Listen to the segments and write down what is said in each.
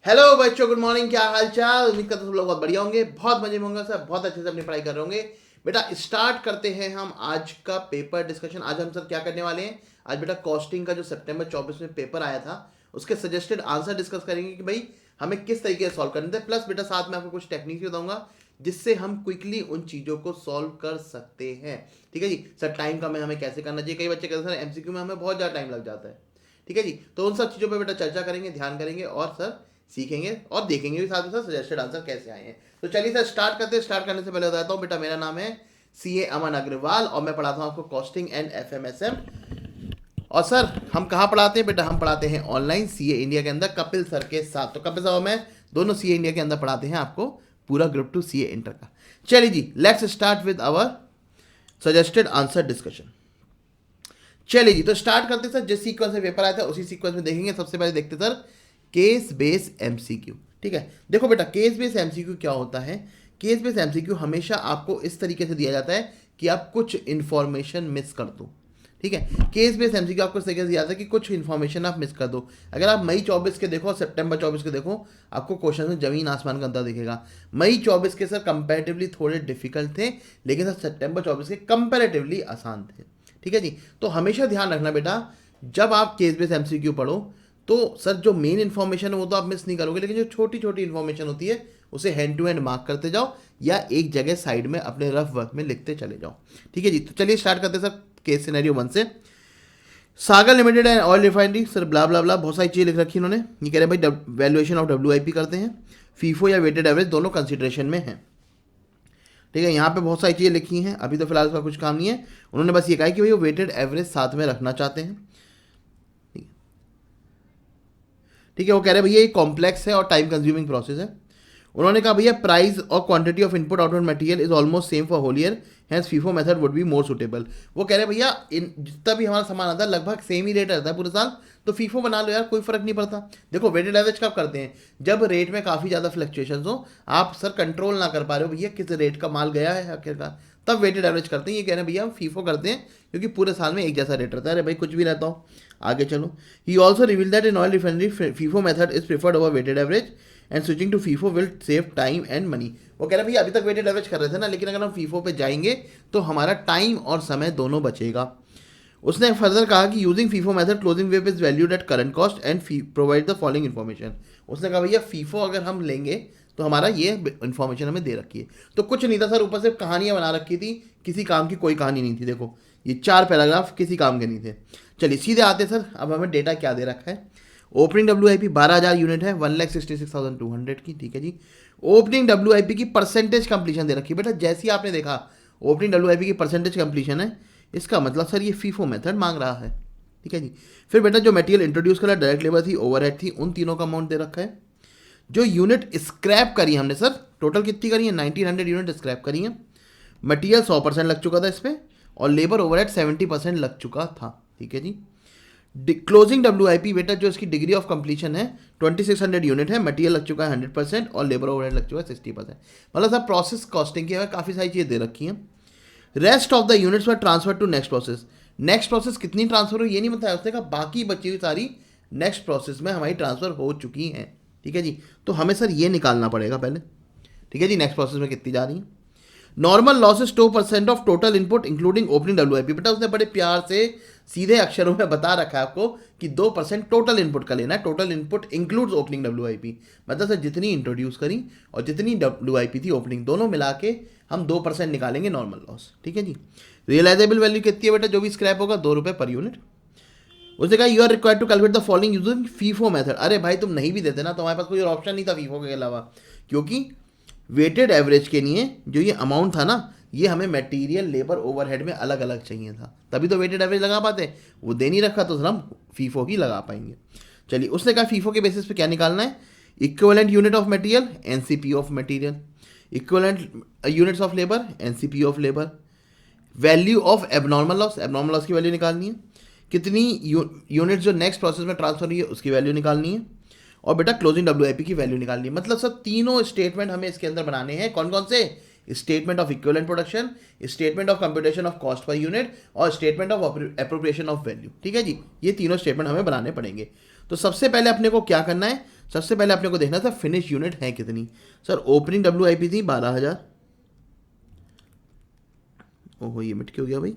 Hello बच्चों, good morning. क्या हाल चाल? उम्मीद करता हूं सब लोग बहुत बढ़िया होंगे, बहुत मजे में होंगे, सब बहुत अच्छे से अपनी पढ़ाई कर रहे होंगे। बेटा स्टार्ट करते हैं हम आज का पेपर डिस्कशन। आज हम सर क्या करने वाले हैं? आज बेटा कॉस्टिंग का जो सितंबर 24 में पेपर आया था उसके सजेस्टेड आंसर डिस्कस करेंगे कि भाई हमें किस तरीके से सॉल्व करने थे। प्लस बेटा साथ में आपको कुछ टेक्निक भी बताऊंगा जिससे हम क्विकली उन चीज़ों को सॉल्व कर सकते हैं। ठीक है जी सर। टाइम का हमें कैसे करना चाहिए? कई बच्चे कहते हैं सर एमसीक्यू में हमें बहुत ज़्यादा टाइम लग जाता है। ठीक है जी, तो उन सब चीज़ों पे बेटा चर्चा करेंगे, ध्यान करेंगे और सर सीखेंगे और देखेंगे भी साथ में साथ सजेस्टेड आंसर कैसे आए हैं। तो चलिए सर स्टार्ट करते हैं। स्टार्ट करने से पहले बताता हूँ बेटा, मेरा नाम है सीए अमन अग्रवाल और मैं पढ़ाता हूँ आपको कॉस्टिंग एंड एफएमएसएम। और सर हम कहाँ पढ़ाते हैं बेटा? हम पढ़ाते हैं ऑनलाइन सीए इंडिया के अंदर कपिल सर के साथ। तो कपिल साहब मैं दोनों सीए इंडिया के अंदर पढ़ाते हैं आपको पूरा ग्रुप 2 सीए इंटर का। चलिए जी, let's start with our suggested answer discussion. चलिए जी, तो स्टार्ट करते सर। जिस सीक्वेंस में पेपर आया था उसी सीक्वेंस में देखेंगे। सबसे पहले देखते सर केस बेस एमसीक्यू। ठीक है, देखो बेटा केस बेस एमसीक्यू क्या होता है। केस बेस एमसीक्यू हमेशा आपको इस तरीके से दिया जाता है कि आप कुछ इंफॉर्मेशन मिस कर दो। ठीक है, केस बेस एमसीक्यू आपको इस तरीके से दिया जाता है कि कुछ इंफॉर्मेशन आप मिस कर दो। अगर आप मई 24 के देखो और सितंबर 24 के देखो, आपको क्वेश्चन में जमीन आसमान का अंतर दिखेगा। मई 24 के सर कंपैरेटिवली थोड़े डिफिकल्ट थे, लेकिन सर सितंबर 24 के कंपैरेटिवली आसान थे। ठीक है जी, तो हमेशा ध्यान रखना बेटा, जब आप केस बेस एमसीक्यू पढ़ो तो सर जो मेन इन्फॉर्मेशन है वो तो आप मिस नहीं करोगे, लेकिन जो छोटी छोटी इन्फॉर्मेशन होती है उसे हैंड टू हैंड मार्क करते जाओ या एक जगह साइड में अपने रफ वर्क में लिखते चले जाओ। ठीक है जी, तो चलिए स्टार्ट करते हैं सर केस सिनेरियो 1 से। Sagar limited and oil refinery, sir blah blah blah बहुत सारी चीज़ें लिख रखी इन्होंने। ये कह रहे हैं भाई वैल्यूएशन ऑफ डब्ल्यूआईपी करते हैं, फीफो या वेटेड एवरेज दोनों कंसिडरेशन में है। ठीक है, यहाँ पे बहुत सारी चीज़ें लिखी हैं, अभी तो फिलहाल इसका कुछ काम नहीं है। उन्होंने बस ये कहा कि भाई वो वेटेड एवरेज साथ में रखना चाहते हैं। ठीक है, वो कह रहे हैं भैया ये कॉम्प्लेक्स है और टाइम कंज्यूमिंग प्रोसेस है। उन्होंने कहा भैया प्राइस और quantity of input output material is almost same for whole year, hence FIFO method would be more suitable. वो कह रहे हैं भैया इन जितना भी हमारा सामान आता है लगभग सेम ही रेट रहता है पूरे साल, तो फीफो बना लो यार, कोई फर्क नहीं पड़ता। देखो वेटेड एवरेज कब करते हैं? जब रेट में काफ़ी ज़्यादा फ्लक्चुएशन हो, आप सर कंट्रोल ना कर पा रहे हो भैया किस रेट का माल गया है आखिरकार, तब वेटेड एवरेज करते हैं। ये कह रहे हैं भैया हम फीफो करते हैं क्योंकि पूरे साल में एक जैसा रेट रहता है। अरे भाई कुछ भी रहता हो, आगे चलो। He also reveal that in oil refinery FIFO method is preferred over weighted average and switching to FIFO will save time and money. वो कह रहे हैं भैया अभी तक वेटेड एवरेज कर रहे थे ना, लेकिन अगर हम फीफो पे जाएंगे तो हमारा टाइम और समय दोनों बचेगा। उसने फर्दर कहा कि using FIFO method closing web is valued at current cost and provide the following information. उसने कहा भैया फीफो अगर हम लेंगे तो हमारा ये इन्फॉर्मेशन हमें दे रखी है। तो कुछ नहीं था सर, ऊपर से कहानियां बना रखी थी, किसी काम की कोई कहानी नहीं थी। देखो ये 4 पैराग्राफ किसी काम के नहीं थे। चलिए सीधे आते सर, अब हमें डेटा क्या दे रखा है। ओपनिंग डब्ल्यूआईपी 12,000 यूनिट है, 1,66,200 की। ठीक है जी, ओपनिंग डब्ल्यूआईपी की परसेंटेज कंप्लीशन दे रखी है। बेटा जैसे ही आपने देखा ओपनिंग डब्ल्यूआईपी की परसेंटेज कंप्लीशन है, इसका मतलब सर ये फीफो मेथड मांग रहा है। ठीक है जी, फिर बेटा जो मटेरियल इंट्रोड्यूस करा, डायरेक्ट लेबर थी, ओवरहेड थी, उन तीनों का अमाउंट दे रखा है। जो यूनिट स्क्रैप करी हमने सर, टोटल कितनी करी है? 1900 यूनिट स्क्रैप करी है। मटेरियल 100% लग चुका था इस पर और लेबर ओवरहेड 70% लग चुका था। ठीक है जी, क्लोजिंग डब्ल्यूआईपी बेटा जो इसकी डिग्री ऑफ कंप्लीशन है 2600 यूनिट है, मटेरियल लग चुका है 100% और लेबर ओवरहेड लग चुका है 60%। मतलब सर प्रोसेस कॉस्टिंग की हमें काफ़ी सारी चीज़ें दे रखी हैं। Rest of the units were transfer to next process. Next process कितनी ट्रांसफर हुई ये नहीं बताया उसने, कहा बाकी बची हुई सारी नेक्स्ट प्रोसेस में हमारी ट्रांसफर हो चुकी हैं। ठीक है जी, तो हमें सर ये निकालना पड़ेगा पहले। ठीक है जी, नेक्स्ट प्रोसेस में कितनी जा रही है। Normal losses 2% of total input including opening WIP. बेटा उसने बड़े प्यार से सीधे अक्षरों में बता रखा है आपको कि 2% टोटल इनपुट का लेना है। Total input includes opening WIP, मतलब सर जितनी इंट्रोड्यूस करी और जितनी डब्ल्यूआईपी थी ओपनिंग, दोनों मिला के हम 2% निकालेंगे नॉर्मल लॉस। ठीक है जी, रियलाइजेबल वैल्यू कितनी है बेटा? जो भी स्क्रैप होगा 2 रुपये पर यूनिट। उसने कहा you are required to calculate the following using FIFO method. अरे भाई तुम नहीं भी देते ना तो हमारे पास कोई और ऑप्शन नहीं था फीफो के अलावा, क्योंकि वेटेड एवरेज के लिए जो ये अमाउंट था ना, ये हमें मटेरियल लेबर ओवरहेड में अलग अलग चाहिए था, तभी तो वेटेड एवरेज लगा पाते। वो दे नहीं रखा तो सर हम फीफो ही लगा पाएंगे। चलिए उसने कहा फीफो के बेसिस पे क्या निकालना है। Equivalent unit of material, NCP of material, equivalent units of labour, NCP of labour, value of abnormal loss, abnormal loss की वैल्यू निकालनी है, कितनी यूनिट जो नेक्स्ट प्रोसेस में ट्रांसफर हुई है उसकी वैल्यू निकालनी है, और बेटा क्लोजिंग डब्ल्यूआईपी की वैल्यू निकालनी है। मतलब सब तीनों स्टेटमेंट हमें इसके अंदर बनाने हैं। कौन कौन से? Statement of equivalent production, statement of computation of cost per unit और statement of appropriation of value. ठीक है जी, ये तीनों स्टेटमेंट हमें बनाने पड़ेंगे। तो सबसे पहले अपने को क्या करना है, सबसे पहले अपने को देखना था फिनिश यूनिट है कितनी। सर ओपनिंग WIP थी 12,000। ओहो ये मिट क्यों गया भाई।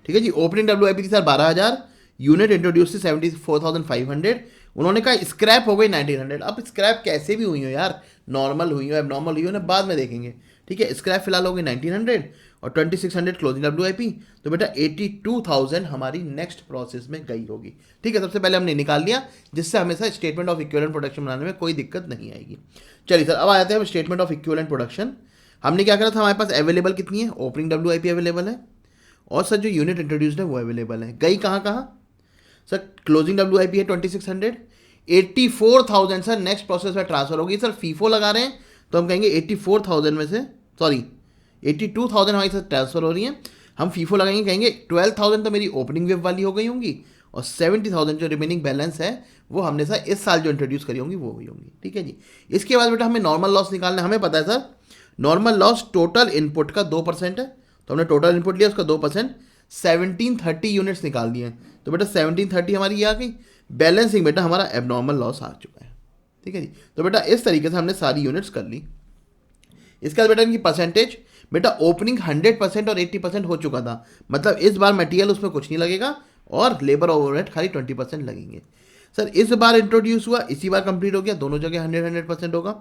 ठीक है जी, ओपनिंग WIP थी सर 12,000, यूनिट इंट्रोड्यूस थी 74,500। उन्होंने कहा स्क्रैप हो गई 1,900। अब स्क्रैप कैसे भी हुई हो यार, नॉर्मल हुई हो एबनॉर्मल हुई हो ना, बाद में देखेंगे। ठीक है, स्क्रैप फिलहाल हो गई 1,900 और 2,600 क्लोजिंग WIP। तो बेटा 82,000 हमारी नेक्स्ट प्रोसेस में गई होगी। ठीक है, सबसे पहले हमने निकाल लिया, जिससे हमेशा स्टेटमेंट ऑफ इक्विवेलेंट प्रोडक्शन बनाने में कोई दिक्कत नहीं आएगी। चलिए सर, अब आ जाते हैं हम स्टेटमेंट ऑफ इक्विवेलेंट प्रोडक्शन। हमने क्या करा था, हमारे पास अवेलेबल कितनी है, ओपनिंग WIP अवेलेबल है और सर जो यूनिट इंट्रोड्यूस्ड है वो अवेलेबल है। गई कहाँ कहाँ सर, क्लोजिंग WIP है 2,600, 84,000 सर नेक्स्ट प्रोसेस में ट्रांसफर होगी। सर फीफो लगा रहे हैं तो हम कहेंगे 84,000 में से, सॉरी 82,000 हमारी सर ट्रांसफर हो रही है, हम फीफो लगाएंगे, कहेंगे 12,000 तो मेरी ओपनिंग वेब वाली हो गई होंगी और 70,000 जो रिमेनिंग बैलेंस है वो हमने सर इस साल जो इंट्रोड्यूस करी होंगी वो हुई होंगी। ठीक है जी, इसके बाद बेटा हमें नॉर्मल लॉस निकालना है। हमें पता है sir normal loss total input का 2% है, तो हमने टोटल इनपुट लिया उसका 2%, 1730 यूनिट्स निकाल दिए। तो बेटा 1730 हमारी ये आ गई, बैलेंसिंग बेटा हमारा एबनॉर्मल लॉस आ चुका है। ठीक है जी, तो बेटा इस तरीके से हमने सारी यूनिट्स कर ली। इसके बाद बेटा इनकी परसेंटेज, बेटा ओपनिंग 100% और 80% हो चुका था, मतलब इस बार मटेरियल उसमें कुछ नहीं लगेगा और लेबर ओवरहेड खाली 20% लगेंगे। सर इस बार इंट्रोड्यूस हुआ, इसी बार कंप्लीट हो गया, दोनों जगह 100% होगा।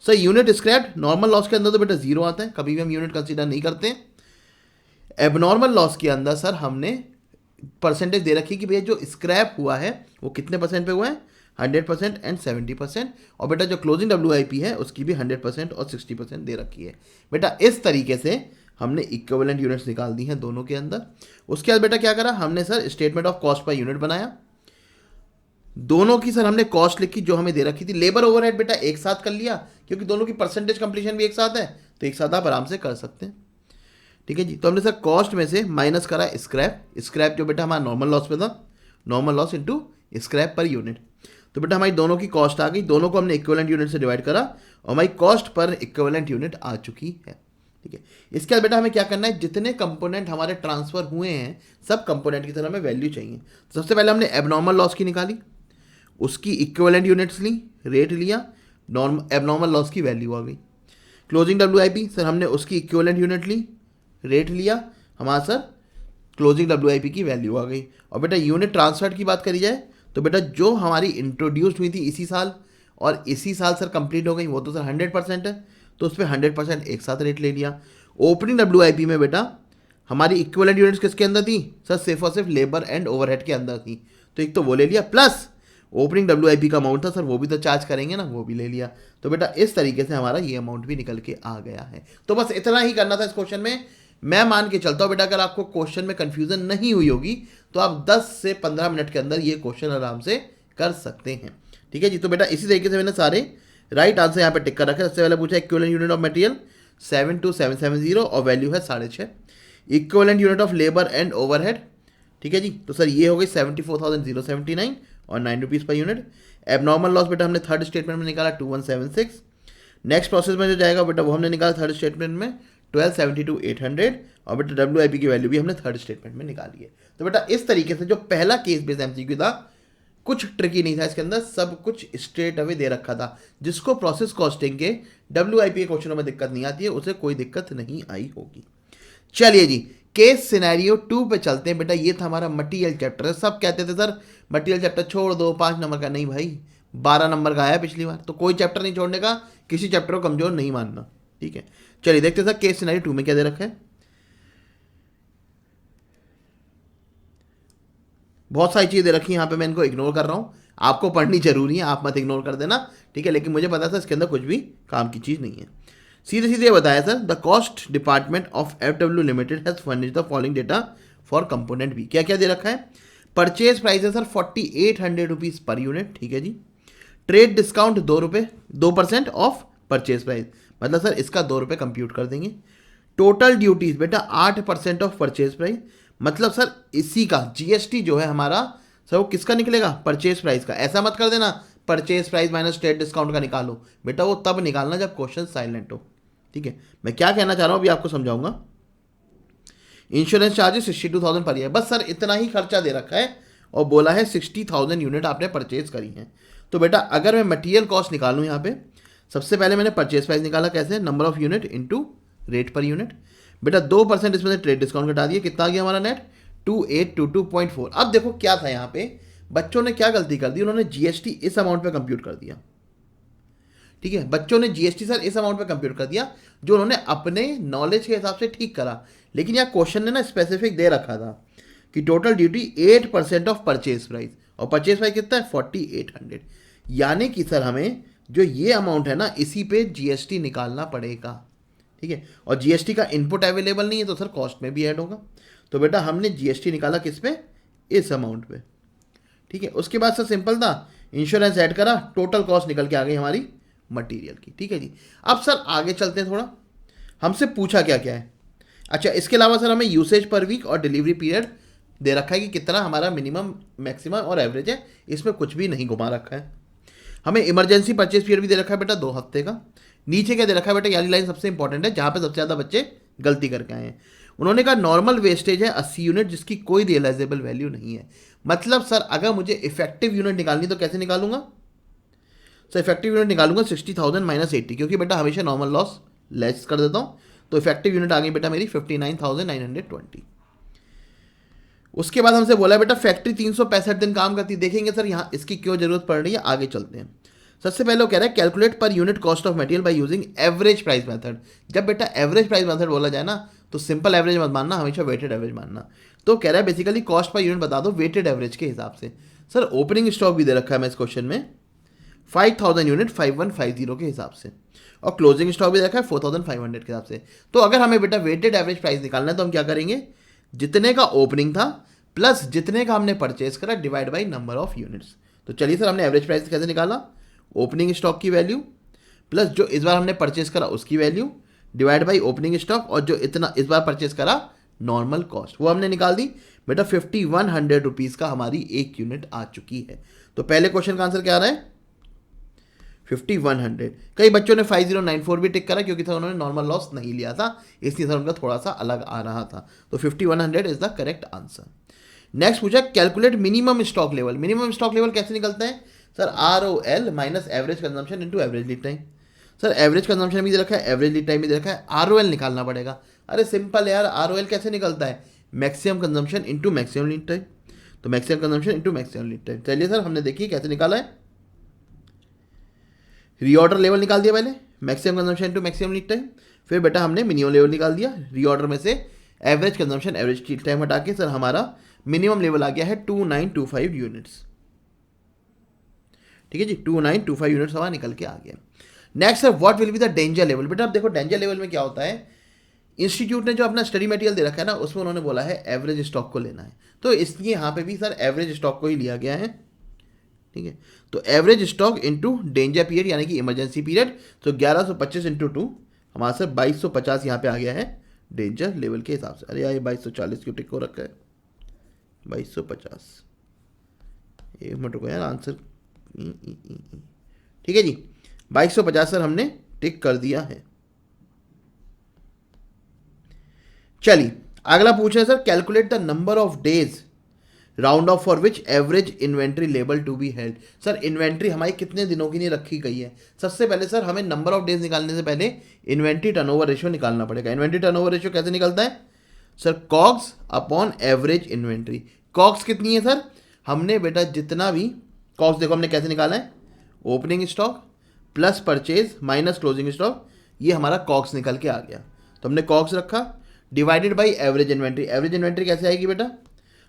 Sir unit scrap normal loss के अंदर तो बेटा जीरो आता है, कभी भी हम यूनिट कंसीडर नहीं करते। एबनॉर्मल लॉस के अंदर सर हमने परसेंटेज दे रखी कि भैया जो स्क्रैप हुआ है वो कितने परसेंट पे हुआ है, 100% एंड 70%, और बेटा जो क्लोजिंग WIP है उसकी भी 100% और 60% दे रखी है। बेटा इस तरीके से हमने इक्विवेलेंट यूनिट्स निकाल दी हैं दोनों के अंदर। उसके बाद बेटा क्या करा हमने sir, statement of cost per unit बनाया, दोनों की सर हमने कॉस्ट लिखी जो हमें दे रखी थी। लेबर ओवरहेड बेटा एक साथ कर लिया क्योंकि दोनों की परसेंटेज कंप्लीशन भी एक साथ है, तो एक साथ आप आराम से कर सकते हैं। ठीक है जी, तो हमने सर कॉस्ट में से माइनस करा स्क्रैप, स्क्रैप जो बेटा हमारा नॉर्मल लॉस पे था, normal loss into scrap per unit. तो बेटा हमारी दोनों की कॉस्ट आ गई, दोनों को हमने इक्विवेलेंट यूनिट से डिवाइड करा और हमारी कॉस्ट पर इक्विवेलेंट यूनिट आ चुकी है। ठीक है, इसके बाद बेटा हमें क्या करना है, जितने कंपोनेंट हमारे ट्रांसफर हुए हैं सब कंपोनेंट की तरह हमें वैल्यू चाहिए। तो सबसे पहले हमने एबनॉर्मल लॉस की निकाली, उसकी इक्विवेलेंट यूनिट्स ली, रेट लिया, एबनॉर्मल लॉस की वैल्यू आ गई। क्लोजिंग WIP सर हमने उसकी इक्विवेलेंट यूनिट ली, रेट लिया, हमारा सर क्लोजिंग WIP की वैल्यू आ गई। और बेटा यूनिट ट्रांसफर की बात करी जाए तो बेटा जो हमारी इंट्रोड्यूस्ड हुई थी इसी साल और इसी साल सर कंप्लीट हो गई वो तो सर 100% है, तो उस पर 100% एक साथ रेट ले लिया। ओपनिंग WIP में बेटा हमारी इक्विवेलेंट यूनिट्स किसके अंदर थी सर, सिर्फ और सिर्फ लेबर एंड ओवरहेड के अंदर थी, तो एक तो वो ले लिया, प्लस ओपनिंग WIP का अमाउंट था सर वो भी तो चार्ज करेंगे ना, वो भी ले लिया। तो बेटा इस तरीके से हमारा ये अमाउंट भी निकल के आ गया है। तो बस इतना ही करना था इस क्वेश्चन में। मैं मान के चलता हूँ बेटा अगर आपको क्वेश्चन में कंफ्यूजन नहीं हुई होगी तो आप 10 से 15 मिनट के अंदर ये क्वेश्चन आराम से कर सकते हैं। ठीक है जी, तो बेटा इसी तरीके से मैंने सारे राइट आंसर यहाँ पे टिक कर रखे। सबसे पहले पूछा इक्विवेलेंट यूनिट ऑफ मटेरियल 72770 और वैल्यू है 6.5। Equivalent unit of labour and overhead, ठीक है जी, तो सर ये हो गई 74,079 और 9 rupees per unit. Abnormal loss बेटा हमने थर्ड स्टेटमेंट में निकाला 2176। नेक्स्ट प्रोसेस में जो जाएगा बेटा वो हमने निकाला थर्ड स्टेटमेंट में 1272,800 और बेटा WIP की वैल्यू भी हमने थर्ड स्टेटमेंट में निकाली है। तो बेटा इस तरीके से जो पहला केस बेस्ड MCQ था कुछ ट्रिकी नहीं था, इसके अंदर सब कुछ स्ट्रेट अवे दे रखा था। जिसको प्रोसेस कॉस्टिंग के WIP के क्वेश्चनों में दिक्कत नहीं आती है उसे कोई दिक्कत नहीं आई होगी। चलिए जी, केस सिनेरियो 2 पे चलते हैं। बेटा ये था हमारा मटीरियल चैप्टर। सब कहते थे सर मटीरियल चैप्टर छोड़ दो, 5 नंबर का। नहीं भाई, 12 नंबर का आया पिछली बार, तो कोई चैप्टर नहीं छोड़ने का, किसी चैप्टर को कमजोर नहीं मानना। ठीक है, चलिए देखते हैं सर केस सिनेरियो 2 में क्या दे रखा है। बहुत सारी चीज़ें दे रखी है यहाँ पे, मैं इनको इग्नोर कर रहा हूँ, आपको पढ़नी जरूरी है, आप मत इग्नोर कर देना। ठीक है, लेकिन मुझे पता था इसके अंदर कुछ भी काम की चीज़ नहीं है। सीधे सीधे बताया sir, the cost department of FW limited has furnish the following data for component B. क्या क्या दे रखा है, परचेज प्राइस है सर 4800 रुपीज़ पर यूनिट। ठीक है जी, ट्रेड डिस्काउंट 2 रुपये, 2% ऑफ परचेज प्राइस, मतलब सर इसका 2 रुपये कंप्यूट कर देंगे। टोटल ड्यूटीज बेटा 8% ऑफ परचेज प्राइस, मतलब सर इसी का GST जो है हमारा सर वो किसका निकलेगा, परचेज प्राइस का। ऐसा मत कर देना purchase price minus trade discount का निकालो, बेटा वो तब निकालना जब क्वेश्चन साइलेंट हो। ठीक है, मैं क्या कहना चाह रहा हूँ अभी आपको समझाऊंगा। Insurance charges 62,000 per year. बस सर इतना ही खर्चा दे रखा है और बोला है 60,000 यूनिट आपने परचेज करी है। तो बेटा अगर मैं मटेरियल कॉस्ट निकालूँ यहाँ पे, सबसे पहले मैंने परचेज प्राइस निकाला कैसे, number of unit into rate per unit. बेटा 2% इसमें से ट्रेड डिस्काउंट घटा दिया, कितना आ गया हमारा नेट 2822.4। अब देखो क्या था यहाँ पे, बच्चों ने क्या गलती कर दी, उन्होंने जीएसटी इस अमाउंट पे कंप्यूट कर दिया। ठीक है, बच्चों ने जीएसटी सर इस अमाउंट पे कंप्यूट कर दिया जो उन्होंने अपने नॉलेज के हिसाब से ठीक करा। लेकिन यहाँ क्वेश्चन ने ना स्पेसिफिक दे रखा था कि total duty 8% of purchase price, और परचेज प्राइस कितना है 4800, यानी कि सर हमें जो ये अमाउंट है ना इसी पे जीएसटी निकालना पड़ेगा। ठीक है, और जीएसटी का इनपुट अवेलेबल नहीं है तो सर कॉस्ट में भी ऐड होगा। तो बेटा हमने जीएसटी निकाला किस पे, इस अमाउंट पे। ठीक है, उसके बाद सर सिंपल था, इंश्योरेंस ऐड करा, टोटल कॉस्ट निकल के आ गई हमारी मटेरियल की। ठीक है जी, अब सर आगे चलते हैं थोड़ा, हमसे पूछा क्या क्या है। अच्छा, इसके अलावा सर हमें यूसेज पर वीक और डिलीवरी पीरियड दे रखा है कि कितना हमारा मिनिमम, मैक्सिमम और एवरेज है, इसमें कुछ भी नहीं घुमा रखा है। हमें इमरजेंसी परचेज पीरियड भी दे रखा है बेटा 2 हफ्ते का। नीचे क्या दे रखा है बेटा, यानी लाइन सबसे इंपॉर्टेंट है जहाँ पे सबसे ज़्यादा बच्चे गलती करके आए हैं। उन्होंने कहा नॉर्मल वेस्टेज है 80 यूनिट जिसकी कोई रियलाइजेबल वैल्यू नहीं है। मतलब सर अगर मुझे इफेक्टिव यूनिट निकालनी तो कैसे निकालूंगा, सर इफेक्टिव यूनिट निकालूंगा 60,000 माइनस 80, क्योंकि बेटा हमेशा नॉर्मल लॉस लेस कर देता हूँ। तो इफेक्टिव यूनिट आ गई बेटा मेरी 59,920। उसके बाद हमसे बोला बेटा फैक्ट्री 365 दिन काम करती। देखेंगे सर यहाँ इसकी क्यों जरूरत पड़ रही है, आगे चलते हैं। सबसे पहले वो कह रहा है कैलकुलेट पर unit cost of material by using average price method. जब बेटा एवरेज प्राइस मेथड बोला जाए ना तो सिंपल एवरेज मत मानना, हमेशा वेटेड एवरेज मानना। तो कह रहा है बेसिकली कॉस्ट पर यूनिट बता दो वेटेड एवरेज के हिसाब से। सर ओपनिंग स्टॉक भी दे रखा है मैं इस क्वेश्चन में 5000 यूनिट 5150 के हिसाब से, और क्लोजिंग स्टॉक भी रखा है 4500 के हिसाब से। तो अगर हमें बेटा वेटेड एवरेज प्राइस निकालना है तो हम क्या करेंगे, जितने का ओपनिंग था प्लस जितने का हमने परचेज करा divide by number of units. तो चलिए सर हमने एवरेज प्राइस कैसे निकाला, ओपनिंग स्टॉक की वैल्यू प्लस जो इस बार हमने परचेज करा उसकी value divide by opening stock, और जो इतना इस बार परचेज करा नॉर्मल कॉस्ट वो हमने निकाल दी। बेटा 5100 रुपीज़ का हमारी एक यूनिट आ चुकी है। तो पहले क्वेश्चन का आंसर क्या आ रहा है 5100। कई बच्चों ने 5094 भी टिक करा क्योंकि सर उन्होंने नॉर्मल लॉस नहीं लिया था, इसलिए सर उनका थोड़ा सा अलग आ रहा था। तो 5100 is the correct answer. Next पूछा calculate minimum stock level. Minimum stock level कैसे निकलता है sir, ROL minus average consumption into average lead time. Sir average consumption भी दे रखा है, एवरेज लीड टाइम भी दे रखा है, ROL निकालना पड़ेगा। अरे सिंपल यार, ROL कैसे निकलता है, maximum consumption into maximum lead time. तो maximum consumption into maximum lead time. चलिए सर हमने देखिए कैसे निकाला है, रीऑर्डर लेवल निकाल दिया पहले, maximum consumption into maximum lead time, फिर बेटा हमने मिनिमम लेवल निकाल दिया, रीऑर्डर में से average consumption average lead time हटा के सर हमारा मिनिमम लेवल आ गया है 2925 यूनिट्स। ठीक है जी, 2925 यूनिट्स हमारा निकल के आ गया। Next sir what will be the danger level. बेटा अब देखो डेंजर लेवल में क्या होता है, इंस्टीट्यूट ने जो अपना स्टडी मटेरियल दे रखा है ना उसमें उन्होंने बोला है एवरेज स्टॉक को लेना है, तो इसलिए यहाँ पे भी सर एवरेज स्टॉक को ही लिया गया है। ठीक है, तो average stock into danger period यानी कि इमरजेंसी पीरियड, तो 1125 इंटू 2 हमारा सर 2250 यहाँ पे आ गया है डेंजर लेवल के हिसाब से। अरे यार 2240 क्यों टिक हो रखा है 2250, एक मिनट रुको यार आंसर। ठीक है जी 2250 सर हमने टिक कर दिया है। चलिए अगला पूछ रहे हैं sir calculate the number of days round off for which average inventory level to be held. Sir inventory हमारी कितने दिनों की नहीं रखी गई है। सबसे पहले सर हमें नंबर ऑफ डेज निकालने से पहले इन्वेंट्री टर्नओवर रेशियो निकालना पड़ेगा। इन्वेंट्री टर्नओवर रेशियो कैसे निकलता है sir, COGS upon average inventory. COGS कितनी है सर, हमने बेटा जितना भी कॉग्स देखो हमने कैसे निकाला है, opening stock plus purchase minus closing stock, ये हमारा कॉग्स निकल के आ गया। तो हमने कॉग्स रखा divided by average inventory. Average inventory कैसे आएगी बेटा,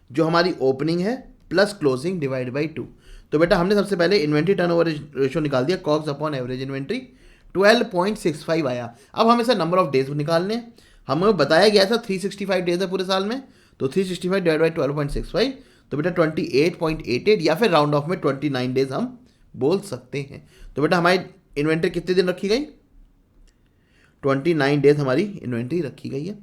जो हमारी ओपनिंग है प्लस क्लोजिंग डिवाइड बाई 2। तो बेटा हमने सबसे पहले इन्वेंट्री टर्नओवर रेशियो निकाल दिया, कॉग्स अपॉन एवरेज इन्वेंट्री 12.65 आया। अब हमें सर नंबर ऑफ डेज निकालने, हमें बताया गया था 365 डेज है पूरे साल में, तो 365 डिवाइड बाई 12.65 तो बेटा 28.88 या फिर राउंड ऑफ में 29 डेज हम बोल सकते हैं। तो बेटा हमारी इन्वेंट्री कितने दिन रखी गई, 29 डेज हमारी इन्वेंट्री रखी गई है।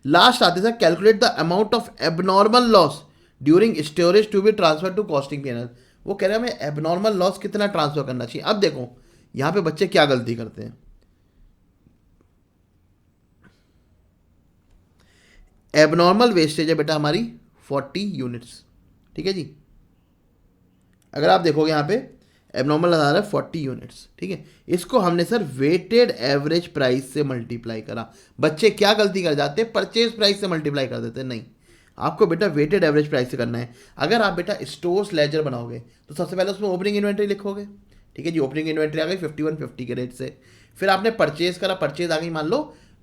लास्ट आते sir calculate the amount of abnormal loss during storage to be transfer to costing panel. वो कह रहे हैं हमें एबनॉर्मल लॉस कितना ट्रांसफर करना चाहिए। अब देखो यहाँ पे बच्चे क्या गलती करते हैं, एबनॉर्मल वेस्टेज है बेटा हमारी 40 यूनिट्स, ठीक है जी। अगर आप देखोगे यहाँ पे एबनॉर्मल आ रहा है 40 यूनिट्स, ठीक है। इसको हमने सर वेटेड एवरेज प्राइस से मल्टीप्लाई करा। बच्चे क्या गलती कर जाते हैं, परचेज प्राइस से मल्टीप्लाई कर देते हैं, नहीं, आपको बेटा वेटेड एवरेज प्राइस से करना है। अगर आप बेटा स्टोर्स लेजर बनाओगे तो सबसे पहले उसमें ओपनिंग इन्वेंट्री लिखोगे, ठीक है जी। ओपनिंग इन्वेंट्री आ गई 5150 के रेट से, फिर आपने परचेज करा, परचेज आ गई मान लो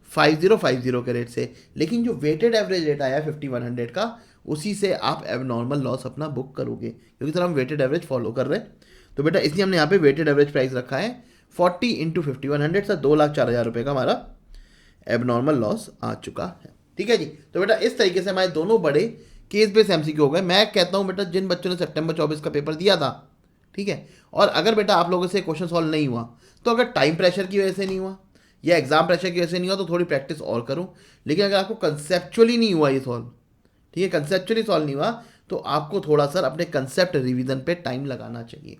5050 के रेट से, लेकिन जो वेटेड एवरेज रेट आया 5100 का, उसी से आप एबनॉर्मल लॉस अपना बुक करोगे, क्योंकि सर हम वेटेड एवरेज फॉलो कर रहे हैं। तो बेटा इसलिए हमने यहाँ पे वेटेड एवरेज प्राइस रखा है 40 इंटू 5100 से 2,04,000 रुपये का हमारा एबनॉर्मल लॉस आ चुका है, ठीक है जी। तो बेटा इस तरीके से हमारे दोनों बड़े केस बेस एमसीक्यू हो गए। मैं कहता हूँ बेटा जिन बच्चों ने सितंबर 24 का पेपर दिया था, ठीक है, और अगर बेटा आप लोगों से क्वेश्चन सॉल्व नहीं हुआ, तो अगर टाइम प्रेशर की वजह से नहीं हुआ या एग्जाम प्रेशर की वजह से नहीं हुआ तो थोड़ी प्रैक्टिस और करूँ, लेकिन अगर आपको कंसेप्चुअली नहीं हुआ ये सॉल्व, ठीक है, कंसेप्चुअली सॉल्व नहीं हुआ, तो आपको थोड़ा सर अपने कंसेप्ट रिवीजन पे टाइम लगाना चाहिए,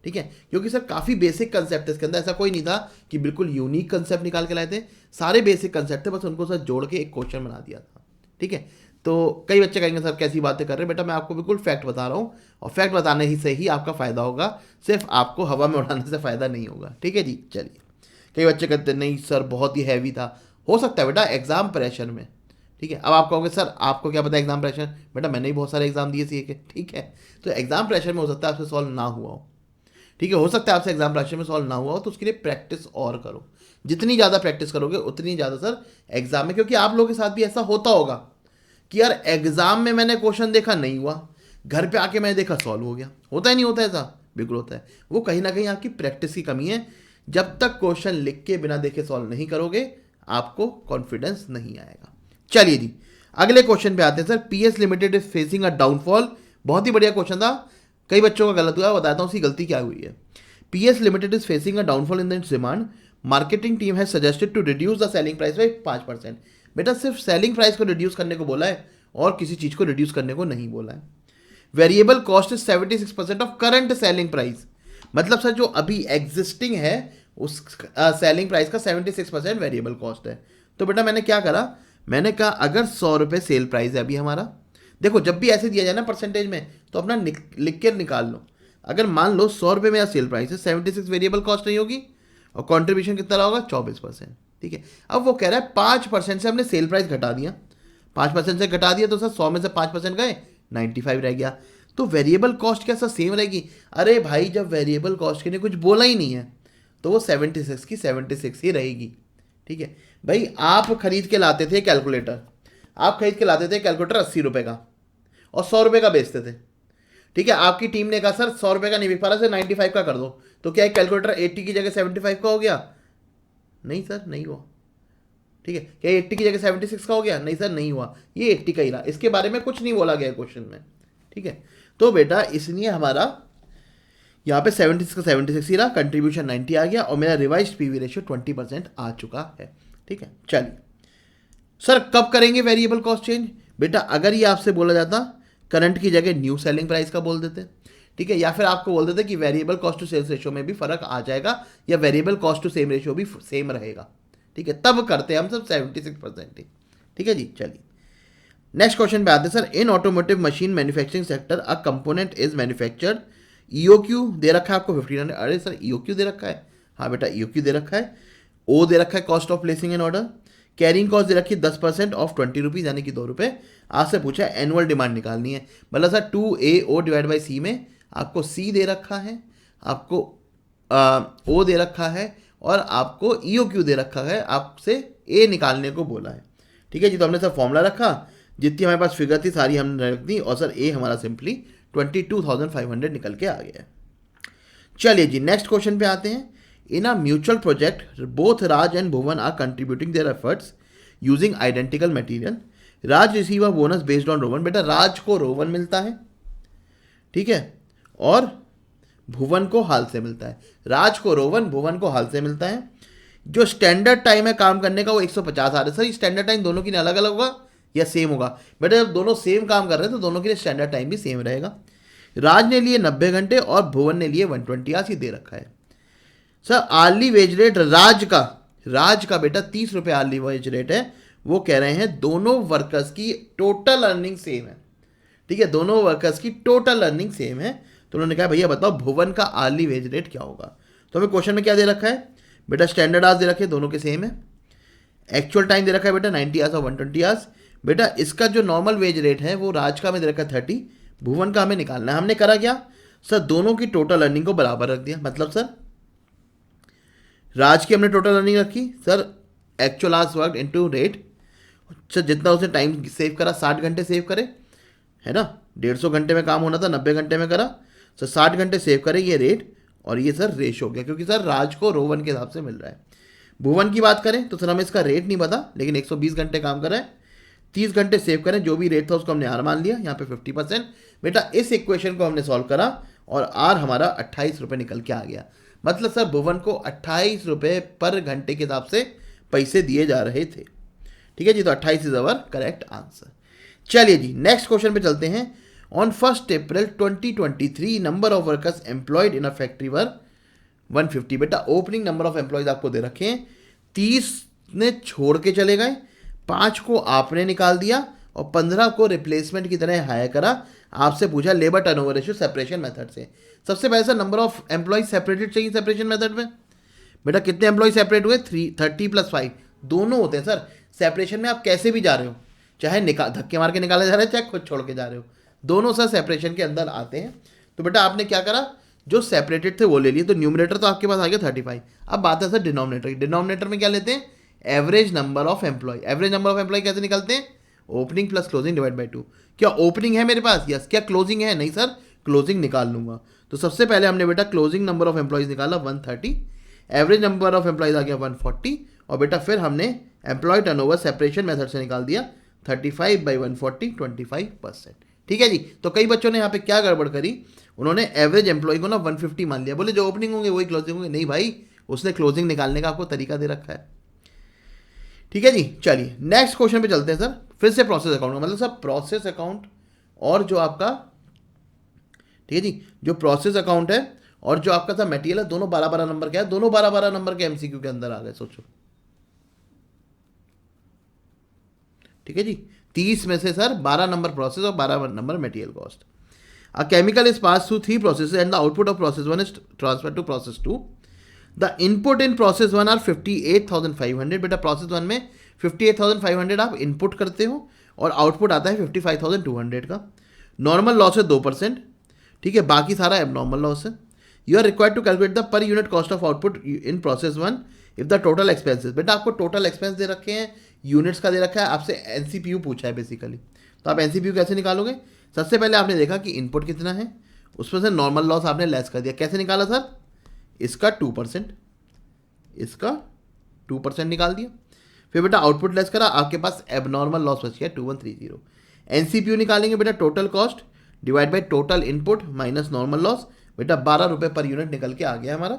ठीक है। क्योंकि सर काफ़ी बेसिक कंसेप्ट है इसके अंदर, ऐसा कोई नहीं था कि बिल्कुल यूनिक कंसेप्ट निकाल के लाए थे, सारे बेसिक कंसेप्ट थे, बस उनको सर जोड़ के एक क्वेश्चन बना दिया था, ठीक है। तो कई बच्चे कहेंगे सर कैसी बातें कर रहे हैं, बेटा मैं आपको बिल्कुल फैक्ट बता रहा हूँ, और फैक्ट बताने ही से ही आपका फ़ायदा होगा, सिर्फ आपको हवा में उड़ाने से फ़ायदा नहीं होगा, ठीक है जी। चलिए, कई बच्चे कहते हैं नहीं सर बहुत ही हैवी था, हो सकता है बेटा एग्जाम प्रेशर में, ठीक है। अब आप कहोगे सर आपको क्या पता एग्जाम प्रेशर, बेटा मैंने ही बहुत सारे एग्जाम दिए सीए के, ठीक है। तो एग्जाम प्रेशर में हो सकता है आपसे सॉल्व ना हुआ हो, ठीक है, हो सकता है आपसे एग्जाम प्रेशर में सॉल्व ना हुआ हो, तो उसके लिए प्रैक्टिस और करो। जितनी ज़्यादा प्रैक्टिस करोगे उतनी ज़्यादा सर एग्जाम में, क्योंकि आप लोगों के साथ भी ऐसा होता होगा कि यार एग्जाम में मैंने क्वेश्चन देखा नहीं हुआ, घर पे आके मैंने देखा सॉल्व हो गया, होता है नहीं होता ऐसा, बिल्कुल होता है। वो कहीं ना कहीं आपकी प्रैक्टिस की कमी है। जब तक क्वेश्चन लिख के बिना देखे सॉल्व नहीं करोगे आपको कॉन्फिडेंस नहीं आएगा। चलिए जी, अगले क्वेश्चन पे आते हैं sir. PS limited is facing a downfall. बहुत ही बढ़िया क्वेश्चन था, कई बच्चों का गलत हुआ, बताता हूँ उसकी गलती क्या हुई है। PS limited is facing a downfall in the demand, marketing team has suggested to reduce the selling price by 5%। बेटा सिर्फ सेलिंग प्राइस को रिड्यूस करने को बोला है और किसी चीज़ को रिड्यूस करने को नहीं बोला है। Variable cost is 76% of current selling price, मतलब सर जो अभी एग्जिस्टिंग है उस सेलिंग प्राइस का 76% वेरिएबल कॉस्ट है। तो बेटा मैंने क्या करा, मैंने कहा अगर 100 रुपये सेल प्राइस है अभी हमारा, देखो जब भी ऐसे दिया जाए ना परसेंटेज में तो अपना लिख के निकाल लो। अगर मान लो 100 रुपये मेरा सेल प्राइस है, 76 वेरिएबल कॉस्ट नहीं होगी, और कॉन्ट्रीब्यूशन कितना होगा 24%, ठीक है। अब वो कह रहा है 5% से हमने सेल प्राइस घटा दिया, 5% से घटा दिया तो सर 100 में से 5% गए 95 रह गया, तो वेरिएबल कॉस्ट क्या सर सेम रहेगी? अरे भाई जब वेरिएबल कॉस्ट के लिए कुछ बोला ही नहीं है तो वो 76 की 76 ही रहेगी, ठीक है। भाई आप खरीद के लाते थे कैलकुलेटर, आप खरीद के लाते थे कैलकुलेटर 80 रुपये का और 100 रुपये का बेचते थे, ठीक है। आपकी टीम ने कहा सर 100 रुपये का नहीं बिक पा रहा, सर 95 का कर दो, तो क्या एक कैलकुलेटर 80 की जगह 75 का हो गया? नहीं सर नहीं हुआ, ठीक है। क्या 80 की जगह 76 का हो गया? नहीं सर नहीं हुआ, ये 80 का ही रहा, इसके बारे में कुछ नहीं बोला गया क्वेश्चन में, ठीक है। तो बेटा इसलिए हमारा यहाँ पे 76 का 76 ही रहा, कंट्रीब्यूशन 90 आ गया और मेरा रिवाइज्ड पीवी रेशियो 20% आ चुका है, ठीक है। चलिए सर कब करेंगे वेरिएबल कॉस्ट चेंज? बेटा अगर ये आपसे बोला जाता करंट की जगह न्यू सेलिंग प्राइस का बोल देते, ठीक है, या फिर आपको बोल देते कि variable cost to sales ratio में भी फर्क आ जाएगा या variable cost to same ratio भी सेम रहेगा, ठीक है, तब करते हैं हम सब 76%, ठीक है जी। चलिए नेक्स्ट क्वेश्चन पे आते हैं sir. In automotive machine manufacturing sector a component is manufactured, EOQ दे रखा है आपको 1500। अरे सर ईओक्यू दे रखा है, हाँ बेटा ईओक्यू दे रखा है। ओ दे रखा है cost of placing an order, carrying cost दे रखी है 10% ऑफ 20 रुपीज़ यानी कि 2 रुपये। आपसे पूछा है एनुअल डिमांड निकालनी है, मतलब सर 2AO डिवाइड बाई सी में आपको सी दे रखा है, आपको ओ दे रखा है और आपको ईओक्यू दे रखा है, आपसे ए निकालने को बोला है, ठीक है जी। तो हमने सर फॉर्मूला रखा, जितनी हमारे पास फिगर थी सारी हमने रख दी और सर ए हमारा सिंपली 22,500 निकल के आ गया है। चलिए जी नेक्स्ट क्वेश्चन पे आते हैं। In a mutual project both Raj and Bhuvan are contributing their efforts using identical material, Raj receive a bonus based on Rowan. बेटा राज को रोवन मिलता है, ठीक है, और भुवन को हाल से मिलता है। राज को रोवन, भुवन को हाल से मिलता है। जो स्टैंडर्ड टाइम है काम करने का वो 150 आ रहा है। सर ये स्टैंडर्ड टाइम दोनों के लिए अलग अलग होगा या सेम होगा? बेटा जब दोनों सेम काम कर रहे हैं तो दोनों के लिए स्टैंडर्ड टाइम भी सेम रहेगा। राज ने लिए 90 घंटे और भुवन ने लिए 120 आज ही दे रखा है। सर आर्ली वेज रेट राज का बेटा 30 रुपये आर्ली वेज रेट है वो कह रहे हैं दोनों वर्कर्स की टोटल अर्निंग सेम है। ठीक है, दोनों वर्कर्स की टोटल अर्निंग सेम है। तो उन्होंने कहा भैया बताओ भुवन का आर्ली वेज रेट क्या होगा। तो हमें क्वेश्चन में क्या दे रखा है बेटा, स्टैंडर्ड आवर्स दे रखे हैं, दोनों के सेम है। एक्चुअल टाइम दे रखा है बेटा 90 आवर्स और 120 आवर्स। बेटा इसका जो नॉर्मल वेज रेट है वो राज का हमें दे रखा है 30, भुवन का हमें निकालना है। हमने करा क्या सर, दोनों की टोटल अर्निंग को बराबर रख दिया। मतलब सर राज की हमने टोटल अर्निंग रखी sir, actual hours work into rate. Sir जितना उसने टाइम सेव करा 60 घंटे सेव करे, है ना, 150 घंटे में काम होना था 90 घंटे में करा। सर 60 घंटे सेव करे ये रेट, और ये सर रेश हो गया क्योंकि सर राज को रो 1 के हिसाब से मिल रहा है। भुवन की बात करें तो सर हमें इसका रेट नहीं पता, लेकिन 120 घंटे काम करा है, 30 घंटे सेव करें, जो भी रेट था उसको हमने आर मान लिया, यहाँ पे 50%। बेटा इस इक्वेशन को हमने सॉल्व करा और आर हमारा 28 रुपये निकल के आ गया। मतलब सर भुवन को 28 रुपये पर घंटे के हिसाब से पैसे दिए जा रहे थे। ठीक है जी, तो 28 इज अवर करेक्ट आंसर। चलिए जी नेक्स्ट क्वेश्चन पे चलते हैं। On 1 April 2023 number of workers employed in a factory were 150। बेटा ओपनिंग नंबर ऑफ एम्प्लॉयज आपको दे रखे हैं, 30 ने छोड़ के चले गए, 5 को आपने निकाल दिया और 15 को रिप्लेसमेंट की तरह हायर करा। आपसे पूछा labour turnover ratio separation method से। सबसे पहले sir number of employees separated चाहिए सेपरेशन मेथड में। बेटा कितने एम्प्लॉय सेपरेट हुए, 30 + 5 दोनों होते हैं सर। सेपरेशन में आप कैसे भी जा रहे हो, चाहे धक्के मार के निकाले जा रहे हैं चाहे खुद छोड़ के जा रहे हो, दोनों सर सेपरेशन के अंदर आते हैं। तो बेटा आपने क्या करा, जो सेपरेटेड थे वो ले लिए, तो न्यूमरेटर तो आपके पास आ गया 35। अब बात है सर डिनोमिनेटर की। डिनोमिनेटर में क्या लेते हैं, average number of employ. Average number of employ कैसे निकलते हैं, opening plus closing divide by 2। क्या ओपनिंग है मेरे पास, यस। क्या क्लोजिंग है, नहीं सर, क्लोजिंग निकाल लूंगा। तो सबसे पहले हमने बेटा क्लोजिंग नंबर ऑफ एम्प्लॉयज निकाला 130, एवरेज नंबर ऑफ एम्प्लॉयज आ गया 140, और बेटा फिर हमने एम्प्लॉय टर्नओवर सेपरेशन मेथड से निकाल दिया 35/140 25%। ठीक है जी। तो कई बच्चों ने यहाँ पे क्या गड़बड़ करी, उन्होंने एवरेज एम्प्लॉय को ना 150 मान लिया, बोले जो ओपनिंग होंगे वही क्लोजिंग होंगे। नहीं भाई, उसने क्लोजिंग निकालने का आपको तरीका दे रखा है। ठीक है जी। चलिए नेक्स्ट क्वेश्चन पे चलते हैं सर। फिर से प्रोसेस अकाउंट का मतलब सर प्रोसेस अकाउंट और जो आपका, ठीक है जी, जो प्रोसेस अकाउंट है और जो आपका था मटेरियल है, दोनों 12-12 नंबर का है, दोनों 12-12 नंबर के एमसीक्यू के अंदर आ गए। सोचो, ठीक है जी, 30 में से सर 12 नंबर प्रोसेस और 12 number material cost. A chemical is pass through 3 process and the output of process 1 is transfer to process 2। The input in process 1 are 58,500। बेटा प्रोसेस 1 में 58,500 आप इनपुट करते हो और आउटपुट आता है 55,200 का। नॉर्मल लॉस है 2%, ठीक है, बाकी सारा एबनॉर्मल लॉस है। You are required to calculate the per unit cost of output in process 1 if the total expenses. बेटा आपको टोटल एक्सपेंस दे रखे हैं, यूनिट्स का दे रखा है, आपसे एनसीपीयू पूछा है बेसिकली। तो आप एनसीपीयू कैसे निकालोगे, सबसे पहले आपने देखा कि इनपुट कितना है, उसमें से नॉर्मल लॉस आपने लेस कर दिया। कैसे निकाला सर, इसका 2%, इसका 2% निकाल दिया। फिर बेटा आउटपुट लेस करा, आपके पास एबनॉर्मल लॉस बच गया 2130। एनसीपीयू निकालेंगे बेटा total cost divide by total input minus normal loss. बेटा 12 रुपये पर यूनिट निकल के आ गया हमारा,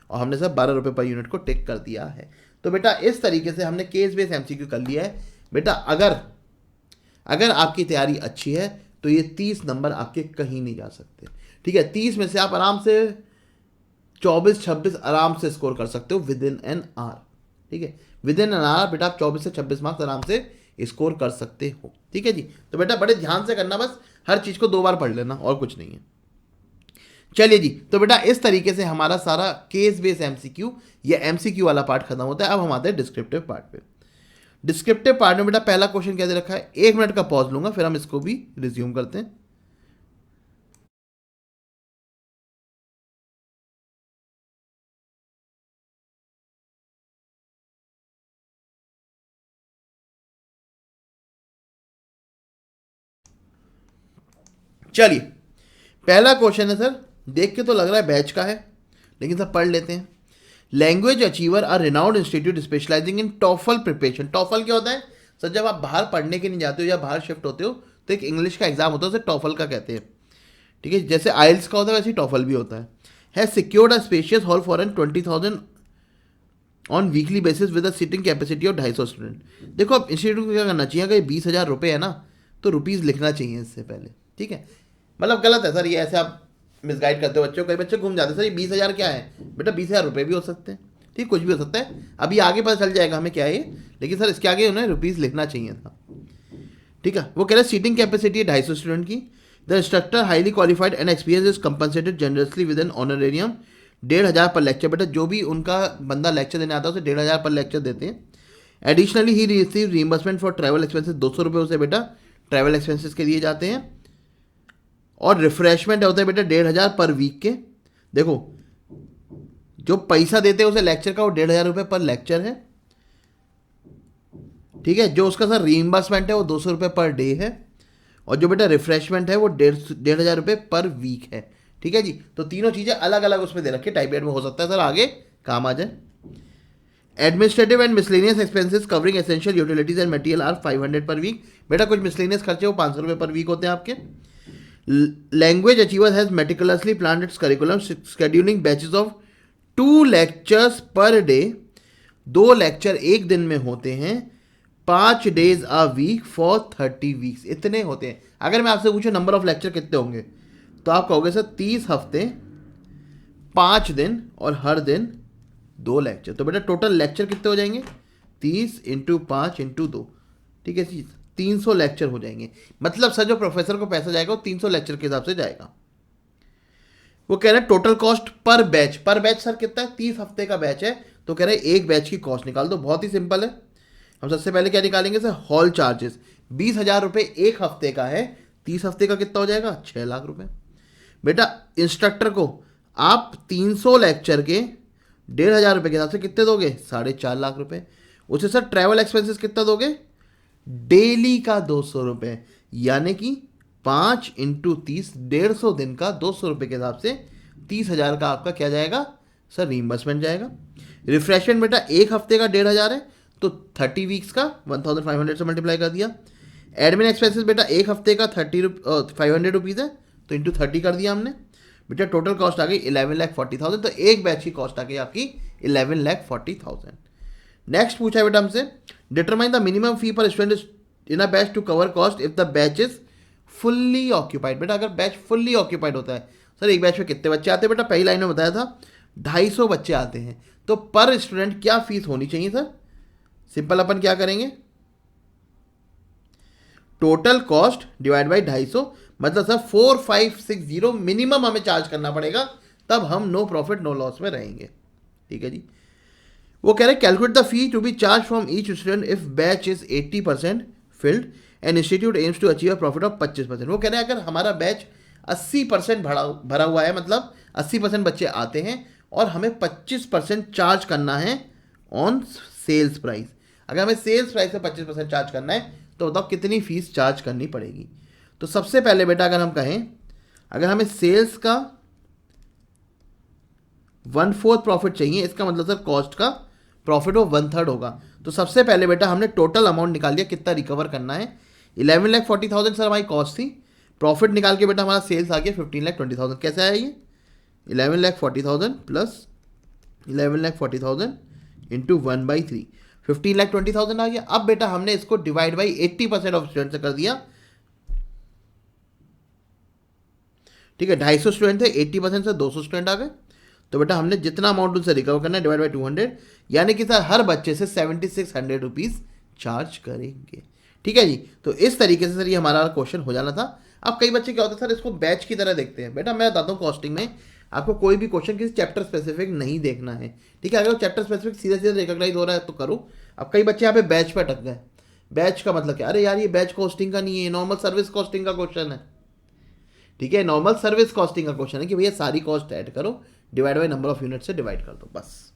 और हमने सर 12 रुपये पर यूनिट को टिक कर दिया है। तो बेटा इस तरीके से हमने केस बेस एमसीक्यू कर लिया है। बेटा अगर आपकी तैयारी अच्छी है तो ये 30 नंबर आपके कहीं नहीं जा सकते। ठीक है, 30 में से आप आराम से 24-26 आराम से स्कोर कर सकते हो विद इन एन आवर। ठीक है, विद इन एन आवर बेटा आप 24 से 26 मार्क्स आराम से स्कोर कर सकते हो। ठीक है जी। तो बेटा बड़े ध्यान से करना, बस हर चीज़ को 2 बार पढ़ लेना और कुछ नहीं है। चलिए जी, तो बेटा इस तरीके से हमारा सारा केस बेस एमसीक्यू या एमसीक्यू वाला पार्ट खत्म होता है। अब हम आते हैं डिस्क्रिप्टिव पार्ट पे। डिस्क्रिप्टिव पार्ट में बेटा पहला क्वेश्चन क्या दे रखा है, 1 मिनट का पॉज लूंगा फिर हम इसको भी रिज्यूम करते हैं। चलिए पहला क्वेश्चन है सर, देख के तो लग रहा है बैच का है, लेकिन सर पढ़ लेते हैं। Language achiever are renowned institute specialising in TOEFL preparation. TOEFL क्या होता है सर, जब आप बाहर पढ़ने के नहीं जाते हो या बाहर शिफ्ट होते हो तो एक इंग्लिश का एग्जाम होता है, उसे टॉफल का कहते हैं। ठीक है, जैसे आइल्स का होता है वैसे ही टॉफल भी होता है secured a spacious hall for an 20,000 on weekly basis with a seating capacity of 250 student. देखो अब इंस्टीट्यूट को क्या करना चाहिए, अगर 20,000 रुपये है ना तो रुपीज़ लिखना चाहिए इससे पहले। ठीक है, मतलब गलत है सर ये, ऐसे आप मिसगाइड करते हो बच्चों। कई बच्चे घूम जाते हैं सर ये 20,000 क्या है, बेटा 20,000 रुपये भी हो सकते हैं। ठीक, कुछ भी हो सकता है, अभी आगे पता चल जाएगा हमें क्या है, लेकिन सर इसके आगे उन्हें रुपीज़ लिखना चाहिए था। ठीक है, वो कह रहे हैं सीटिंग कैपेसिटी है 250 स्टूडेंट की। The instructor highly qualified and experience is compensated generously with an honorarium 1,500 per lecture. बेटा जो भी उनका बंदा लेक्चर देने आता है उसे 1,500 पर लेक्चर देते हैं। Additionally he receive reimbursement for travel expenses, 200 रुपये उसे बेटा ट्रैवल एक्सपेंसेस के दिए जाते हैं। और रिफ्रेशमेंट होते हैं बेटा 1,500 पर वीक के। देखो जो पैसा देते हैं उसे लेक्चर का वो 1,500 रुपये पर लेक्चर है। ठीक है, जो उसका सर रीइंबर्समेंट है वो 200 रुपये पर डे है, और जो बेटा रिफ्रेशमेंट है वो 1,500 रुपये पर वीक है। ठीक है जी, तो तीनों चीज़ें अलग अलग उसमें दे रखी, टाइप रेट में हो सकता है सर आगे काम आ जाए। Administrative and miscellaneous expenses covering essential utilities and material are 500 per week. बेटा कुछ मिसलेनियस खर्चे वो 500 रुपये पर वीक होते हैं आपके। Language achiever has meticulously planned its curriculum scheduling batches of 2 lectures per day. 2 lecture एक दिन में होते हैं, 5 days a week for 30 weeks, इतने होते हैं। अगर मैं आपसे पूछूं नंबर ऑफ लेक्चर कितने होंगे तो आप कहोगे सर 30 हफ्ते 5 दिन और हर दिन 2 लेक्चर। तो बेटा टोटल लेक्चर कितने हो जाएंगे, 30 × 5 × 2। ठीक है जी, 300 लेक्चर हो जाएंगे। मतलब सर जो प्रोफेसर को पैसा जाएगा वो 300 लेक्चर के हिसाब से जाएगा। वो कह रहे हैं टोटल कॉस्ट पर बैच। पर बैच सर कितना है, 30 हफ्ते का बैच है, तो कह रहे हैं एक बैच की कॉस्ट निकाल दो। बहुत ही सिंपल है, हम सबसे पहले क्या निकालेंगे सर, हॉल चार्जेस। 20,000 रुपये एक हफ्ते का है, 30 हफ्ते का कितना हो जाएगा, 6 लाख रुपए। बेटा इंस्ट्रक्टर को आप 300 लेक्चर के 1,500 रुपये के हिसाब से कितने दोगे, 4.5 लाख रुपए। उसे सर ट्रैवल एक्सपेंसेस कितना दोगे, डेली का 200 रुपये, यानी कि 5 × 30, 150 दिन का 200 रुपये के हिसाब से 30,000 का आपका क्या जाएगा सर, रीइंबर्समेंट जाएगा। रिफ्रेशमेंट बेटा एक हफ्ते का 1,500 है, तो 30 वीक्स का 1,500 से मल्टीप्लाई कर दिया। एडमिन एक्सपेंसेस बेटा एक हफ्ते का 500 रुपीज़ है, तो इंटू 30 कर दिया हमने। बेटा टोटल कॉस्ट आ गई 11,40,000, तो एक बैच की कॉस्ट आ गई आपकी 11,40,000। नेक्स्ट पूछा है बेटा हमसे, determine the minimum fee per student in a batch to cover cost if the batch is fully occupied. बेटा अगर बैच फुल्ली ऑक्यूपाइड होता है, सर एक बैच में कितने बच्चे आते हैं, बेटा पहली लाइन में बताया था 250 बच्चे आते हैं, तो पर स्टूडेंट क्या फीस होनी चाहिए सर। सिंपल अपन क्या करेंगे, टोटल कॉस्ट डिवाइड बाई 250, मतलब सर 4,560 मिनिमम हमें चार्ज करना पड़ेगा, तब हम नो प्रॉफिट नो लॉस में रहेंगे। ठीक है जी, वो कह रहे हैं calculate the fee to be charge from each student if batch is 80% filled and institute aims to achieve a profit of 25%। वो कह रहे हैं अगर हमारा बैच 80% भरा हुआ है, मतलब 80% बच्चे आते हैं और हमें 25% चार्ज करना है ऑन सेल्स प्राइस। अगर हमें सेल्स प्राइस से 25% चार्ज करना है तो बताओ कितनी फीस चार्ज करनी पड़ेगी। तो सबसे पहले बेटा अगर हम कहें, अगर हमें सेल्स का 1/4 प्रॉफिट चाहिए, इसका मतलब सर कॉस्ट का प्रॉफिट वो 1/3 होगा। तो सबसे पहले बेटा हमने टोटल अमाउंट निकाल लिया कितना रिकवर करना है। 11,40,000 सर हमारी कॉस्ट थी, प्रॉफिट निकाल के बेटा हमारा सेल्स आ गया 15,20,000। कैसे आया ये, 11,40,000 प्लस 11,40,000 इंटू 1/3, 15,20,000 आ गया। अब बेटा हमने इसको डिवाइड बाई 80% ऑफ स्टूडेंट से कर दिया। ठीक है, 250 स्टूडेंट थे, 80% से 200 स्टूडेंट आ गए, तो बेटा हमने जितना अमाउंट उनसे रिकवर करना है डिवाइड बाई 200, यानी कि सर हर बच्चे से 7,600 रुपीज़ चार्ज करेंगे। ठीक है जी, तो इस तरीके से सर ये हमारा क्वेश्चन हो जाना था। अब कई बच्चे क्या होता है सर, इसको बैच की तरह देखते हैं। बेटा मैं बताता हूँ, कॉस्टिंग में आपको कोई भी क्वेश्चन किसी चैप्टर स्पेसिफिक नहीं देखना है। ठीक है, अगर चैप्टर स्पेसिफिक सीधे सीधे रिकॉग्नाइज हो रहा है तो करो। अब कई बच्चे यहाँ पे बैच पर अटक गए। बैच का मतलब क्या, अरे यार ये बैच कॉस्टिंग का नहीं है, नॉर्मल सर्विस कॉस्टिंग का क्वेश्चन है। ठीक है, नॉर्मल सर्विस कॉस्टिंग का क्वेश्चन है कि भैया सारी कॉस्ट ऐड करो, divide by number of unit से डिवाइड कर दो, बस।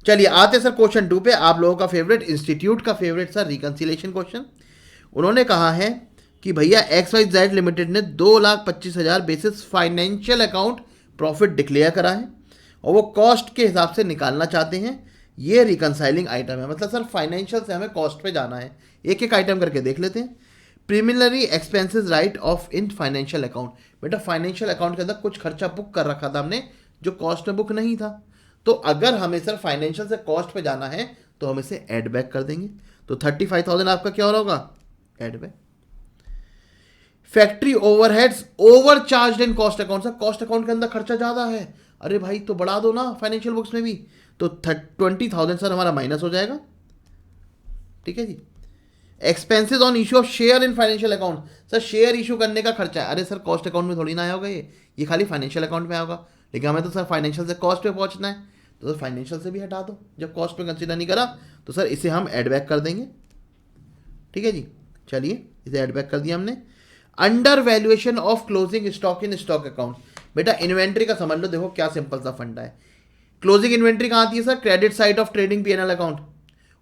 चलिए आते सर क्वेश्चन 2 पे, आप लोगों का फेवरेट, इंस्टीट्यूट का फेवरेट सर, रिकंसिलेशन क्वेश्चन। उन्होंने कहा है कि भैया XYZ लिमिटेड ने 2,25,000 basis financial account profit declare करा है और वो कॉस्ट के हिसाब से निकालना चाहते हैं। ये रिकंसाइलिंग आइटम है, मतलब सर फाइनेंशियल से हमें कॉस्ट पे जाना है। एक एक आइटम करके देख लेते हैं। Preliminary expenses write off in financial account. बेटा फाइनेंशियल अकाउंट के अंदर कुछ खर्चा बुक कर रखा था हमने जो कॉस्ट में बुक नहीं था, तो अगर हमें सर फाइनेंशियल से कॉस्ट पे जाना है तो हम इसे एड बैक कर देंगे। तो 35,000 आपका क्या हो रहा होगा, add back. Factory overheads over charge in cost account. Sir cost account के अंदर खर्चा ज़्यादा है, अरे भाई तो बढ़ा दो ना फाइनेंशियल बुक्स में भी। तो 20,000 सर हमारा माइनस हो जाएगा। ठीक है जी। Expenses on issue of share in financial account, sir share issue करने का खर्चा है। अरे सर कॉस्ट अकाउंट में थोड़ी ना आया होगा, ये खाली फाइनेंशियल अकाउंट में आएगा, लेकिन हमें तो सर फाइनेंशियल से कॉस्ट पे पहुंचना है, तो सर फाइनेंशियल से भी हटा दो। जब कॉस्ट पे कंसिडर नहीं करा तो सर इसे हम एड बैक कर देंगे। ठीक है जी, चलिए इसे एड बैक कर दिया हमने। Under valuation of closing stock in stock account, बेटा इन्वेंट्री का समझ लो, देखो क्या सिंपल सा फंडा है। क्लोजिंग इन्वेंट्री कहाँ आती है sir? Credit side of trading PNL account.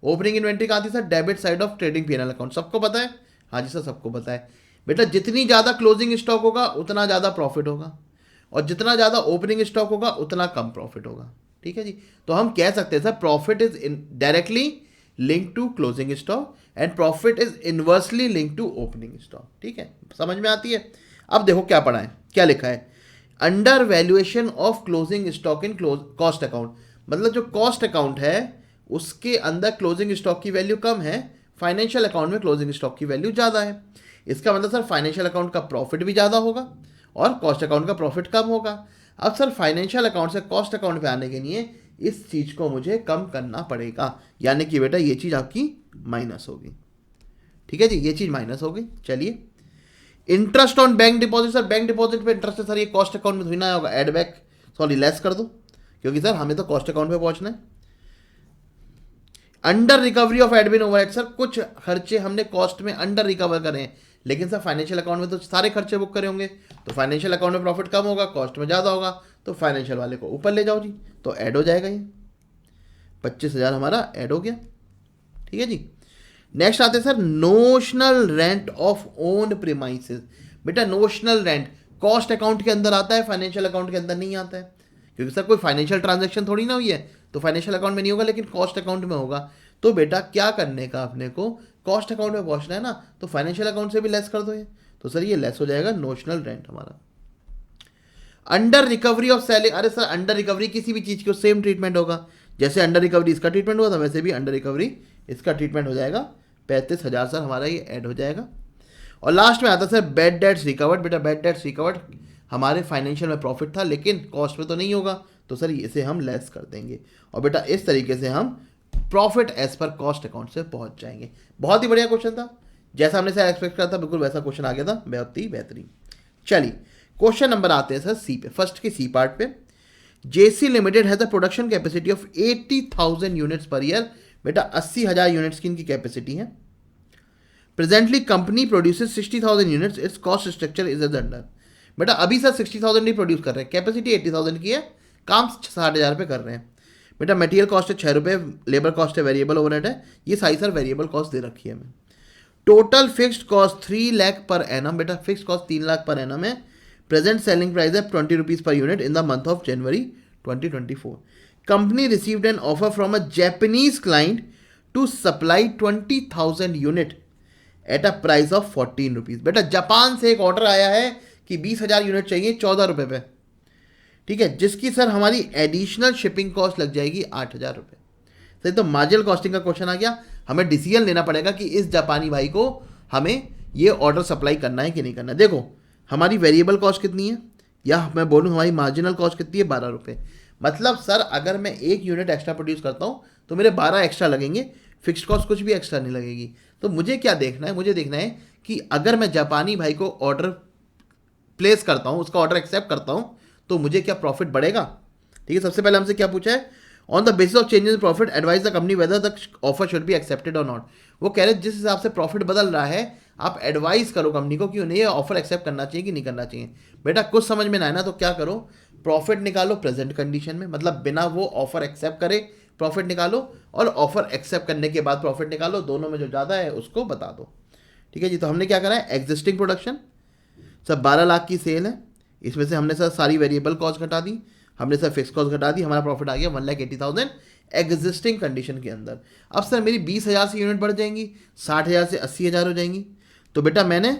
Opening inventory कहाँ आती है sir? Debit side of trading PNL account. सबको पता है? हाँ जी सर सबको पता है। बेटा जितनी ज़्यादा क्लोजिंग स्टॉक होगा उतना ज़्यादा प्रॉफिट होगा, और जितना ज़्यादा ओपनिंग स्टॉक होगा उतना कम प्रॉफिट होगा। ठीक है जी, तो हम कह सकते हैं sir profit is directly link to closing stock and profit is inversely link to opening stock. ठीक है, समझ में आती है? अब देखो क्या पढ़ा है, क्या लिखा है, under valuation of closing stock in cost account, मतलब जो कॉस्ट अकाउंट है उसके अंदर क्लोजिंग स्टॉक की वैल्यू कम है, फाइनेंशियल अकाउंट में क्लोजिंग स्टॉक की वैल्यू ज़्यादा है। इसका मतलब सर फाइनेंशियल अकाउंट का प्रॉफिट भी ज़्यादा होगा और कॉस्ट अकाउंट का प्रॉफिट कम होगा। अब सर फाइनेंशियल अकाउंट से कॉस्ट अकाउंट पे आने के लिए इस चीज़ को मुझे कम करना पड़ेगा, यानी कि बेटा ये चीज़ आपकी माइनस होगी। ठीक है जी, ये चीज़ माइनस होगी। चलिए, interest on bank deposit, sir bank deposit पे इंटरेस्ट है सर, ये कॉस्ट अकाउंट में थोड़ी ना होगा, एड बैक सॉरी लेस कर दो, क्योंकि सर हमें तो कॉस्ट अकाउंट पे पहुंचना है। Under recovery of admin overhead, sir कुछ खर्चे हमने कॉस्ट में अंडर रिकवर करे हैं, लेकिन सर फाइनेंशियल अकाउंट में तो सारे खर्चे बुक करे होंगे, तो फाइनेंशियल अकाउंट में प्रॉफिट कम होगा, कॉस्ट में ज़्यादा होगा, तो फाइनेंशियल वाले को ऊपर ले जाओ जी, तो ऐड हो जाएगा ये 25,000 हमारा ऐड हो गया। ठीक है जी, नेक्स्ट आते हैं sir notional rent of own premises. बेटा नोशनल रेंट कॉस्ट अकाउंट के अंदर आता है, फाइनेंशियल अकाउंट के अंदर नहीं आता है, क्योंकि सर कोई फाइनेंशियल ट्रांजैक्शन थोड़ी ना हुई है, तो फाइनेंशियल अकाउंट में नहीं होगा लेकिन कॉस्ट अकाउंट में होगा। तो बेटा क्या करने का अपने को, कॉस्ट अकाउंट में पहुंचना है ना, तो फाइनेंशियल अकाउंट से भी लेस कर दो ये, तो सर ये लेस हो जाएगा नोशनल रेंट हमारा। अंडर रिकवरी ऑफ सैलरी, अरे सर अंडर रिकवरी किसी भी चीज़ को सेम ट्रीटमेंट होगा, जैसे अंडर रिकवरी इसका ट्रीटमेंट हुआ था वैसे भी अंडर रिकवरी इसका ट्रीटमेंट हो जाएगा, 35,000 सर हमारा ये ऐड हो जाएगा। और लास्ट में आता है सर बैड डेट्स रिकवर्ड। बेटा बैड डेट्स रिकवर्ड हमारे फाइनेंशियल में प्रॉफिट था लेकिन कॉस्ट में तो नहीं होगा, तो सर इसे हम लेस कर देंगे, और बेटा इस तरीके से हम profit as per cost account से पहुंच जाएंगे। बहुत ही बढ़िया क्वेश्चन था, जैसा हमने सर एक्सपेक्ट करा था बिल्कुल वैसा क्वेश्चन आ गया था, बहुत ही बेहतरीन। चलिए क्वेश्चन नंबर आते हैं सर सी पे, फर्स्ट के सी पार्ट पे। JC limited has a production capacity of 80,000 units per year. बेटा 80,000 यूनिट्स की इनकी कैपेसिटी है। Presently company produces 60,000 units, its cost structure is as under. बेटा अभी सर 60,000 नहीं प्रोड्यूस कर रहे हैं, कैपेसिटी 80,000 की है, काम 60,000 पे कर रहे हैं। बेटा मटेरियल कॉस्ट है 6 रुपये, लेबर कॉस्ट है, वेरिएबल ओवरहेड है, ये सारी सर वेरिएबल कॉस्ट दे रखी है हमें। Total fixed cost 3 lakh per annum. बेटा fixed cost 3 lakh per annum है। प्रेजेंट सेलिंग प्राइस है 20 rupees per unit in the month of January 2024। Company received an offer from a Japanese client to supply 20,000 unit at a price of 14 rupees. बेटा Japan से एक order आया है कि 20,000 unit चाहिए 14 रुपये पे, ठीक है, जिसकी सर हमारी एडिशनल शिपिंग कॉस्ट लग जाएगी 8,000 रुपये। सही, तो मार्जिनल कॉस्टिंग का क्वेश्चन आ गया, हमें डिसीजन लेना पड़ेगा कि इस जापानी भाई को हमें ये ऑर्डर सप्लाई करना है कि नहीं करना है। देखो हमारी वेरिएबल कॉस्ट कितनी है, या मैं बोलूँ हमारी मार्जिनल कॉस्ट कितनी है, 12 रुपये। मतलब सर अगर मैं 1 यूनिट एक्स्ट्रा प्रोड्यूस करता हूँ तो मेरे 12 एक्स्ट्रा लगेंगे, फिक्स्ड कॉस्ट कुछ भी एक्स्ट्रा नहीं लगेगी। तो मुझे क्या देखना है, मुझे देखना है कि अगर मैं जापानी भाई को ऑर्डर प्लेस करता हूँ, उसका ऑर्डर एक्सेप्ट करता हूँ, तो मुझे क्या प्रॉफिट बढ़ेगा। ठीक है, सबसे पहले हमसे क्या पूछा है, on the basis of changes in profit advise the company whether the offer should be accepted और नॉट। वो कह रहे हैं जिस हिसाब से प्रॉफिट बदल रहा है आप एडवाइस करो कंपनी को कि उन्हें ये ऑफर एक्सेप्ट करना चाहिए कि नहीं करना चाहिए। बेटा कुछ समझ में ना आए ना तो क्या करो, प्रॉफिट निकालो प्रेजेंट कंडीशन में, मतलब बिना वो ऑफर एक्सेप्ट करे प्रॉफिट निकालो, और ऑफर एक्सेप्ट करने के बाद प्रॉफिट निकालो, दोनों में जो ज़्यादा है उसको बता दो। ठीक है जी, तो हमने क्या करा है, एग्जिस्टिंग प्रोडक्शन सर 12 लाख की सेल है, इसमें से हमने सर सारी वेरिएबल कॉस्ट घटा दी, हमने सर फिक्स कॉस्ट घटा दी, हमारा प्रॉफिट आ गया 1,80,000 एग्जिस्टिंग कंडीशन के अंदर। अब सर मेरी 20,000 से यूनिट बढ़ जाएंगी, 60,000 से 80,000 हो जाएंगी, तो बेटा मैंने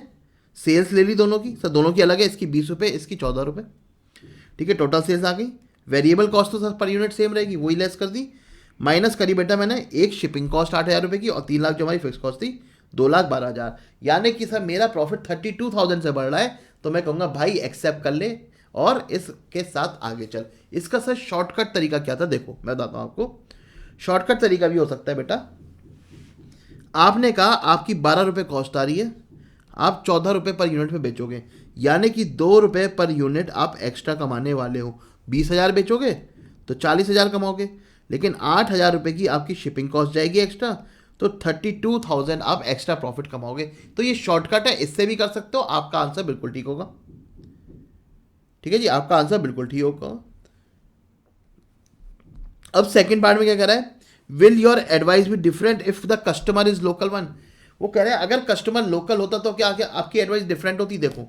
सेल्स ले ली दोनों की, सर दोनों की अलग है, इसकी 20 रुपये, इसकी 14 रुपये। ठीक है, टोटल सेल्स आ गई। वेरिएबल कॉस्ट तो सर पर यूनिट सेम रहेगी, वही लेस कर दी, माइनस करी बेटा मैंने एक शिपिंग कॉस्ट 8,000 रुपये की, और 3 लाख जो हमारी फिक्स कॉस्ट थी 2,12,000, यानी कि सर मेरा प्रॉफिट 32,000 से बढ़ रहा है, तो मैं कहूँगा भाई एक्सेप्ट कर ले और इसके साथ आगे चल। इसका सर शॉर्टकट तरीका क्या था, देखो मैं बताता हूँ आपको। शॉर्टकट तरीका भी हो सकता है बेटा, आपने कहा आपकी 12 रुपये कॉस्ट आ रही है, आप 14 रुपये पर यूनिट में बेचोगे, यानी कि 2 रुपये पर यूनिट आप एक्स्ट्रा कमाने वाले हो। 20,000 बेचोगे तो 40,000 कमाओगे, लेकिन 8,000 रुपये की आपकी शिपिंग कॉस्ट जाएगी एक्स्ट्रा, तो 32,000 आप एक्स्ट्रा प्रॉफिट कमाओगे। तो ये शॉर्टकट है, इससे भी कर सकते हो, आपका आंसर बिल्कुल ठीक होगा। ठीक है जी, आपका आंसर बिल्कुल ठीक होगा। अब सेकंड पार्ट में क्या कह रहा है, will your advice be different if the customer is local one. वो कह रहे हैं अगर कस्टमर लोकल होता तो क्या आपकी एडवाइस डिफरेंट होती। देखो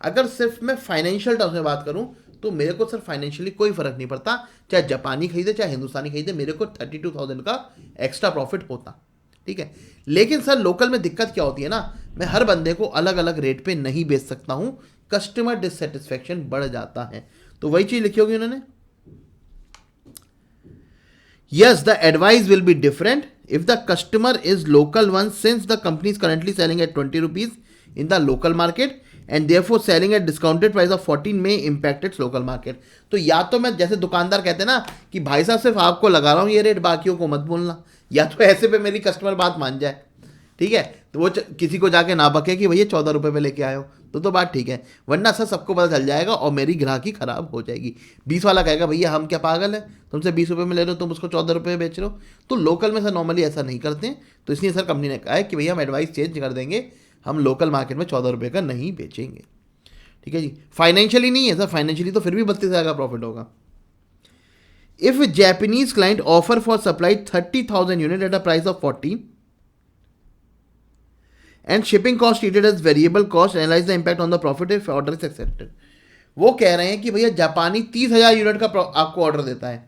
अगर सिर्फ मैं फाइनेंशियल टर्म्स में बात करूं तो मेरे को सिर्फ फाइनेंशियली कोई फर्क नहीं पड़ता, चाहे जापानी खरीदे चाहे हिंदुस्तानी खरीदे, मेरे को 32,000 का एक्स्ट्रा प्रॉफिट होता। ठीक है, लेकिन सर लोकल में दिक्कत क्या होती है ना, मैं हर बंदे को अलग अलग रेट पे नहीं बेच सकता हूं, कस्टमर डिससेटिस्फेक्शन बढ़ जाता है। तो वही चीज लिखी होगी उन्होंने, yes the advice will be different if the customer is local one, since the company is currently selling at 20 rupees in the local market and therefore selling at discounted price of 14 may impact its local market। तो या तो मैं जैसे दुकानदार कहते हैं ना कि भाई साहब सिर्फ आपको लगा रहा हूं ये रेट, बाकियों को मत बोलना, या तो ऐसे पे मेरी कस्टमर बात मान जाए। ठीक है, तो वो किसी को जाके ना बके कि भैया 14 रुपये पे लेके आए हो, तो बात ठीक है, वरना सर सबको पता चल जाएगा और मेरी ग्राहकी खराब हो जाएगी। 20 वाला कहेगा भैया हम क्या पागल है, तुमसे 20 रुपये में ले रहे हो, तुम उसको 14 रुपये में बेच रहे हो। तो लोकल में सर नॉर्मली ऐसा नहीं करते हैं, तो इसलिए सर कंपनी ने कहा है कि भैया हम एडवाइस चेंज कर देंगे, हम लोकल मार्केट में 14 रुपये का नहीं बेचेंगे। ठीक है जी, फाइनेंशियली नहीं है सर, फाइनेंशियली तो फिर भी 32,000 का प्रॉफिट होगा। If Japanese client offer for supply 30,000 unit at a price of 40 and shipping cost treated as variable cost, analyze the impact on the profit if order is accepted। वो कह रहे हैं कि भैया जापानी 30,000 यूनिट का आपको ऑर्डर देता है,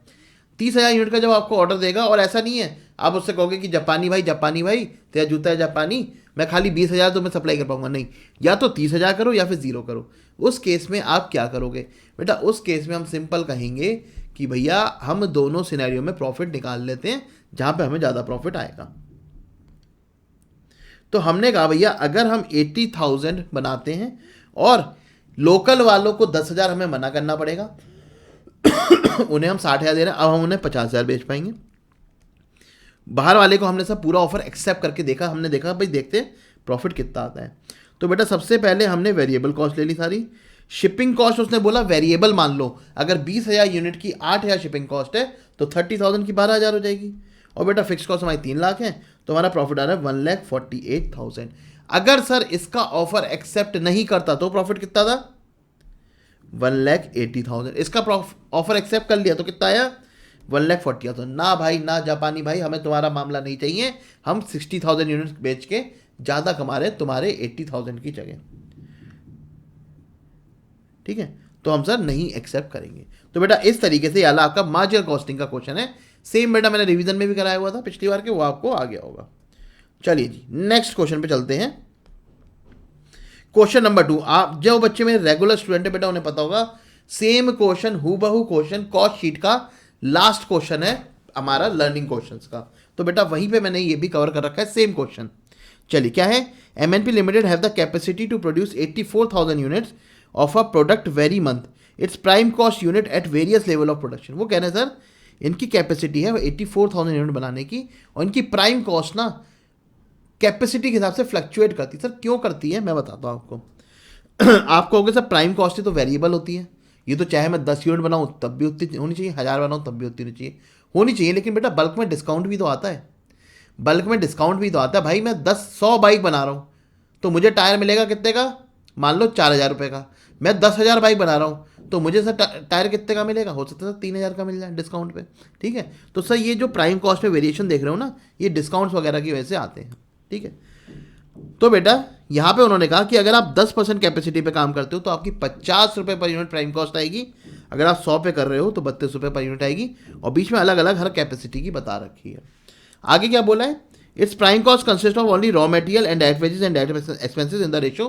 30,000 यूनिट का जब आपको ऑर्डर देगा, और ऐसा नहीं है आप उससे कहोगे कि जापानी भाई तेरा जूता है जापानी, मैं खाली 20,000 तो मैं सप्लाई कर पाऊंगा, नहीं, या तो 30,000 करो या फिर 0 करो। उस केस में आप क्या करोगे बेटा, उस केस में हम सिंपल कहेंगे कि भैया हम दोनों सिनेरियो में प्रॉफिट निकाल लेते हैं जहां पे हमें ज़्यादा प्रॉफिट आएगा। तो हमने कहा भैया अगर हम 80,000 बनाते हैं और लोकल वालों को 10,000 हमें मना करना पड़ेगा, उन्हें हम 60,000 दे रहे हैं, अब हम उन्हें 50,000 बेच पाएंगे। बाहर वाले को हमने सब पूरा ऑफर एक्सेप्ट करके देखा, हमने देखा भाई देखते प्रॉफिट कितना आता है। तो बेटा सबसे पहले हमने वेरिएबल कॉस्ट ले ली सारी। शिपिंग कॉस्ट उसने बोला वेरिएबल मान लो, अगर 20,000 यूनिट की 8,000 शिपिंग कॉस्ट है तो 30,000 की 12,000 हो जाएगी, और बेटा फिक्स कॉस्ट हमारी 3 लाख है, तो हमारा प्रॉफिट आ रहा है 1,48,000। अगर सर इसका ऑफर एक्सेप्ट नहीं करता तो प्रॉफिट कितना था, 1,80,000। इसका ऑफर एक्सेप्ट कर लिया तो कितना आया, 1,40,000। ना भाई ना जापानी भाई, हमें तुम्हारा मामला नहीं चाहिए, हम 60,000 यूनिट बेच के ज़्यादा कमा रहे तुम्हारे 80,000 की जगह। ठीक है, तो हम सर नहीं एक्सेप्ट करेंगे। तो बेटा इस तरीके से याला आपका मार्जिनल कॉस्टिंग का क्वेश्चन है, सेम बेटा मैंने रिवीजन में भी कराया हुआ था पिछली बार के, वो आपको आ गया होगा। चलिए जी नेक्स्ट क्वेश्चन पे चलते हैं। क्वेश्चन नंबर 2, आप जो बच्चे मेरे रेगुलर स्टूडेंट है बेटा उन्हें पता होगा, सेम क्वेश्चन हूबहू क्वेश्चन कॉस्ट शीट का लास्ट क्वेश्चन है हमारा लर्निंग क्वेश्चंस का, तो बेटा वहीं पे मैंने ये भी कवर कर रखा है सेम क्वेश्चन। चलिए क्या है, MNP limited have the capacity to produce 84,000 units of a product very month, its prime cost unit at various level of production. वो कह रहे हैं सर इनकी कैपेसिटी है 84,000 यूनिट बनाने की, और इनकी प्राइम कॉस्ट ना कैपेसिटी के हिसाब से फ्लक्चुएट करती है। सर क्यों करती है मैं बताता हूँ आपको। आप कहोगे सर प्राइम कॉस्ट ही तो वेरिएबल होती है, ये तो चाहे मैं 10 यूनिट बनाऊँ तब भी उतनी होनी चाहिए, 1000 बनाऊँ तब भी उतनी होनी चाहिए, लेकिन बेटा बल्क में डिस्काउंट भी तो आता है, बल्क में डिस्काउंट भी तो आता है। भाई मैं 100 बाइक बना रहा हूँ तो मुझे टायर मिलेगा कितने का, मान लो 4,000 रुपये का। मैं 10,000 बाइक बना रहा हूँ तो मुझे सर टायर कितने का मिलेगा, हो सकता है 3,000 का मिल जाए डिस्काउंट पे। ठीक है, तो सर ये जो प्राइम कॉस्ट में वेरिएशन देख रहे हो ना, ये डिस्काउंट्स वगैरह की वजह से आते हैं। ठीक है, तो बेटा यहाँ पे उन्होंने कहा कि अगर आप 10% कैपेसिटी पे काम करते हो तो आपकी 50 रुपये पर यूनिट प्राइम कॉस्ट आएगी, अगर आप 100 पे कर रहे हो तो 32 रुपये पर यूनिट आएगी, और बीच में अलग अलग हर कैपेसिटी की बता रखी है। आगे क्या बोला है, it's prime cost consist of only raw material and direct wages and direct expenses in the ratio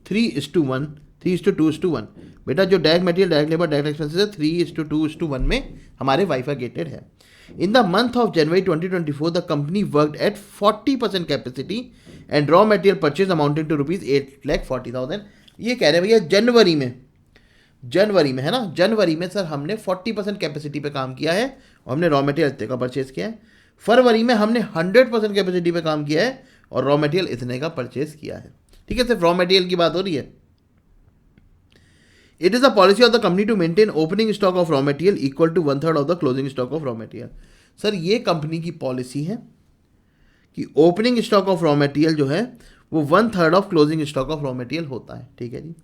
3:1, 3:2:1। बेटा जो direct material direct labour direct expenses है 3:2:1 में हमारे बाइफरकेटेड है। In the month of January 2024, the company worked at 40% capacity and raw material purchase amounting to rupees 8,40,000। ये कह रहे हैं भैया जनवरी में जनवरी में, है ना, जनवरी में सर हमने 40% कैपेसिटी पे काम किया है और हमने रॉ मटेरियल इतने का परचेज किया है। फरवरी में हमने 100% कैपेसिटी पे काम किया है और रॉ मटेरियल इतने का परचेज किया है। ठीक है, सिर्फ रॉ मटेरियल की बात हो रही है। It is a policy of the company to maintain opening stock of raw material equal to 1/3 of the closing stock of raw material. Sir ये कंपनी की पॉलिसी है कि opening stock of raw material जो है वो 1/3 of closing stock of raw material होता है। ठीक है जी।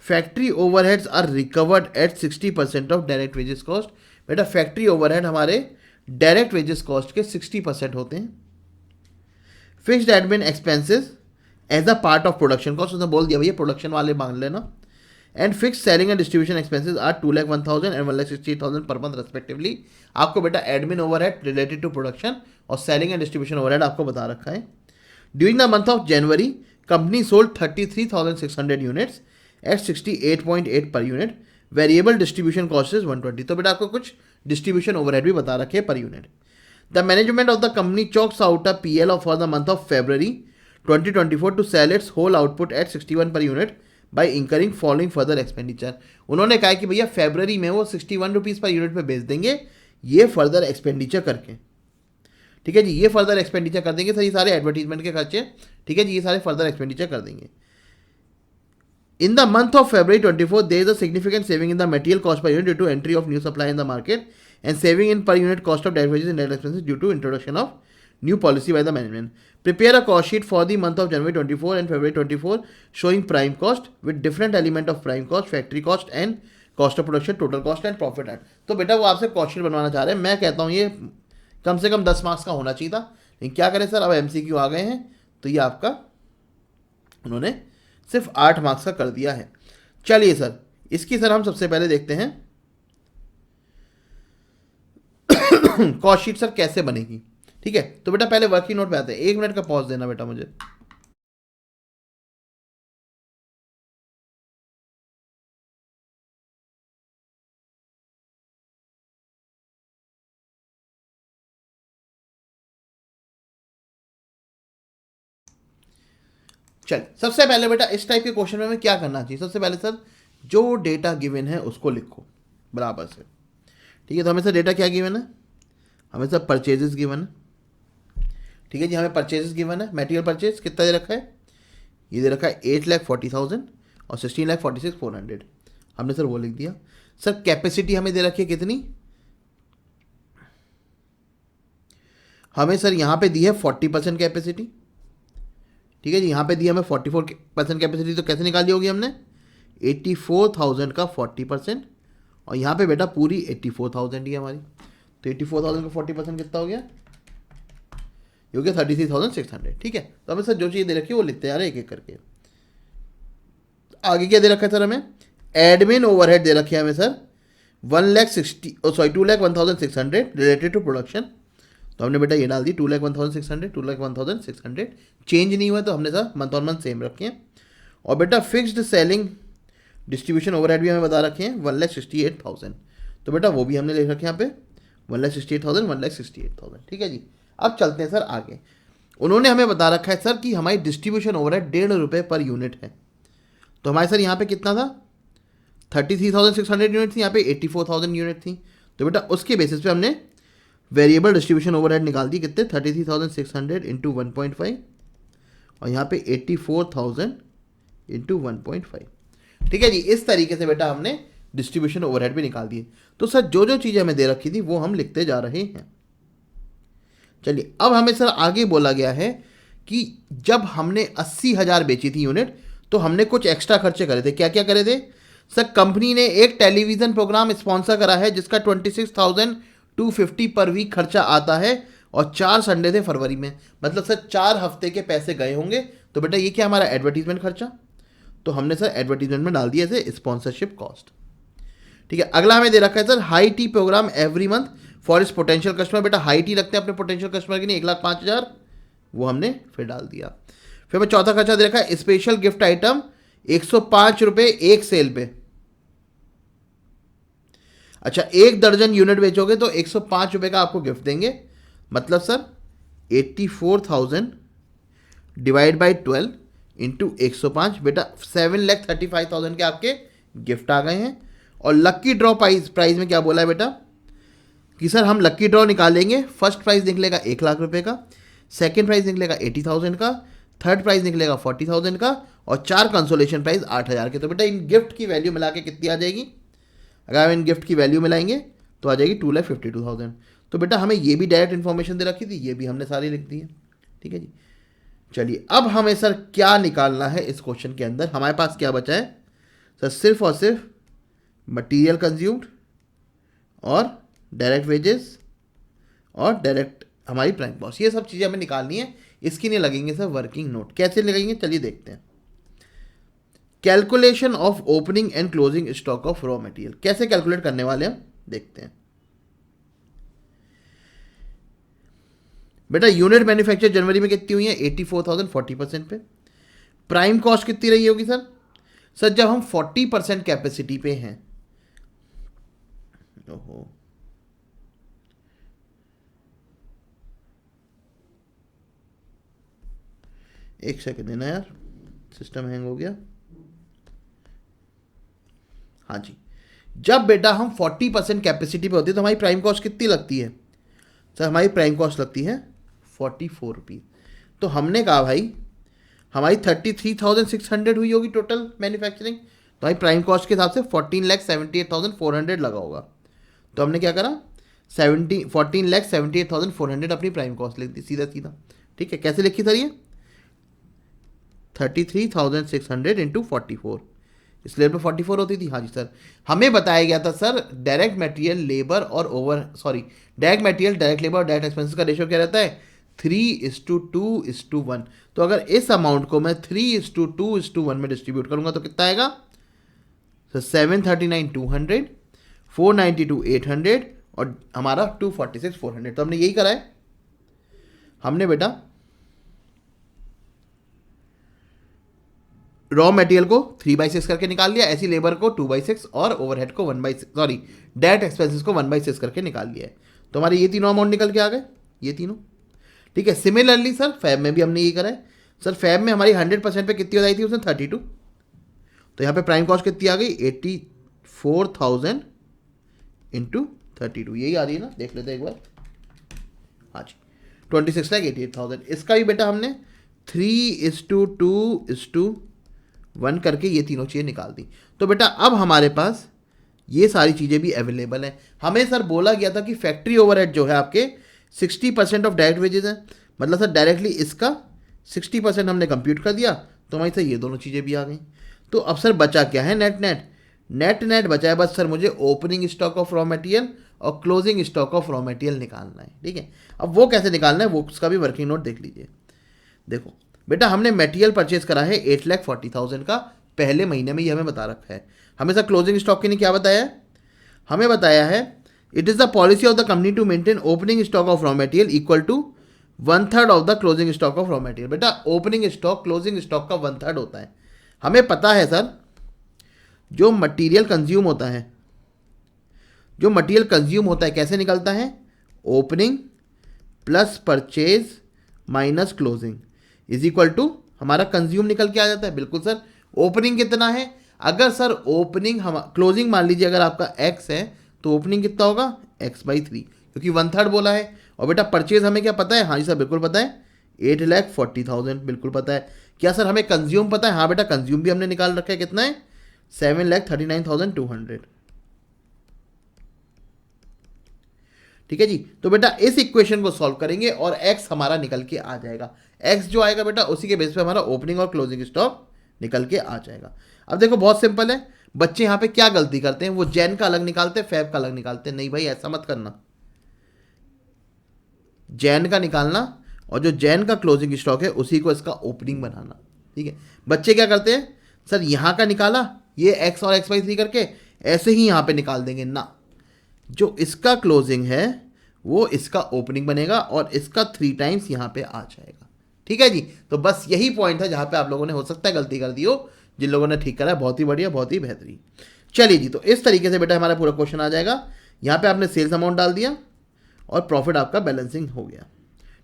Factory overheads are recovered at 60% of direct wages cost. बेटा फैक्ट्री ओवरहेड हमारे डायरेक्ट वेजेस कॉस्ट के 60% होते हैं। Fixed admin expenses as a part of production cost, उसने बोल दिया भैया प्रोडक्शन वाले मान लेना। And fix selling and distribution expenses are 2,01,000 and 1,68,000 per month respectively. आपको बेटा admin overhead related to production और सेलिंग एंड डिस्ट्रीब्यूशन ओवरहेड आपको बता रखा है। During the month of January company sold 33,600 units at 68.8 per unit. Variable distribution cost is 120। तो बेटा आपको कुछ डिस्ट्रीब्यूशन ओवरहेड भी बता रखे per unit. The management of the company chalks out a PL for the month of February 2024 to sell its whole output at 61 per unit by incurring following further expenditure. उन्होंने कहा कि भैया फरवरी में वो 61 rupees per unit पे बेच देंगे, ये फर्दर एक्सपेंडिचर करके। ठीक है जी, ये फर्दर एक्सपेंडिचर कर देंगे सर, ये सारे एडवर्टीजमेंट के खर्चे। ठीक है जी, ये सारे फर्दर एक्सपेंडिचर कर देंगे। In the month of February 24, there is a significant saving in the material cost per unit due to entry of new supply in the market and saving in per unit cost of direct wages and direct expenses due to introduction of new policy by the management. Prepare a cost sheet for the month of January 24 and February 24 showing prime cost with different element of prime cost, factory cost and cost of production, total cost and profit and। तो बेटा वो आपसे cost sheet बनवाना चाह रहे हैं। मैं कहता हूँ ये कम से कम 10 मार्क्स का होना चाहिए था, लेकिन क्या करें सर, अब MCQ आ गए हैं तो ये आपका उन्होंने सिर्फ 8 मार्क्स का कर दिया है। चलिए सर, इसकी सर हम सबसे पहले देखते हैं कॉस्ट शीट सर कैसे बनेगी। ठीक है, तो बेटा पहले वर्किंग नोट पे आते हैं। 1 मिनट का पॉज देना बेटा मुझे। चल सबसे पहले बेटा इस टाइप के क्वेश्चन में हमें क्या करना चाहिए, सबसे पहले सर जो डेटा गिवन है उसको लिखो बराबर से। ठीक है, तो हमें सर डेटा क्या गिवन है, हमें सर परचेजेस गिवन है। ठीक है जी, हमें परचेजेस गिवन है। मटेरियल परचेज कितना दे रखा है, ये दे रखा है 8,40,000 और 16,46,400। हमने सर वो लिख दिया। सर कैपेसिटी हमें दे रखी है कितनी, हमें सर यहाँ पे दी है 40% कैपेसिटी। ठीक है जी, यहाँ पे दी हमें 44% कैपेसिटी, तो कैसे निकाली होगी हमने 84,000 का 40% और यहाँ पे बेटा पूरी 84,000 ही है हमारी। तो 84,000 का 40% कितना हो गया, ये हो गया 33,600। ठीक है, तो हमें सर जो चीज़ दे रखी है वो लिखते जा रहे हैं एक एक करके। आगे क्या दे रखा है सर, हमें एडमिन ओवरहेड दे रखी है हमें सर 2,01,600 रिलेटेड टू प्रोडक्शन। तो हमने बेटा ये डाल दी 2,01,600, 2,01,600 चेंज नहीं हुआ, तो हमने sir month on month same रखे हैं। और बेटा फिक्स्ड सेलिंग डिस्ट्रीब्यूशन ओवरहेड भी हमें बता रखे हैं 1,68,000। तो बेटा वो भी हमने लिख रखे हैं यहाँ पे 1,68,000, 1,68,000। ठीक है जी, अब चलते हैं सर आगे। उन्होंने हमें बता रखा है सर कि हमारी डिस्ट्रीब्यूशन ओवरहेड 1.5 रुपये पर यूनिट है। तो हमारे सर यहाँ पे कितना था 33,600 यूनिट थी, यहाँ पे 84,000 यूनिट थी। तो बेटा उसके बेसिस पे हमने वेरिएबल डिस्ट्रीब्यूशन ओवरहेड निकाल दी, कितने 33,600 इंटू 1.5 और यहाँ पे 84,000 इंटू 1.5। ठीक है जी, इस तरीके से बेटा हमने डिस्ट्रीब्यूशन ओवरहेड भी निकाल दिए। तो सर जो जो चीज़ें हमें दे रखी थी वो हम लिखते जा रहे हैं। चलिए, अब हमें सर आगे बोला गया है कि जब हमने 80,000 बेची थी यूनिट तो हमने कुछ एक्स्ट्रा खर्चे करे थे। क्या क्या करे थे सर, कंपनी ने एक टेलीविज़न प्रोग्राम स्पॉन्सर करा है जिसका 26,250 पर वीक खर्चा आता है और 4 संडे थे फरवरी में, मतलब सर 4 हफ्ते के पैसे गए होंगे। तो बेटा ये क्या हमारा एडवर्टीजमेंट खर्चा, तो हमने सर एडवर्टीजमेंट में डाल दिया ऐसे स्पॉन्सरशिप कॉस्ट। ठीक है, अगला हमें दे रखा है sir high tea program every month for इस पोटेंशियल कस्टमर। बेटा हाई टी रखते हैं अपने पोटेंशियल कस्टमर के लिए 1,05,000, वो हमने फिर डाल दिया। फिर हमें चौथा खर्चा दे रखा है स्पेशल गिफ्ट आइटम 105 रुपये एक सेल पे। अच्छा, 1 दर्जन यूनिट बेचोगे तो 105 रुपये का आपको गिफ्ट देंगे, मतलब सर 84,000 डिवाइड बाई 12 इंटू 105। बेटा 7,35,000 के आपके गिफ्ट आ गए हैं। और लक्की ड्रॉ प्राइस में क्या बोला है बेटा कि सर हम लक्की ड्रॉ निकालेंगे, फर्स्ट प्राइज निकलेगा 1 लाख रुपए का, सेकंड प्राइज निकलेगा 80,000 का, थर्ड प्राइज निकलेगा 40,000 का और 4 कंसोलेशन प्राइज 8,000 के। तो बेटा इन गिफ्ट की वैल्यू मिला के कितनी आ जाएगी? अगर हम इन गिफ्ट की वैल्यू मिलाएंगे तो आ जाएगी 2,52,000। तो बेटा हमें ये भी डायरेक्ट इन्फॉर्मेशन दे रखी थी, ये भी हमने सारी लिख दी है। ठीक है जी, चलिए अब हमें सर क्या निकालना है इस क्वेश्चन के अंदर? हमारे पास क्या बचा है सर? सिर्फ और सिर्फ मटीरियल कंज्यूम्ड और डायरेक्ट वेजेस और डायरेक्ट हमारी प्राइम कॉस्ट, ये सब चीज़ें हमें निकालनी है। इसके लिए लगेंगे सर वर्किंग नोट। कैसे लगेंगे चलिए देखते हैं। Calculation of opening and closing stock of raw material, कैसे कैलकुलेट करने वाले हम देखते हैं। बेटा यूनिट मैन्युफैक्चर जनवरी में कितनी हुई है? 84,000, 40% पे। प्राइम कॉस्ट कितनी रही होगी सर? सर जब हम 40% कैपेसिटी पे हैं, ओहो एक सेकंड देना यार, सिस्टम हैंग हो गया। हाँ जी, जब बेटा हम 40% कैपेसिटी पे होते हैं तो हमारी प्राइम कॉस्ट कितनी लगती है? सर हमारी प्राइम कॉस्ट लगती है 44 रुपीज़। तो हमने कहा भाई हमारी 33,600 हुई होगी टोटल मैन्युफैक्चरिंग, तो हमारी प्राइम कॉस्ट के हिसाब से 14,78,400 लगा होगा। तो हमने क्या करा 14,78,400 अपनी प्राइम कॉस्ट लिख दी सीधा सीधा। ठीक है, कैसे लिखी सर ये? 33,600 इंटू 44, इसलिए पे 44 होती थी। हाँ जी सर, हमें बताया गया था सर डायरेक्ट मटेरियल लेबर और डायरेक्ट मटेरियल डायरेक्ट लेबर और डायरेक्ट एक्सपेंसेस का रेशियो क्या रहता है? 3:2:1। तो अगर इस अमाउंट को मैं 3:2:1 में डिस्ट्रीब्यूट करूंगा तो कितना आएगा सर? 739,200, 492,800 और हमारा 246,400। तो हमने यही करा है। हमने बेटा रॉ मटेरियल को 3/6 करके निकाल लिया, ऐसी लेबर को 2/6 और ओवरहेड को 1/6 डायरेक्ट एक्सपेंसेस को 1/6 करके निकाल लिया है। तो हमारे ये तीनों अमाउंट निकल के आ गए, ये तीनों। ठीक है, सिमिलरली सर फैब में भी हमने यही करा है। सर फैब में हमारी 100% पे कितनी बताई थी उसने? 32। तो यहाँ पे प्राइम कॉस्ट कितनी आ गई? 84,000 इंटू 32, यही आ रही है ना? देख लेते हैं एक बार। हाँ जी, 26,88,000। इसका भी बेटा हमने 3:2:1 करके ये तीनों चीज़ें निकाल दी। तो बेटा अब हमारे पास ये सारी चीज़ें भी अवेलेबल हैं। हमें सर बोला गया था कि फैक्ट्री ओवरहेड जो है आपके 60% ऑफ डायरेक्ट वेजेस है, मतलब सर डायरेक्टली इसका 60% हमने कंप्यूट कर दिया, तो हमारी सर ये दोनों चीज़ें भी आ गई। तो अब सर बचा क्या है? नेट बचा है बस सर मुझे opening stock of raw material और closing stock of raw material निकालना है। ठीक है, अब वो कैसे निकालना है वो उसका भी वर्किंग नोट देख लीजिए। देखो बेटा हमने मटेरियल परचेज करा है 8,40,000 का पहले महीने में, ये हमें बता रखा है। हमें सर क्लोजिंग स्टॉक के लिए क्या बताया है? हमें बताया है it is the policy of the company to maintain opening stock of raw material equal to 1/3 of the closing stock of raw material. बेटा ओपनिंग स्टॉक क्लोजिंग स्टॉक का 1/3 होता है। हमें पता है सर जो मटेरियल कंज्यूम होता है कैसे निकलता है? Opening plus purchase minus closing is equal to हमारा कंज्यूम निकल के आ जाता है। बिल्कुल सर, ओपनिंग कितना है? अगर सर ओपनिंग हम क्लोजिंग मान लीजिए अगर आपका x है तो ओपनिंग कितना होगा? x/3, क्योंकि 1/3 बोला है। और बेटा परचेज हमें क्या पता है? हाँ जी सर बिल्कुल पता है, 8,40,000 बिल्कुल पता है। क्या सर हमें कंज्यूम पता है? हाँ बेटा कंज्यूम भी हमने निकाल रखा है, कितना है? 7,39,200। ठीक है जी, तो बेटा इस इक्वेशन को सॉल्व करेंगे और x हमारा निकल के आ जाएगा। x जो आएगा बेटा उसी के बेस पे हमारा ओपनिंग और क्लोजिंग स्टॉक निकल के आ जाएगा। अब देखो बहुत सिंपल है, बच्चे यहाँ पे क्या गलती करते हैं? वो जैन का अलग निकालते हैं, फैब का अलग निकालते हैं। नहीं भाई ऐसा मत करना, जैन का निकालना और जो जैन का क्लोजिंग स्टॉक है उसी को इसका ओपनिंग बनाना। ठीक है, बच्चे क्या करते हैं सर यहाँ का निकाला ये x और x/3 करके ऐसे ही यहाँ पे निकाल देंगे ना, जो इसका क्लोजिंग है वो इसका ओपनिंग बनेगा और इसका 3 टाइम्स यहाँ पे आ जाएगा। ठीक है जी, तो बस यही पॉइंट है जहाँ पे आप लोगों ने हो सकता है गलती कर दी हो। जिन लोगों ने ठीक करा है बहुत ही बढ़िया, बहुत ही बेहतरीन। चलिए जी, तो इस तरीके से बेटा हमारा पूरा क्वेश्चन आ जाएगा। यहाँ पे आपने सेल्स अमाउंट डाल दिया और प्रॉफिट आपका बैलेंसिंग हो गया।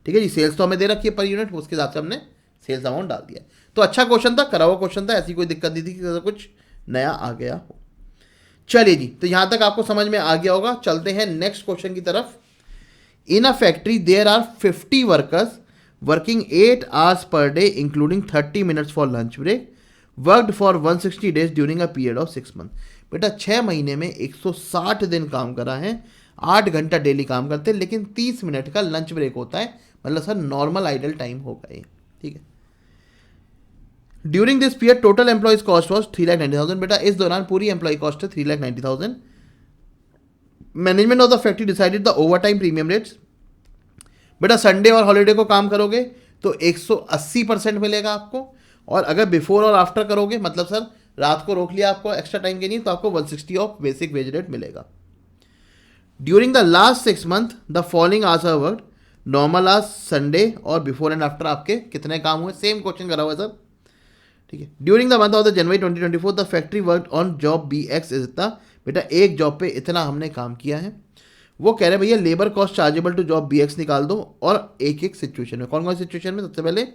ठीक है जी, सेल्स तो हमें दे रखी है पर यूनिट, उसके हिसाब से हमने सेल्स अमाउंट डाल दिया। तो अच्छा क्वेश्चन था, करा हुआ क्वेश्चन था, ऐसी कोई दिक्कत नहीं थी कि कुछ नया आ गया हो। चलिए जी, तो यहां तक आपको समझ में आ गया होगा। चलते हैं नेक्स्ट क्वेश्चन की तरफ। In a factory there are 50 workers working 8 hours per day including 30 minutes for lunch break, worked for 160 days during a period of 6 month. बेटा 6 महीने में 160 दिन काम करा है, 8 घंटा डेली काम करते हैं, लेकिन 30 मिनट का लंच ब्रेक होता है, मतलब सर नॉर्मल आइडल टाइम होगा ये। ठीक है। During this period total employees cost was 3,90,000। बेटा इस दौरान पूरी एम्प्लॉय कॉस्ट है 3,90,000। Management of the factory decided the over time premium rates. बेटा संडे और हॉलीडे को काम करोगे तो 180% मिलेगा आपको, और अगर बिफोर और आफ्टर करोगे, मतलब सर रात को रोक लिया आपको एक्स्ट्रा टाइम के लिए, तो आपको 160 ऑफ बेसिक वेज रेट मिलेगा। During the last 6 month the following hours are worked. Normal hours, Sunday और बिफोर एंड आफ्टर आपके कितने काम हुए, सेम क्वेश्चन करा हुआ है सर। ठीक है। During the month of the January 2024 the factory work on job B X is इतना। बेटा एक जॉब पे इतना हमने काम किया है। वो कह रहे भैया labour cost chargeable to job B X निकाल दो, और एक एक सिचुएशन में। कौन कौन सिचुएशन में? सबसे पहले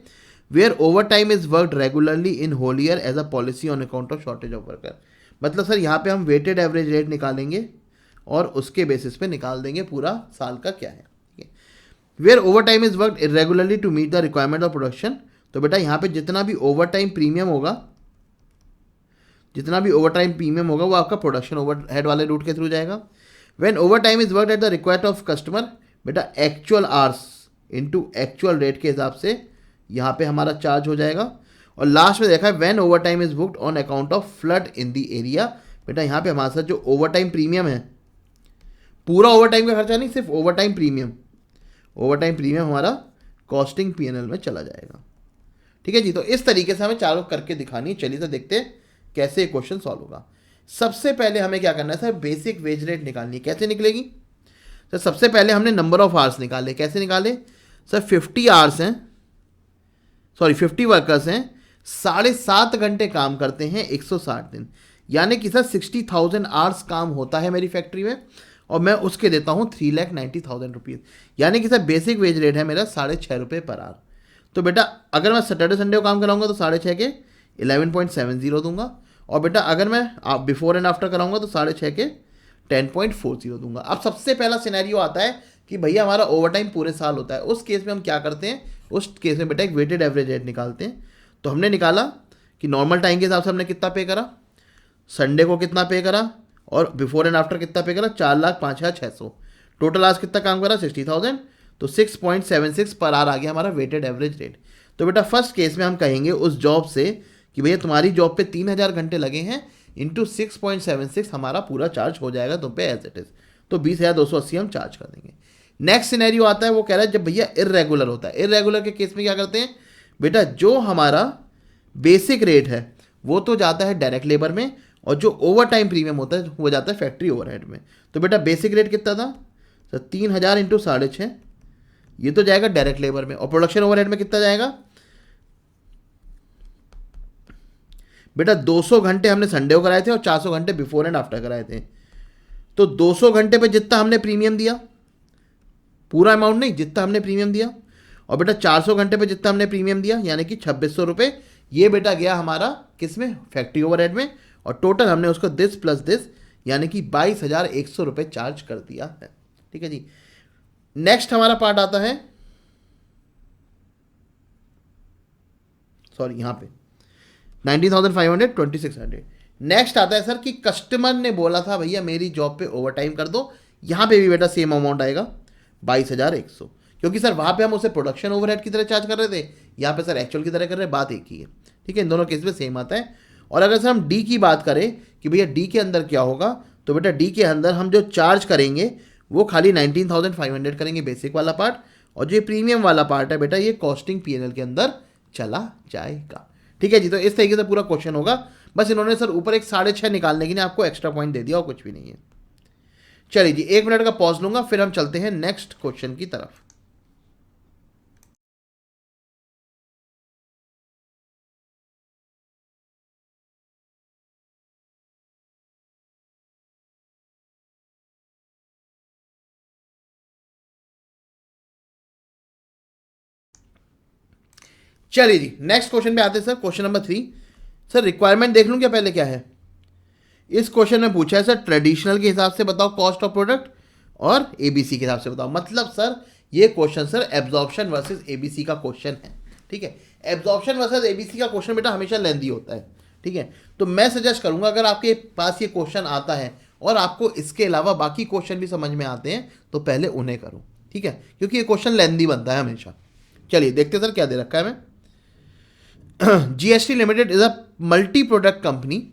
where overtime is worked regularly in whole year as a policy on account of shortage of worker. मतलब सर यहाँ पे हम वेटेड एवरेज रेट निकालेंगे और उसके बेसिस पे निकाल देंगे पूरा साल का क्या है। Where overtime is worked irregularly to meet the requirement of production. तो बेटा यहाँ पे जितना भी ओवर टाइम प्रीमियम होगा, जितना भी ओवर टाइम प्रीमियम होगा वो आपका प्रोडक्शन ओवरहेड वाले रूट के थ्रू जाएगा। When overtime is worked at the required of customer, बेटा actual hours into actual rate के हिसाब से यहाँ पे हमारा चार्ज हो जाएगा। और लास्ट में देखा है when overtime is booked on account of flood in the area. बेटा यहाँ पे हमारे साथ जो ओवर टाइम प्रीमियम है, पूरा ओवर टाइम का खर्चा नहीं, सिर्फ over time premium, over time premium हमारा कॉस्टिंग पीएनएल में चला जाएगा। ठीक है जी। तो इस तरीके से हमें चारों करके दिखानी है। चलिए सर देखते हैं कैसे क्वेश्चन सॉल्व होगा। सबसे पहले हमें क्या करना है सर, बेसिक वेज रेट निकालनी है। कैसे निकलेगी सर? सबसे पहले हमने नंबर ऑफ आवर्स निकाले। कैसे निकाले सर? 50 आवर्स हैं, सॉरी 50 वर्कर्स हैं, 7.5 घंटे काम करते हैं 160 दिन, यानी कि सर 60,000 आवर्स काम होता है मेरी फैक्ट्री में, और मैं उसके देता हूँ 3,90,000 रुपीज़, यानी कि सर बेसिक वेज रेट है मेरा 6.5 रुपये पर आवर। तो बेटा अगर मैं सैटरडे संडे को काम कराऊंगा तो 6.5 के 11.70 दूंगा, और बेटा अगर मैं बिफोर एंड आफ्टर कराऊंगा तो 6.5 के 10.40 दूंगा। अब सबसे पहला सिनेरियो आता है कि भैया हमारा ओवर टाइम पूरे साल होता है। उस केस में हम क्या करते हैं, उस केस में बेटा एक वेटेड एवरेज रेट निकालते हैं। तो हमने निकाला कि नॉर्मल टाइम के हिसाब से हमने कितना पे करा, संडे को कितना पे करा, और बिफोर एंड आफ्टर कितना पे करा, 4,05,600। टोटल आज कितना काम करा, 60,000। तो 6.76 पर आवर आ गया हमारा वेटेड एवरेज रेट। तो बेटा फर्स्ट केस में हम कहेंगे उस जॉब से कि भैया तुम्हारी जॉब पे 3,000 घंटे लगे हैं, इंटू 6.76 हमारा पूरा चार्ज हो जाएगा तुम पे एज इट इज़। तो 20,280 हम चार्ज कर देंगे। नेक्स्ट सिनेरियो आता है, वो कह रहा है जब भैया इरेगुलर होता है। इरेगुलर के केस में क्या करते हैं बेटा, जो हमारा बेसिक रेट है वो तो जाता है डायरेक्ट लेबर में, और जो ओवर टाइम प्रीमियम होता है वो जाता है फैक्ट्री ओवरहेड में। तो बेटा बेसिक रेट कितना था सर, 3,000 इंटू 6.5, ये तो जाएगा डायरेक्ट लेबर में, और प्रोडक्शन ओवरहेड में कितना जाएगा बेटा 200 घंटे हमने संडे को कराए थे और 400 घंटे बिफोर एंड आफ्टर कराए थे। तो 200 घंटे पे जितना हमने प्रीमियम दिया, पूरा अमाउंट नहीं, जितना हमने प्रीमियम दिया, और बेटा 400 घंटे पे जितना हमने प्रीमियम दिया, यानी कि 2,600 रुपये, ये बेटा गया हमारा किस में, फैक्ट्री ओवरहेड में, और टोटल हमने उसको दिस प्लस दिस यानी कि 22,100 रुपये चार्ज कर दिया है। ठीक है जी। नेक्स्ट हमारा पार्ट आता है, सॉरी यहाँ पे 19,500 2,600। नेक्स्ट आता है सर कि कस्टमर ने बोला था भैया मेरी जॉब पे ओवर टाइम कर दो। यहाँ पे भी बेटा सेम अमाउंट आएगा 22,100, क्योंकि सर वहाँ पे हम उसे प्रोडक्शन ओवरहेड की तरह चार्ज कर रहे थे, यहाँ पे सर एक्चुअल की तरह कर रहे हैं, बात एक ही है। ठीक है, इन दोनों केस में सेम आता है। और अगर सर हम डी की बात करें कि भैया डी के अंदर क्या होगा, तो बेटा डी के अंदर हम जो चार्ज करेंगे वो खाली 19,500 करेंगे बेसिक वाला पार्ट, और जो प्रीमियम वाला पार्ट है बेटा ये कॉस्टिंग पीएनएल के अंदर चला जाएगा। ठीक है जी। तो इस तरीके से पूरा क्वेश्चन होगा। बस इन्होंने सर ऊपर एक 6.5 निकालने के लिए आपको एक्स्ट्रा पॉइंट दे दिया और कुछ भी नहीं है। चलिए जी 1 मिनट का पॉज लूंगा, फिर हम चलते हैं नेक्स्ट क्वेश्चन की तरफ। चलिए जी नेक्स्ट क्वेश्चन पे आते हैं sir. Question number 3 sir, requirement देख लूं क्या पहले क्या है। इस क्वेश्चन में पूछा है सर ट्रेडिशनल के हिसाब से बताओ कॉस्ट ऑफ प्रोडक्ट और एबीसी के हिसाब से बताओ। मतलब सर ये question sir absorption versus ABC का क्वेश्चन है, ठीक है। एब्जॉर्प्शन वर्सेस एबीसी का क्वेश्चन बेटा हमेशा लेंदी होता है, ठीक है। तो मैं सजेस्ट करूंगा अगर आपके पास ये क्वेश्चन आता है और आपको इसके अलावा बाकी क्वेश्चन भी समझ में आते हैं तो पहले उन्हें करो, ठीक है, क्योंकि ये क्वेश्चन लेंदी बनता है हमेशा। चलिए देखते सर क्या दे रखा है हमें। GST limited is a multi product company,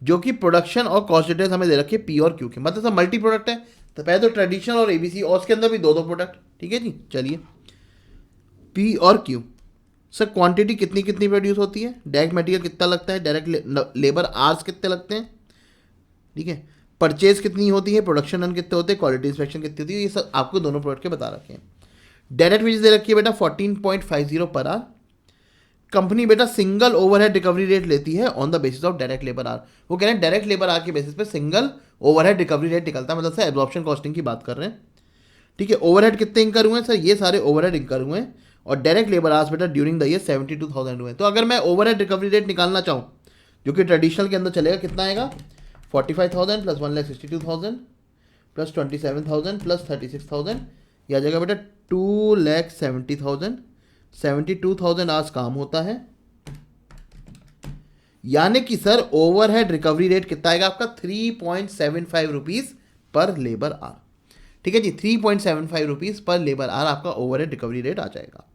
जो कि प्रोडक्शन और कॉस्ट डिटेल्स हमें दे रखी है पी और क्यू के, मतलब सर मल्टी प्रोडक्ट है तो पहले तो ट्रेडिशनल और एबीसी और उसके अंदर भी दो दो प्रोडक्ट, ठीक है जी। चलिए पी और क्यू सर क्वांटिटी कितनी कितनी प्रोड्यूस होती है, डायरेक्ट मटेरियल कितना लगता है, डायरेक्ट लेबर आवर्स कितने लगते हैं, ठीक है, परचेज कितनी होती है, प्रोडक्शन रन कितने होते हैं, क्वालिटी इंस्पेक्शन कितनी होती है, ये सब आपको दोनों प्रोडक्ट के बता रखे हैं। डायरेक्ट वेजेस दे रखी है बेटा 14.50 पर आवर। कंपनी बेटा सिंगल ओवरहेड रिकवरी रेट लेती है on the basis of direct labour hour. वो कह रहे हैं डायरेक्ट लेबर आर के बेसिस पे सिंगल ओवरहेड रिकवरी रेट निकलता है, मतलब सर एब्जॉर्प्शन कॉस्टिंग की बात कर रहे हैं, ठीक है। ओवरहेड कितने इंकर हुए हैं सर, ये सारे ओवरहेड इंकर हुए हैं और डायरेक्ट लेबर आर्स बेटा ड्यूरिंग द ईयर 72,000 हुए। तो अगर मैं ओवरहेड रिकवरी रेट निकालना चाहूँ जो कि ट्रेडिशनल के अंदर चलेगा, कितना आएगा 45,000 प्लस 1,62,000 प्लस 27,000 प्लस 36,000, यह आ जाएगा बेटा 2,70,000। 72,000 आवर्स काम होता है, यानी कि सर ओवरहेड रिकवरी रेट कितना आएगा आपका 3.75 रुपीज पर लेबर आर, ठीक है जी। 3.75 रुपीज पर लेबर आर आपका ओवरहेड रिकवरी रेट आ जाएगा।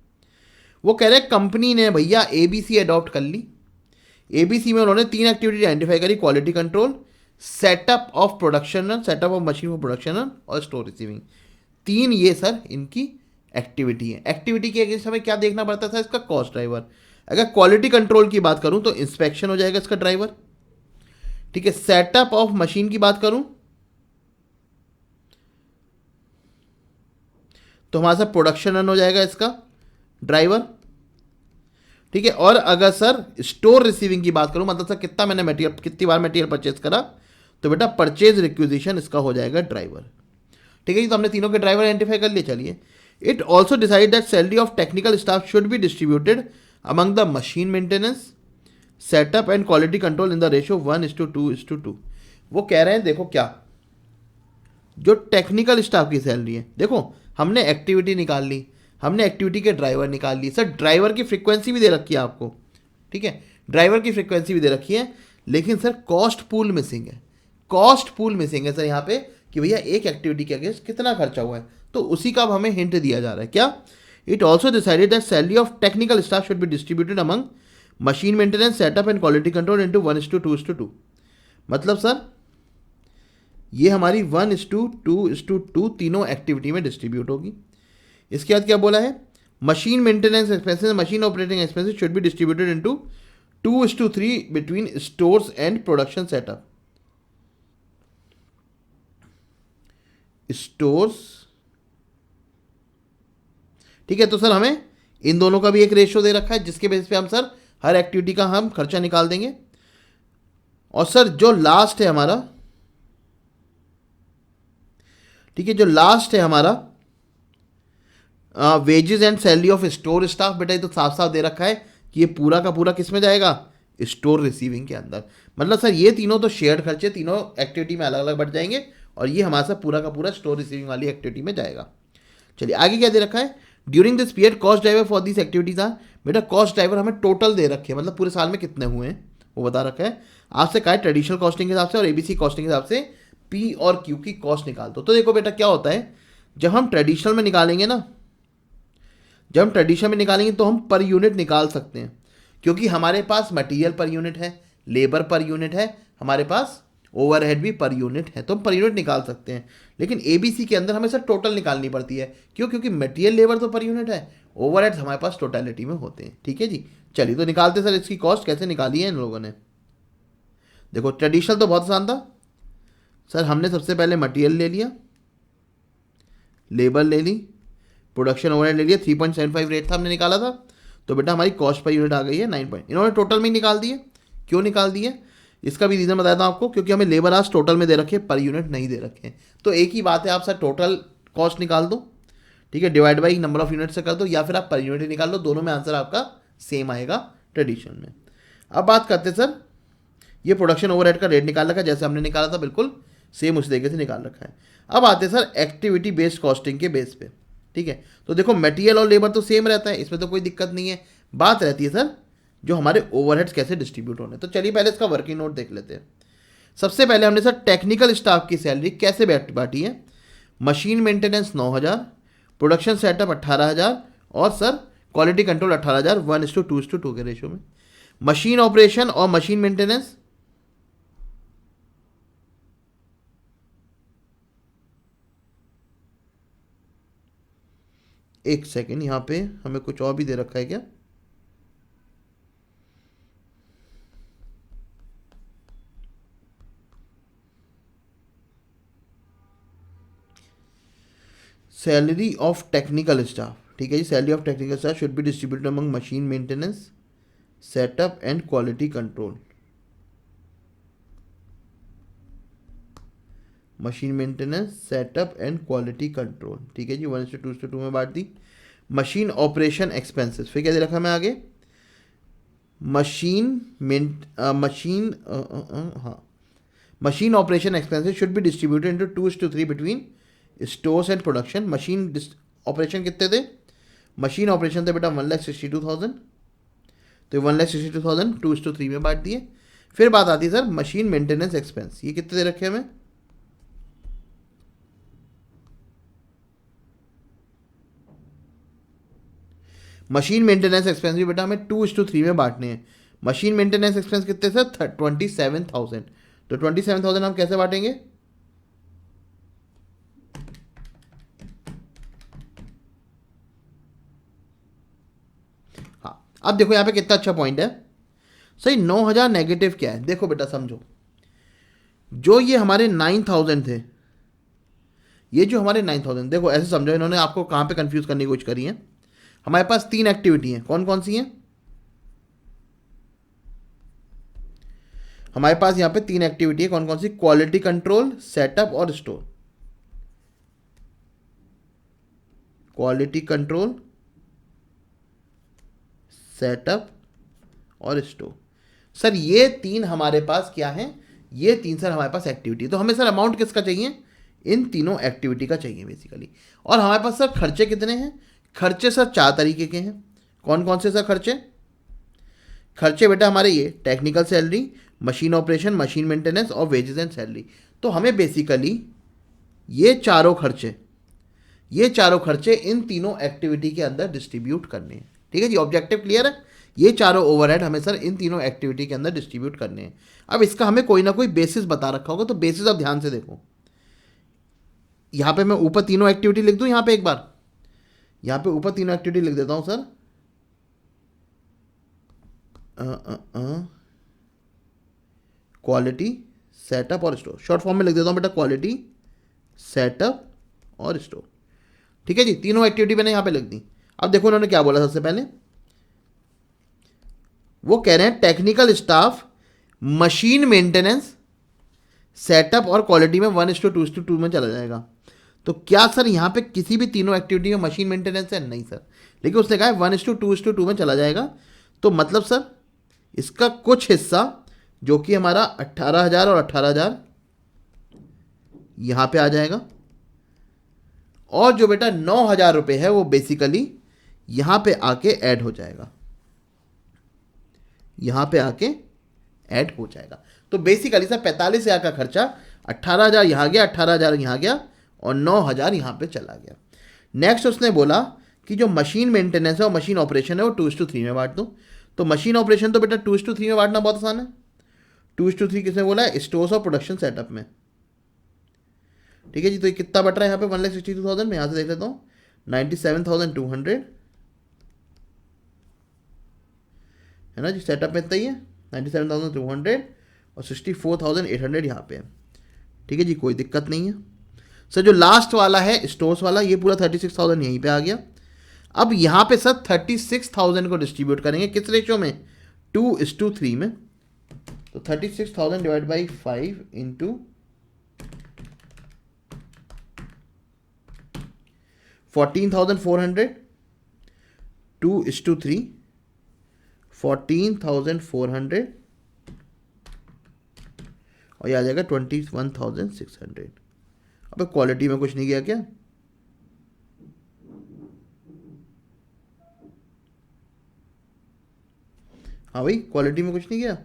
वो कह रहे हैं कंपनी ने भैया एबीसी अडॉप्ट कर ली। एबीसी में उन्होंने 3 एक्टिविटी आइडेंटिफाई करी, quality control, setup of production run, setup of machine for production run और स्टोर रिसीविंग। 3 ये सर इनकी एक्टिविटी है। एक्टिविटी के अगेंस्ट हमें क्या देखना पड़ता था, इसका कॉस्ट ड्राइवर। अगर क्वालिटी कंट्रोल की बात करूं तो इंस्पेक्शन हो जाएगा इसका ड्राइवर, ठीक है। सेटअप ऑफ मशीन की बात करूं तो हमारा सर प्रोडक्शन रन हो जाएगा इसका ड्राइवर, ठीक है। और अगर सर स्टोर रिसीविंग की बात करूं, मतलब सर कितना मैंने मटेरियल, कितनी बार मटेरियल परचेज करा, तो बेटा परचेज रिक्विजिशन इसका हो जाएगा ड्राइवर, ठीक है जी। तो हमने तीनों के ड्राइवर आइडेंटिफाई कर लिए। चलिए it also decide that salary of technical staff should be distributed among the machine maintenance, setup and quality control in the ratio 1:2:2। वो कह रहे हैं देखो क्या, जो टेक्निकल स्टाफ की सैलरी है, देखो हमने एक्टिविटी निकाल ली, हमने एक्टिविटी के ड्राइवर निकाल लिए, सर ड्राइवर की फ्रीक्वेंसी भी दे रखी है आपको, ठीक है, ड्राइवर की फ्रीक्वेंसी भी दे रखी है, लेकिन सर कॉस्ट पूल मिसिंग है। कॉस्ट पूल मिसिंग है सर यहाँ पे कि भैया एक एक्टिविटी के अगेंस्ट कितना खर्चा हुआ है, तो उसी का अब हमें हिंट दिया जा रहा है। क्या, It also decided that salary of technical staff should be distributed among machine maintenance, setup and quality control into 1:2:2। मतलब सर ये हमारी 1:2:2 तीनों एक्टिविटी में डिस्ट्रीब्यूट होगी। इसके बाद क्या बोला है, machine maintenance expenses, machine operating expenses should be distributed into 2:3 between stores and production setup. Stores, ठीक है। तो सर हमें इन दोनों का भी एक रेशियो दे रखा है जिसके बेसिस पे हम सर हर एक्टिविटी का हम खर्चा निकाल देंगे। और सर जो लास्ट है हमारा, ठीक है, जो लास्ट है हमारा wages and salary of store staff, बेटा ये तो साफ साफ दे रखा है कि ये पूरा का पूरा किस में जाएगा, स्टोर रिसीविंग के अंदर। मतलब सर ये तीनों तो शेयर्ड खर्चे तीनों एक्टिविटी में अलग अलग बढ़ जाएंगे और ये हमारा सर पूरा का पूरा स्टोर रिसीविंग वाली एक्टिविटी में जाएगा। चलिए आगे क्या दे रखा है, during this period cost driver for this activities are, बेटा कॉस्ट ड्राइवर हमें टोटल दे रखे हैं, मतलब पूरे साल में कितने हुए हैं वो बता रखा है। आपसे कहा है ट्रेडिशनल कॉस्टिंग के हिसाब से और एबीसी कॉस्टिंग के हिसाब से पी और क्यू की कॉस्ट निकाल दो। तो देखो बेटा क्या होता है, जब हम ट्रेडिशनल में निकालेंगे ना, जब हम ट्रेडिशनल में निकालेंगे तो हम पर यूनिट निकाल सकते हैं, क्योंकि हमारे पास मटीरियल पर यूनिट है, लेबर पर यूनिट है, हमारे पास ओवरहेड भी पर यूनिट है, तो हम पर यूनिट निकाल सकते हैं। लेकिन एबीसी के अंदर हमें सर टोटल निकालनी पड़ती है, क्यों, क्योंकि मटेरियल लेबर तो पर यूनिट है, ओवरहेड्स हमारे पास टोटलिटी में होते हैं, ठीक है जी। चलिए तो निकालते सर इसकी कॉस्ट कैसे निकाली है इन लोगों ने। देखो ट्रेडिशनल तो बहुत आसान था सर, हमने सबसे पहले मटेरियल ले लिया, लेबर ले ली, प्रोडक्शन ओवरहेड ले लिया, 3.75 रेट था हमने निकाला था, तो बेटा हमारी कॉस्ट पर यूनिट आ गई है 9 पॉइंट। इन्होंने टोटल में ही निकाल दिए, क्यों निकाल दिए इसका भी रीज़न बताया था आपको, क्योंकि हमें लेबर आवर्स टोटल में दे रखे, पर यूनिट नहीं दे रखे। तो एक ही बात है, आप सर टोटल कॉस्ट निकाल दो, ठीक है, divide by number of unit से कर दो, या फिर आप पर यूनिट निकाल लो, दोनों में आंसर आपका सेम आएगा ट्रेडिशनल में। अब बात करते सर ये प्रोडक्शन ओवरहेड का रेट निकाल रखा है, जैसे हमने निकाला था बिल्कुल सेम उसी तरीके से निकाल रखा है। अब आते हैं सर एक्टिविटी बेस्ड कॉस्टिंग के बेस पे, ठीक है। तो देखो मटेरियल और लेबर तो सेम रहता है, इसमें तो कोई दिक्कत नहीं है। बात रहती है सर जो हमारे ओवरहेड्स कैसे डिस्ट्रीब्यूट होने। तो चलिए पहले इसका वर्किंग नोट देख लेते हैं। सबसे पहले हमने सर टेक्निकल स्टाफ की सैलरी कैसे बांटी है। मशीन मेंटेनेंस 9,000, प्रोडक्शन सेटअप 18,000 और सर क्वालिटी कंट्रोल 18,000, 1:2:2 के रेशियो में। मशीन ऑपरेशन और मशीन मेंटेनेंस एक सेकेंड, यहां पे हमें कुछ और भी दे रखा है क्या। सैलरी ऑफ टेक्निकल स्टाफ, ठीक है जी। Salary of technical staff should be distributed among machine maintenance, setup and quality control. Machine maintenance, setup and quality control, ठीक है जी। 1:2:2 में बांट दी। मशीन ऑपरेशन एक्सपेंसेस फिर क्या दे रखा मैं आगे। Machine operation expenses should be distributed into 2:3 between stores and production. Machine operation कितने थे, मशीन ऑपरेशन थे बेटा 1,62,000, तो 1,62,000 2:3 में बांट दिए। फिर बात आती है सर मशीन मेंटेनेंस एक्सपेंस, ये कितने दे रखे हमें। मशीन मेंटेनेंस एक्सपेंस भी बेटा हमें 2:3 में बांटने हैं। मशीन मेंटेनेंस एक्सपेंस कितने सर 27,000, तो 27,000 हम कैसे बांटेंगे। हाँ अब देखो यहाँ पे कितना अच्छा पॉइंट है। सही 9,000 नेगेटिव क्या है, देखो बेटा समझो, जो ये हमारे 9,000 थे, ये जो हमारे 9,000, देखो ऐसे समझो, इन्होंने आपको कहाँ पे कंफ्यूज करने की कोशिश करी है। हमारे पास 3 एक्टिविटी हैं, कौन कौन सी हैं। हमारे पास यहाँ पे 3 एक्टिविटी है, कौन कौन सी। क्वालिटी कंट्रोल, सेटअप और स्टोर। क्वालिटी कंट्रोल, सेटअप और स्टोर। सर ये 3 हमारे पास क्या है, ये 3 सर हमारे पास एक्टिविटी। तो हमें सर अमाउंट किसका चाहिए, इन तीनों एक्टिविटी का चाहिए बेसिकली। और हमारे पास सर खर्चे कितने हैं, खर्चे सर 4 तरीके के हैं। कौन कौन से सर खर्चे। खर्चे बेटा हमारे ये technical salary, machine operation, machine maintenance और वेजेस एंड सैलरी। तो हमें बेसिकली ये चारों खर्चे इन तीनों एक्टिविटी के अंदर डिस्ट्रीब्यूट करने हैं, ठीक है जी। ऑब्जेक्टिव क्लियर है। ये चारों ओवरहेड हमें सर इन तीनों एक्टिविटी के अंदर डिस्ट्रीब्यूट करने हैं। अब इसका हमें कोई ना कोई बेसिस बता रखा होगा, तो बेसिस अब ध्यान से देखो। यहाँ पे मैं ऊपर तीनों एक्टिविटी लिख दूँ, यहाँ पे एक बार यहाँ पे ऊपर तीनों एक्टिविटी लिख देता हूँ सर। क्वालिटी, सेटअप और स्टोर, शॉर्ट फॉर्म में लिख देता हूँ बेटा, क्वालिटी, सेटअप और स्टोर, ठीक है जी। तीनों एक्टिविटी मैंने यहाँ पे लिख दी। अब देखो उन्होंने क्या बोला। सबसे पहले वो कह रहे हैं technical staff machine maintenance, setup और क्वालिटी में 1:2:2 में चला जाएगा। तो क्या सर यहाँ पे किसी भी तीनों एक्टिविटी में मशीन मेंटेनेंस है, नहीं सर, लेकिन उसने कहा है 1:2:2 में चला जाएगा। तो मतलब सर इसका कुछ हिस्सा जो कि हमारा 18,000 और 18,000 यहां पे आ जाएगा, और जो बेटा 9,000 रुपये है वो बेसिकली यहां पे आके ऐड हो जाएगा, यहां पे आके ऐड हो जाएगा। तो बेसिकली सर 45,000 का खर्चा 18,000 यहां गया, 18,000 यहां गया और 9,000 यहां पे चला गया। नेक्स्ट उसने बोला कि जो मशीन मेंटेनेंस है और मशीन ऑपरेशन है वो 2:3 में बांट दूं। तो मशीन ऑपरेशन तो बेटा 2:3 में बांटना बहुत आसान है। 2:3 किसने बोला है, स्टोर्स और प्रोडक्शन सेटअप में, ठीक है जी। तो ये कितना बट रहा है यहाँ पे 1,62,000 में, यहाँ से देख लेता हूँ 97,200 है ना जी। सेटअप में इतना ही है 97,200 और 64,800 यहाँ पे है, ठीक है जी, कोई दिक्कत नहीं है। सर जो लास्ट वाला है स्टोर्स वाला, ये पूरा 36,000 यहीं पे आ गया। अब यहाँ पे सर 36,000 को डिस्ट्रीब्यूट करेंगे किस रेशियो में, 2:3 में। तो 36,000 डिवाइड बाई 5 इंटू 14,400, 2:3, 14,400 और ये आ जाएगा 21,600। अबे क्वालिटी में कुछ नहीं गया क्या? हाँ भाई, क्वालिटी में कुछ नहीं गया,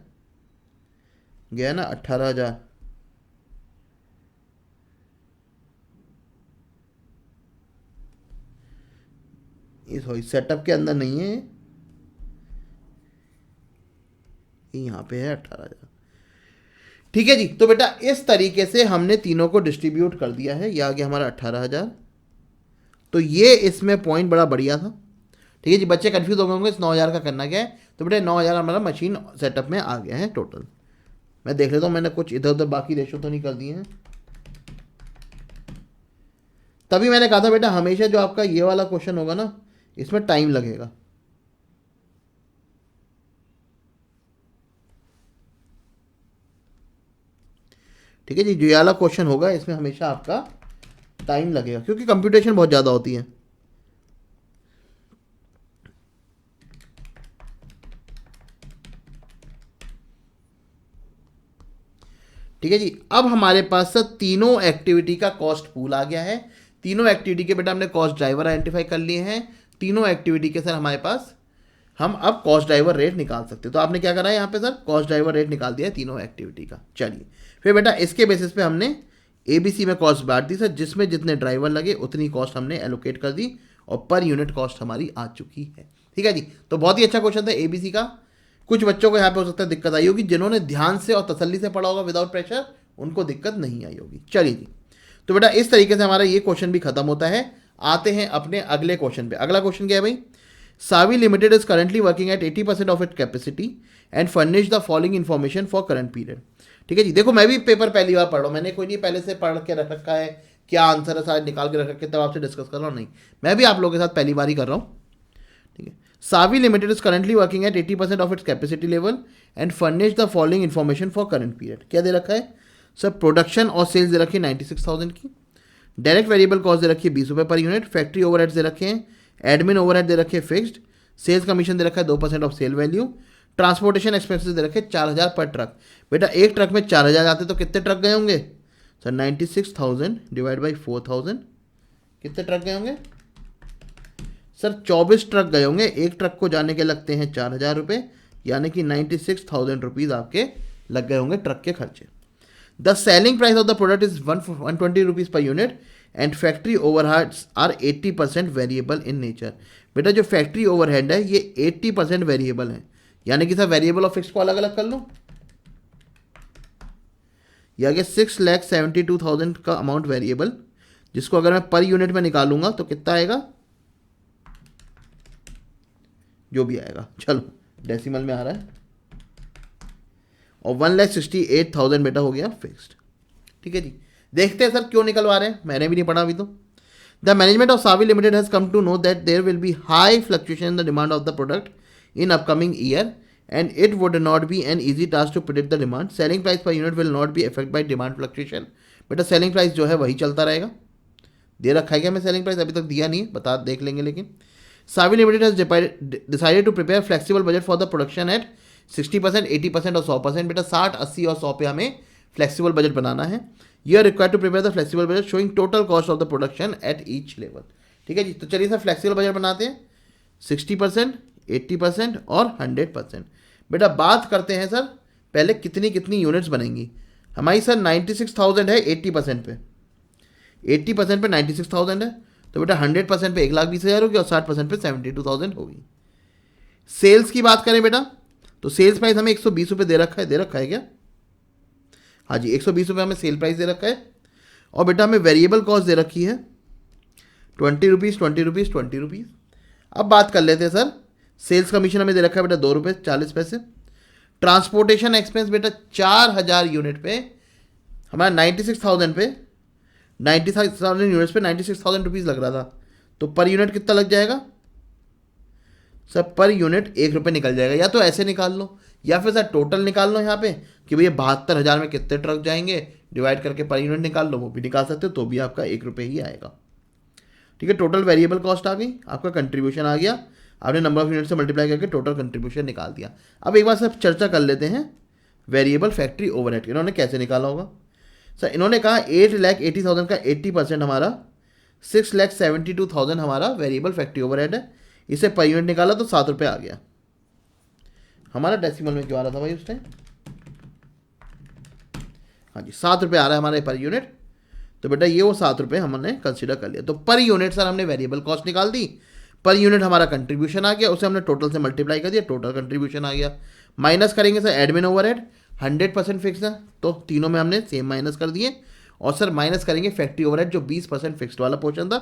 गया ना 18,000। ये सॉरी सेटअप के अंदर नहीं है, ये यहाँ पे है 18,000। ठीक है जी, तो बेटा इस तरीके से हमने तीनों को डिस्ट्रीब्यूट कर दिया है। ये आ गया हमारा 18,000। तो ये इसमें पॉइंट बड़ा बढ़िया था। ठीक है जी, बच्चे कंफ्यूज हो गए होंगे इस 9,000 का करना क्या है। तो बेटा 9,000 हमारा मशीन सेटअप में आ गया है टोटल। मैं देख लेता हूँ मैंने कुछ इधर उधर बाकी रेशो तो नहीं कर दिए हैं। तभी मैंने कहा था बेटा हमेशा जो आपका ये वाला क्वेश्चन होगा ना, इसमें टाइम लगेगा। ठीक है जी, जो ये वाला क्वेश्चन होगा इसमें हमेशा आपका टाइम लगेगा, क्योंकि कंप्यूटेशन बहुत ज़्यादा होती है। ठीक है जी, अब हमारे पास सर तीनों एक्टिविटी का कॉस्ट पूल आ गया है। तीनों एक्टिविटी के बेटा हमने कॉस्ट ड्राइवर आइडेंटिफाई कर लिए हैं। तीनों एक्टिविटी के सर हमारे पास हम अब कॉस्ट ड्राइवर रेट निकाल सकते हैं। तो आपने क्या करा है यहाँ पे सर, कॉस्ट ड्राइवर रेट निकाल दिया है तीनों एक्टिविटी का। चलिए फिर बेटा इसके बेसिस पे हमने ABC में कॉस्ट बांट दी सर, जिसमें जितने ड्राइवर लगे उतनी कॉस्ट हमने एलोकेट कर दी और पर यूनिट कॉस्ट हमारी आ चुकी है। ठीक है जी, तो बहुत ही अच्छा क्वेश्चन था ABC का। कुछ बच्चों को यहाँ पे हो सकता है दिक्कत आई होगी, जिन्होंने ध्यान से और तसल्ली से पढ़ा होगा विदाउट प्रेशर, उनको दिक्कत नहीं आई होगी। चलिए जी, तो बेटा इस तरीके से हमारा ये क्वेश्चन भी खत्म होता है। आते हैं अपने अगले क्वेश्चन पे। अगला क्वेश्चन क्या है भाई, Savi limited is currently working at 80% of it capacity and furnish the following information for current period. ठीक है जी, देखो मैं भी पेपर पहली बार पढ़ रहा हूँ, मैंने कोई नहीं पहले से पढ़ के रख रखा है, क्या आंसर है सारे निकाल के रख रखे, तब आपसे डिस्कस कर रहा हूँ। नहीं, मैं भी आप लोगों के साथ पहली बार ही कर रहा हूँ। ठीक है, Savi limited is currently working at 80% of its capacity level and furnish the following information for current period. क्या दे रखा है सर, प्रोडक्शन और सेल्स दे रखी है 96,000 की, डायरेक्ट वेरिएबल कॉस्ट दे रखी है 20 रुपये पर यूनिट, फैक्ट्री ओवरहेड्स दे रखे हैं, एडमिन ओवरहेड दे रखे हैं फिक्स्ड, सेल्स कमीशन दे रखा है 2% of sale value, transportation expenses दे रखे 4,000 पर ट्रक। बेटा एक ट्रक में 4,000 जाते तो कितने ट्रक गए होंगे सर, 96,000 डिवाइड बाई 4,000, कितने ट्रक गए होंगे सर, 24 ट्रक गए होंगे। एक ट्रक को जाने के लगते हैं 4,000 रुपये, यानी कि 96,000 रुपीज़ आपके लग गए होंगे ट्रक के खर्चे। The selling price of the product is 120 rupees per unit and factory overheads are 80% variable in nature. बेटा जो फैक्ट्री ओवरहेड है ये 80% वेरिएबल है, यानी कि सर वेरिएबल और फिक्स को अलग अलग कर लो। ये आगे 6,72,000 का अमाउंट वेरिएबल, जिसको अगर मैं पर यूनिट में निकालूंगा तो कितना आएगा, जो भी आएगा, चलो डेसिमल में आ रहा है, और 1,68,000 बेटा हो गया फिक्स्ड। ठीक है जी, देखते हैं सर क्यों निकलवा रहे हैं, मैंने भी नहीं पढ़ा अभी तो। The management of Savvy limited has come to know that there will be high fluctuation in the demand of the product in upcoming year and it would not be an easy task to predict the demand. Selling price per unit will not be affect by demand fluctuation. बेटा selling price जो है वही चलता रहेगा। दे रखा है क्या मैं सेलिंग प्राइस, अभी तक दिया नहीं, बता देख लेंगे। लेकिन Savi limited has decided to prepare flexible budget for the production at 60%, 80% और 100%। बेटा 60, 80 और 100 पे हमें फ्लेक्सिबल बजट बनाना है। You are required to prepare the flexible budget showing total cost of the production at each level. ठीक है जी, तो चलिए सर फ्लेक्सिबल बजट बनाते हैं 60%, 80% और 100%। बेटा बात करते हैं सर पहले कितनी कितनी यूनिट्स बनेंगी हमारी। सर 96,000 है 80% पे, 80% पे 96,000 है, तो बेटा 100% पे 1,20,000 होगी और 60% पे 72,000 होगी। सेल्स की बात करें बेटा तो सेल्स प्राइस हमें 120 रुपये दे रखा है क्या, हाँ जी 120 रुपये हमें सेल प्राइस दे रखा है। और बेटा हमें वेरिएबल कॉस्ट दे रखी है 20 रुपीज़, 20 रुपीज़, 20 रुपीज़। अब बात कर लेते हैं सर, सेल्स कमीशन हमें दे रखा है बेटा 2 रुपये 40 पैसे। ट्रांसपोर्टेशन एक्सपेंस बेटा 4,000 यूनिट पे हमारा 96,000 पे 96,000 यूनिट्स पे 96,000 रुपीज़ लग रहा था, तो पर यूनिट कितना लग जाएगा सर, पर यूनिट 1 रुपये निकल जाएगा। या तो ऐसे निकाल लो या फिर सर टोटल निकाल लो यहाँ पे कि भैया 72,000 में कितने ट्रक जाएंगे, डिवाइड करके पर यूनिट निकाल लो, वो भी निकाल सकते हो, तो भी आपका 1 रुपये ही आएगा। ठीक है, टोटल वेरिएबल कॉस्ट आ गई, आपका कंट्रीब्यूशन आ गया, आपने नंबर ऑफ यूनिट से मल्टीप्लाई करके टोटल कंट्रीब्यूशन निकाल दिया। अब एक बार सब चर्चा कर लेते हैं वेरिएबल फैक्ट्री ओवरहेड। इन्होंने कैसे निकाला होगा सर? इन्होंने कहा 8,80,000 का 80% हमारा 6,72,000 हमारा वेरिएबल फैक्ट्री ओवरहेड है। इसे पर यूनिट निकाला तो 7 रुपये आ गया। हमारा डेसिमल में क्यों आ रहा था भाई उस टाइम? हाँ जी, 7 रुपये आ रहा है हमारे पर यूनिट। तो बेटा ये वो 7 रुपये हमने कंसिडर कर लिया। तो पर यूनिट सर हमने वेरिएबल कॉस्ट निकाल दी, पर यूनिट हमारा कंट्रीब्यूशन आ गया, उसे हमने टोटल से मल्टीप्लाई कर दिया, टोटल कंट्रीब्यूशन आ गया। माइनस करेंगे सर एडमिन ओवरहेड, 100% फिक्स है तो तीनों में हमने सेम माइनस कर दिए। और सर माइनस करेंगे फैक्ट्री ओवरहेड, जो 20% फिक्स्ड वाला पोर्शन था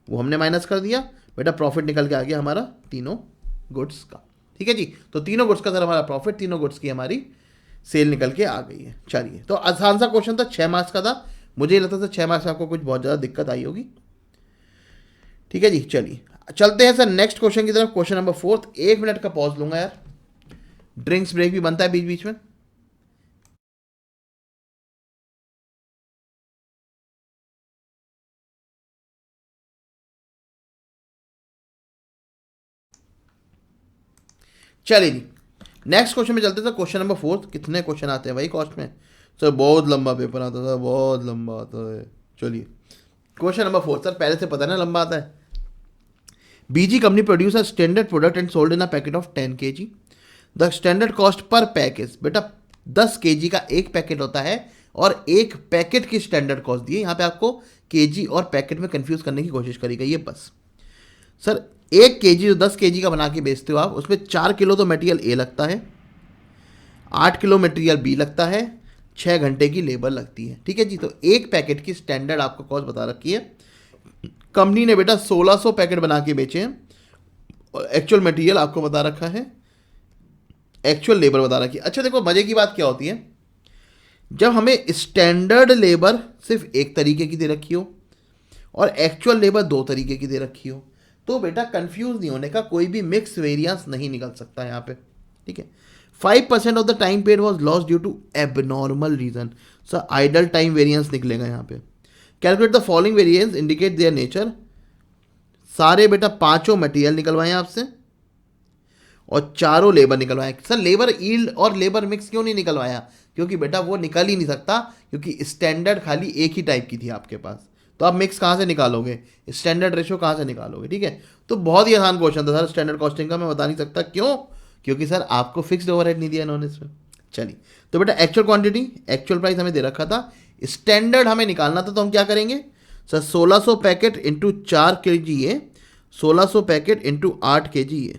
वो हमने माइनस कर दिया। बेटा प्रॉफिट निकल के आ गया हमारा तीनों गुड्स का। ठीक है जी, तो तीनों गुड्स का सर हमारा प्रॉफिट, तीनों गुड्स की हमारी सेल निकल के आ गई है। चलिए, तो आसान सा क्वेश्चन था, 6 मार्क्स का था। मुझे लगता था 6 मार्क्स में आपको कुछ बहुत ज़्यादा दिक्कत आई होगी। ठीक है जी, चलिए चलते हैं सर नेक्स्ट क्वेश्चन की तरफ। Question number 4। 1 मिनट का पॉज लूंगा यार, ड्रिंक्स ब्रेक भी बनता है बीच बीच में। चलिए जी, नेक्स्ट क्वेश्चन में चलते हैं। Question number 4। कितने क्वेश्चन आते हैं भाई कॉस्ट में? सर बहुत लंबा पेपर आता था, बहुत लंबा आता है। चलिए क्वेश्चन नंबर 4 सर, पहले से पता है ना लंबा आता है। BG company produce a standard product and sold in a packet of 10 kg। The standard cost per package, बेटा 10 kg का एक पैकेट होता है और एक पैकेट की स्टैंडर्ड कॉस्ट दी है। यहाँ पे आपको केजी और पैकेट में कंफ्यूज करने की कोशिश करी गई है बस। सर 1 kg जो 10 kg का बना के बेचते हो आप, उसमें 4 किलो तो मटेरियल ए लगता है, 8 किलो मटेरियल बी लगता है, 6 घंटे की लेबर लगती है। ठीक है जी, तो एक पैकेट की स्टैंडर्ड आपको कॉस्ट बता रखी है। कंपनी ने बेटा 1600 पैकेट बना के बेचे हैं और एक्चुअल मटेरियल आपको बता रखा है, एक्चुअल लेबर बता रखी है। अच्छा देखो, मजे की बात क्या होती है, जब हमें स्टैंडर्ड लेबर सिर्फ एक तरीके की दे रखी हो और एक्चुअल लेबर 2 तरीके की दे रखी हो, तो बेटा कंफ्यूज नहीं होने का, कोई भी मिक्स वेरिएंस नहीं निकल सकता यहाँ पे। ठीक है, 5% of the time paid was loss due to abnormal reason. Sir idle time variance निकलेगा यहाँ पे। Calculate the following variance, indicate their nature. सारे बेटा 5 मटेरियल निकलवाए आपसे और 4 लेबर निकलवाए। सर लेबर ईल्ड और लेबर मिक्स क्यों नहीं निकलवाया? क्योंकि बेटा वो निकल ही नहीं सकता, क्योंकि स्टैंडर्ड खाली एक ही टाइप की थी आपके पास, तो आप मिक्स कहाँ से निकालोगे, स्टैंडर्ड रेशियो कहाँ से निकालोगे? ठीक है, तो बहुत ही आसान क्वेश्चन था सर स्टैंडर्ड कॉस्टिंग का। मैं बता नहीं सकता क्यों, क्योंकि सर आपको फिक्स्ड ओवरहेड नहीं दिया इन्होंने इसमें। चलिए, तो बेटा एक्चुअल क्वांटिटी, एक्चुअल प्राइस हमें दे रखा था, स्टैंडर्ड हमें निकालना था, तो हम क्या करेंगे सर, 1600 पैकेट इंटू 4 kg ये, 1600 पैकेट इंटू 8 kg ये।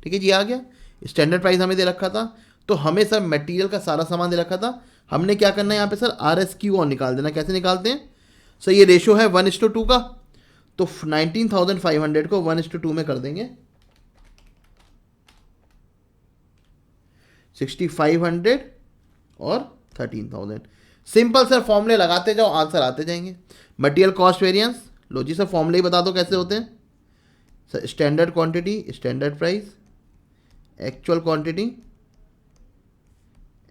ठीक है जी, आ गया। स्टैंडर्ड प्राइस हमें दे रखा था, तो हमें सर मटेरियल का सारा सामान दे रखा था। हमने क्या करना है यहाँ पे सर, RSQ और निकाल देना। कैसे निकालते हैं सर? ये रेशो है 1:2 का, तो 19,500 को 1:2 में कर देंगे, 6,500 और 13,000। सिंपल सर, फॉर्मूले लगाते जाओ, आंसर आते जाएंगे। मटेरियल कॉस्ट वेरिएंस, लो जी सर फॉर्मूले ही बता दो कैसे होते हैं sir. Standard quantity, standard price, actual quantity,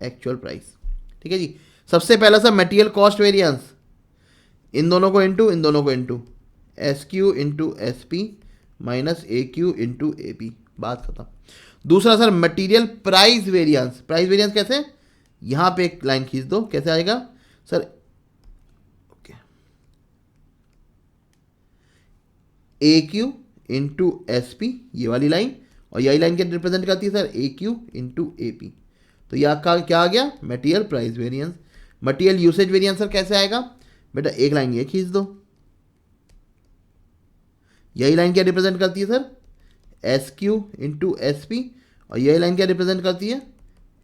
actual price. ठीक है जी, सबसे पहला सर मटेरियल कॉस्ट वेरिएंस, इन दोनों को इंटू, इन दोनों को into, SQ into SP minus AQ into AP, बात खत्म। दूसरा sir material price variance. Price variance कैसे? यहाँ पे एक लाइन खींच दो, कैसे आएगा sir? Okay, AQ into SP, ये वाली लाइन, और यही लाइन क्या रिप्रेजेंट करती है सर? AQ into AP। तो यह क्या आ गया? Material price variance. Material usage variance sir कैसे आएगा? बेटा एक लाइन ये खींच दो, यही लाइन क्या रिप्रेजेंट करती है सर? SQ इंटू SP, और यही लाइन क्या रिप्रेजेंट करती है?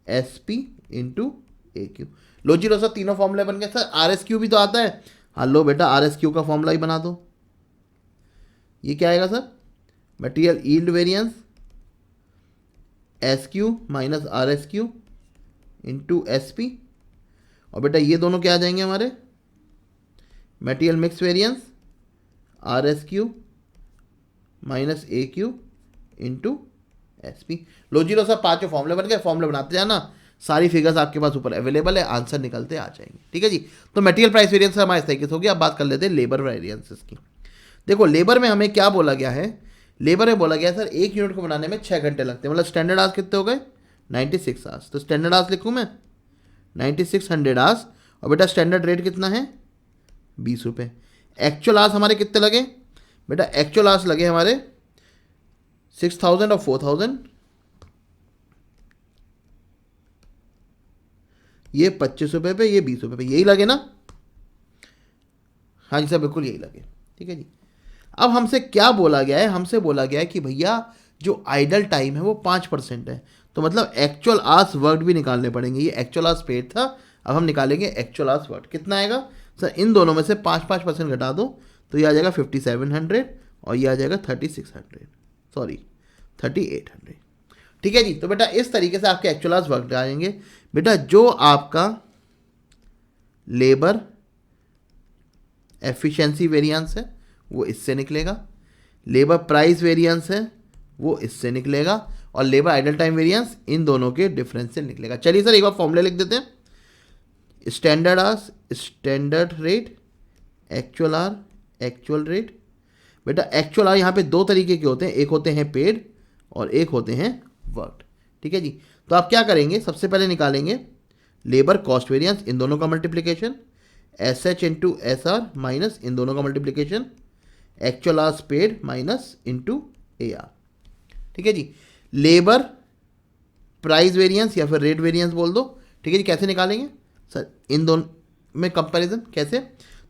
SP into AQ। लो जी, लो सर तीनों फॉर्मूले बन गए सर। RSQ भी तो आता है, हाँ लो बेटा RSQ का फॉर्मूला ही बना दो। ये क्या आएगा sir? Material yield variance, SQ minus RSQ into SP, और बेटा ये दोनों क्या आ जाएंगे हमारे? Material mix variance, RSQ minus AQ into SP। लो जी, लो सर 5 फॉर्मूले बन गए। फॉर्मूले बनाते जाना, सारी फिगर्स आपके पास ऊपर अवेलेबल है, आंसर निकलते आ जाएंगे। ठीक है जी, तो मटेरियल प्राइस वेरिएंस हमारे इस तरीके से हो गया। अब बात कर लेते हैं लेबर वेरिएंसेस की। देखो लेबर में हमें क्या बोला गया है? लेबर में बोला गया है सर 1 यूनिट को बनाने में 6 घंटे लगते हैं, मतलब स्टैंडर्ड आवर्स कितने हो गए? 96 आवर्स। तो स्टैंडर्ड आवर्स लिखूँ मैं 9600 आवर्स, और बेटा स्टैंडर्ड रेट कितना है 20 रुपये। एक्चुअल आवर्स हमारे कितने लगे बेटा, एक्चुअल आवर्स लगे हमारे 6000 और 4000, ये 25 रुपये पे, ये 20 रुपये पे, यही लगे ना? हाँ जी सर बिल्कुल यही लगे। ठीक है जी। अब हमसे क्या बोला गया है, हमसे बोला गया है कि भैया जो आइडल टाइम है वो 5% है, तो मतलब एक्चुअल आवर्स वर्क भी निकालने पड़ेंगे। ये एक्चुअल आवर्स पेड था, अब हम निकालेंगे एक्चुअल आवर्स वर्क। कितना आएगा सर, इन दोनों में से 5% घटा दो तो ये आ जाएगा 5700 और ये आ जाएगा 3800। ठीक है जी। तो बेटा इस तरीके से आपके एक्चुअल आवर्स वर्क आएंगे। बेटा जो आपका लेबर एफिशिएंसी वेरिएंस है वो इससे निकलेगा, लेबर प्राइस वेरिएंस है वो इससे निकलेगा, और लेबर आइडल टाइम वेरिएंस इन दोनों के डिफरेंस से निकलेगा। चलिए सर एक बार फॉर्मूले लिख देते हैं। Standard hours standard rate, actual our actual rate. बेटा एक्चुअल आवर यहाँ पे दो तरीके के होते हैं, एक होते हैं पेड और एक होते हैं वर्क। ठीक है जी। तो आप क्या करेंगे, सबसे पहले निकालेंगे लेबर कॉस्ट वेरिएंस, इन दोनों का multiplication, S H into S R minus इन दोनों का multiplication, actual hours paid minus into A R. ठीक है जी। लेबर प्राइस वेरिएंस या फिर रेट वेरिएंस बोल दो। ठीक है जी। कैसे निकालेंगे सर, इन दोनों में कंपैरिजन कैसे?